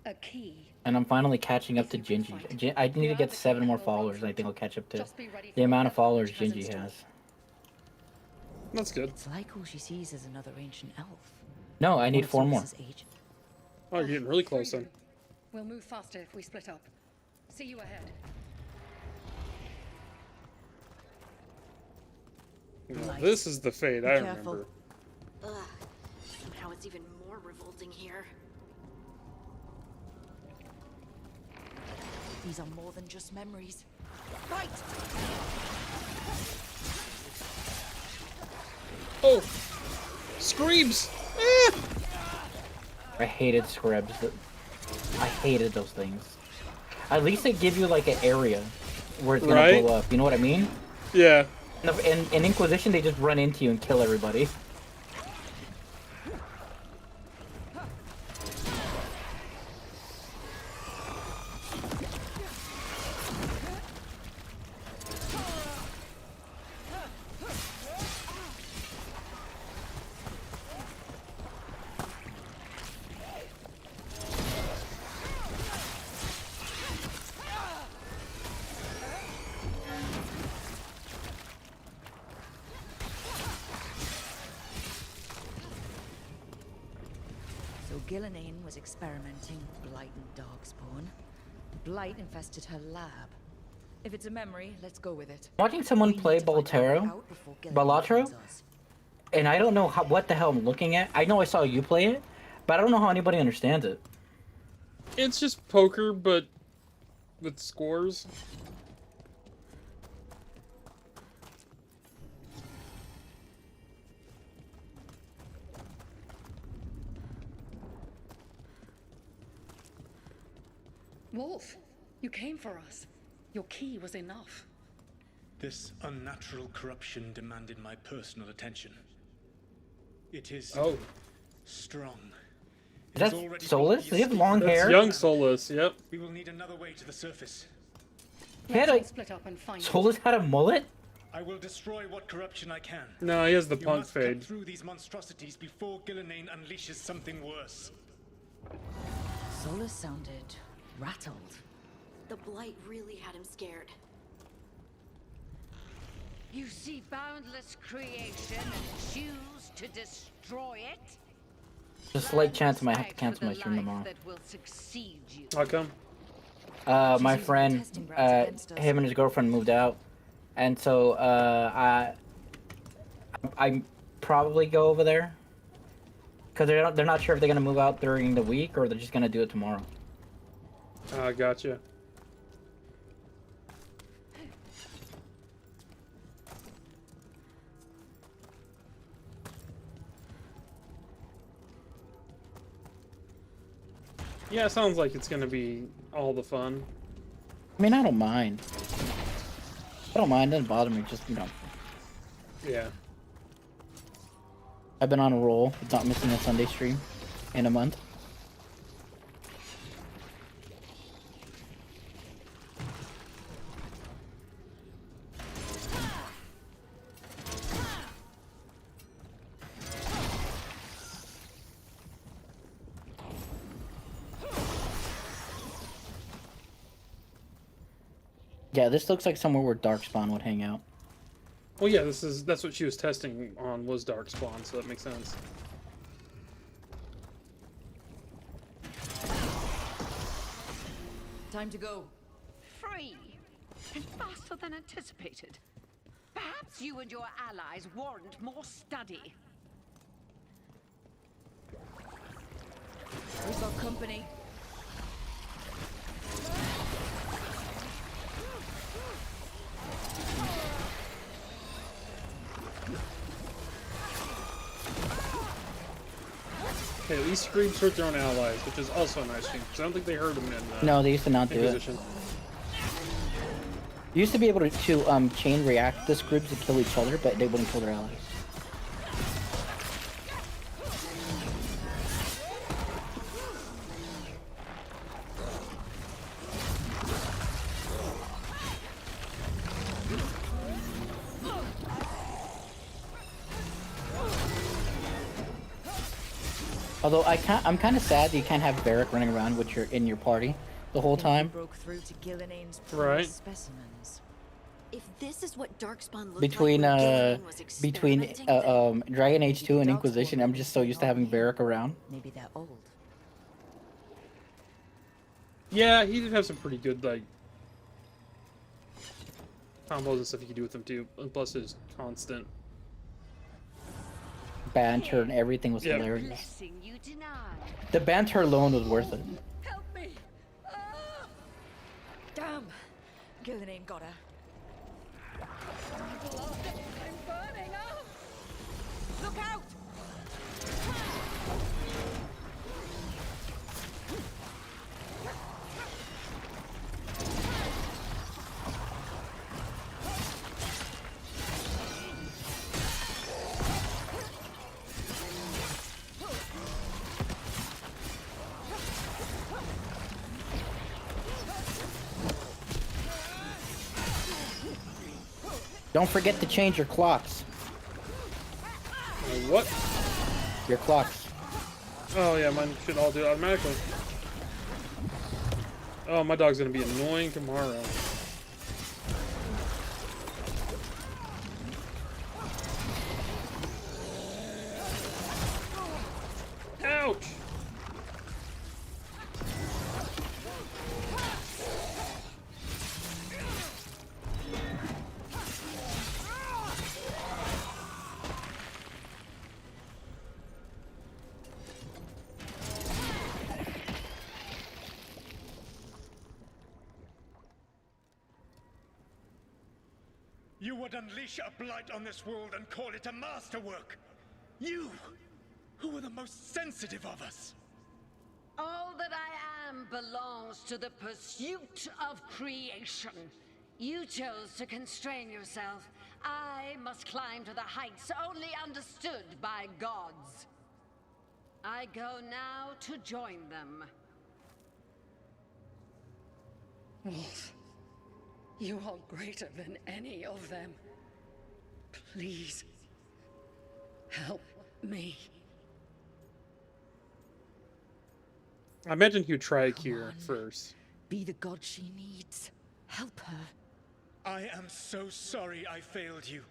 S17: A key.
S14: And I'm finally catching up to Gingy. I need to get 7 more followers, and I think I'll catch up to the amount of followers Gingy has.
S1: That's good.
S4: It's like all she sees is another ancient elf.
S14: No, I need 4 more.
S1: Oh, you're getting really close then.
S17: We'll move faster if we split up. See you ahead.
S1: Now, this is the fate I remember.
S8: Ugh. Somehow it's even more revolting here.
S4: These are more than just memories. Fight!
S1: Oh! Screams! Ah!
S14: I hated scrubs. I hated those things. At least they give you like an area where it's gonna blow up. You know what I mean?
S1: Yeah.
S14: In Inquisition, they just run into you and kill everybody.
S4: So Gillenane was experimenting with blight and darkspawn. Blight infested her lab. If it's a memory, let's go with it.
S14: Watching someone play Balatro, and I don't know what the hell I'm looking at. I know I saw you play it, but I don't know how anybody understands it.
S1: It's just poker, but with scores.
S17: Wolf, you came for us. Your key was enough.
S15: This unnatural corruption demanded my personal attention. It is strong.
S14: Is that Solus? Does he have long hair?
S1: That's young Solus, yep.
S15: We will need another way to the surface.
S17: Split up and find
S14: Solus had a mullet?
S15: I will destroy what corruption I can.
S1: No, he has the
S15: You
S1: punk
S15: must cut
S1: fade.
S15: through these monstrosities before Gillenane unleashes something worse.
S4: Solus sounded rattled.
S8: The blight really had him scared.
S9: You see boundless creation and choose to destroy it?
S14: Just a slight chance I might have to cancel my stream tomorrow.
S9: That will succeed you.
S1: How come?
S14: My friend, him and his girlfriend moved out, and so I probably go over there because they're not sure if they're gonna move out during the week or they're just gonna do it tomorrow.
S1: Gotcha. Yeah, it sounds like it's gonna be all the fun.
S14: I mean, I don't mind. I don't mind. It doesn't bother me. Just, you know.
S1: Yeah.
S14: I've been on a roll with not missing a Sunday stream in a month. Yeah, this looks like somewhere where Darkspawn would hang out.
S1: Well, yeah, that's what she was testing on, was Darkspawn, so that makes sense.
S4: Time to go.
S9: Free! And faster than anticipated. Perhaps you and your allies warrant more study.
S4: We've got company.
S1: Okay, at least Screams hurt their own allies, which is also a nice thing, because I don't think they hurt them in
S14: No, they used to not do it.
S1: Inquisition.
S14: You used to be able to chain reactus groups to kill each other, but they wouldn't kill their allies. Although I'm kind of sad that you can't have Varric running around with in your party the whole time.
S4: Broke through to Gilnean's
S1: Right.
S4: specimens.
S8: If this is what Darkspawn looked
S14: Between
S8: like when Gilnean was experimenting,
S14: Dragon Age 2 and Inquisition, I'm just so used to having Varric around.
S4: Maybe they're old.
S1: Yeah, he did have some pretty good, like, combos and stuff you could do with him, too. And plus his constant
S14: Banter and everything was hilarious. The banter alone was worth it.
S4: Help me! Damn! Gilnean got her. I'm burning up! Look out!
S14: Don't forget to change your clocks.
S1: What?
S14: Your clocks.
S1: Oh yeah, mine should all do it automatically. Oh, my dog's gonna be annoying tomorrow. Ouch!
S18: You would unleash a blight on this world and call it a masterwork! You, who were the most sensitive of us!
S19: All that I am belongs to the pursuit of creation. You chose to constrain yourself. I must climb to the heights only understood by gods. I go now to join them.
S17: Wolf, you are greater than any of them. Please, help me.
S1: I imagine he would try Akira first.
S4: Be the god she needs. Help her.
S18: I am so sorry I failed you.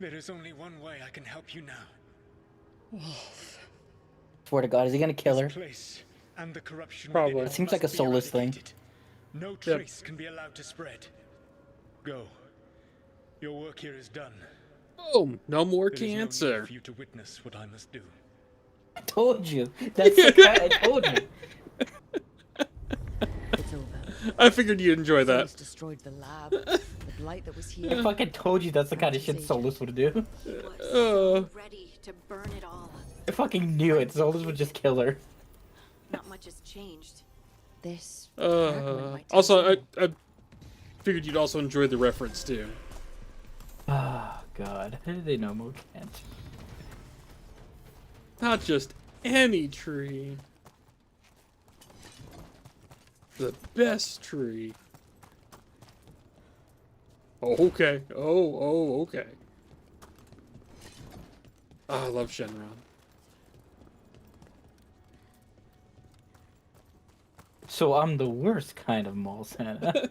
S18: There is only one way I can help you now.
S17: Wolf.
S14: Swear to God, is he gonna kill her?
S18: This place and the corruption
S1: Probably.
S18: within
S14: It seems like a
S18: must be
S14: soulless thing.
S18: eradicated. No trace can be allowed to spread. Go. Your work here is done.
S1: Boom! No more
S18: There is no need
S1: cancer.
S18: for you to witness what I must do.
S14: I told you. That's the guy I told you.
S4: It's over.
S1: I figured you'd enjoy that.
S4: Solus destroyed the lab. The blight that was here.
S14: I fucking told you that's the kind of shit Solus would do.
S8: ready to burn it all.
S14: I fucking knew it. Solus would just kill her.
S8: Not much has changed.
S4: This.
S1: Also, I figured you'd also enjoy the reference too.
S14: Oh God, how did they know Mo can't?
S1: Not just any tree. The best tree. Oh, okay. Oh, okay. Oh, I love Shenron.
S14: So I'm the worst kind of mall Santa.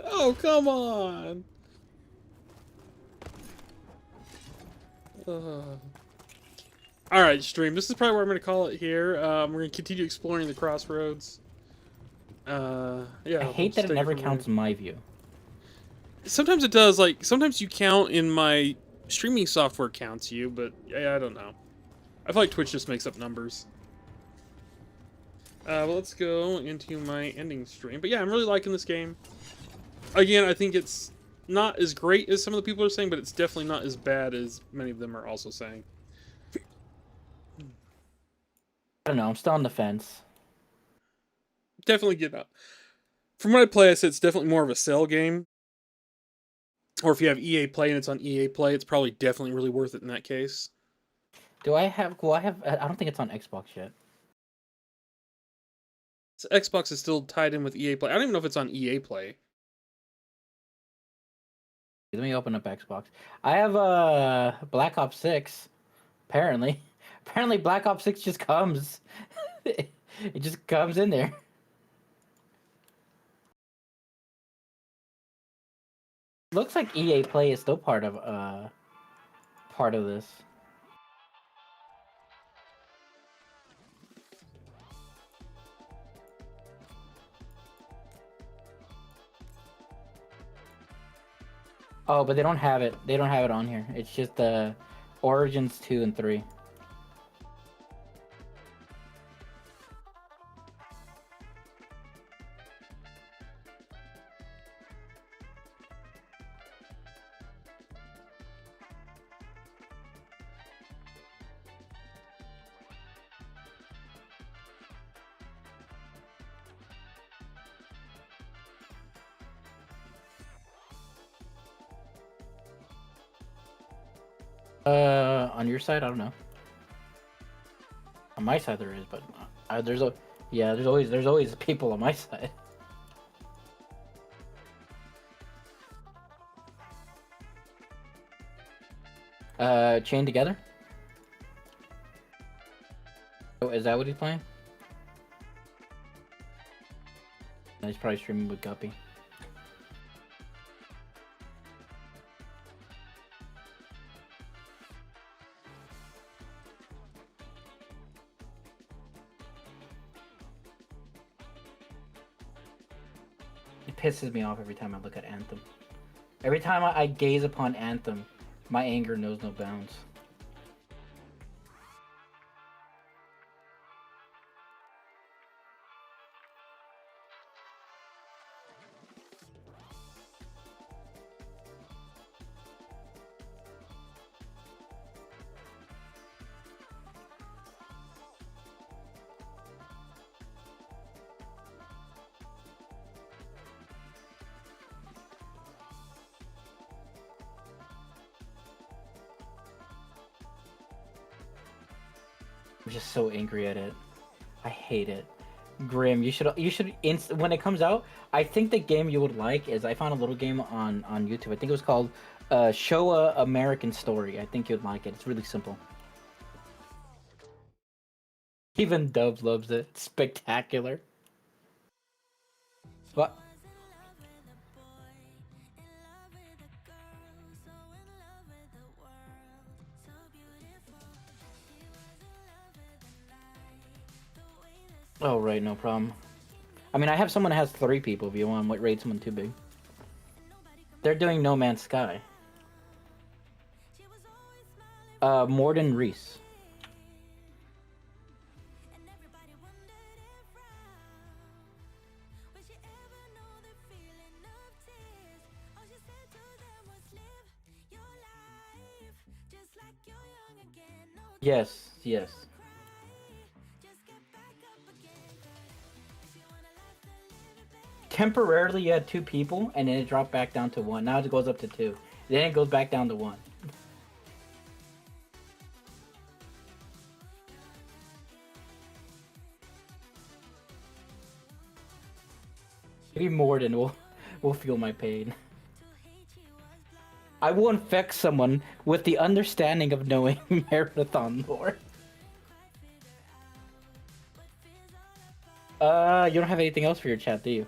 S1: Oh, come on. All right, stream. This is probably where I'm going to call it here. We're going to continue exploring the crossroads. Yeah.
S14: I hate that it never counts in my view.
S1: Sometimes it does. Like sometimes you count in my streaming software counts you, but yeah, I don't know. I feel like Twitch just makes up numbers. Well, let's go into my ending stream. But yeah, I'm really liking this game. Again, I think it's not as great as some of the people are saying, but it's definitely not as bad as many of them are also saying.
S14: I don't know. I'm still on the fence.
S1: Definitely get up. From what I play, I said it's definitely more of a cell game. Or if you have EA Play and it's on EA Play, it's probably definitely really worth it in that case.
S14: Do I have? Well, I have. I don't think it's on Xbox yet.
S1: So Xbox is still tied in with EA Play. I don't even know if it's on EA Play.
S14: Let me open up Xbox. I have Black Ops 6. Apparently, Black Ops 6 just comes. It just comes in there. Looks like EA Play is still part of this. Oh, but they don't have it. They don't have it on here. It's just Origins 2 and 3. On your side, I don't know. On my side there is, but there's always people on my side. Chained Together? Oh, is that what he's playing? He's probably streaming with Guppy. It pisses me off every time I look at Anthem. Every time I gaze upon Anthem, my anger knows no bounds. I'm just so angry at it. I hate it. Grim, you should when it comes out, I think the game you would like is, I found a little game on YouTube. I think it was called Showa American Story. I think you'd like it. It's really simple. Even Dubs loves it. It's spectacular. What? Oh, right, no problem. I mean, I have someone that has 3 people if you want to raid someone too big. They're doing No Man's Sky. Morden Reese. Yes, yes. Temporarily you had 2 people, and then it dropped back down to 1. Now it goes up to 2. Then it goes back down to 1. Maybe Morden will feel my pain. I will infect someone with the understanding of knowing Marathon lore. You don't have anything else for your chat, do you?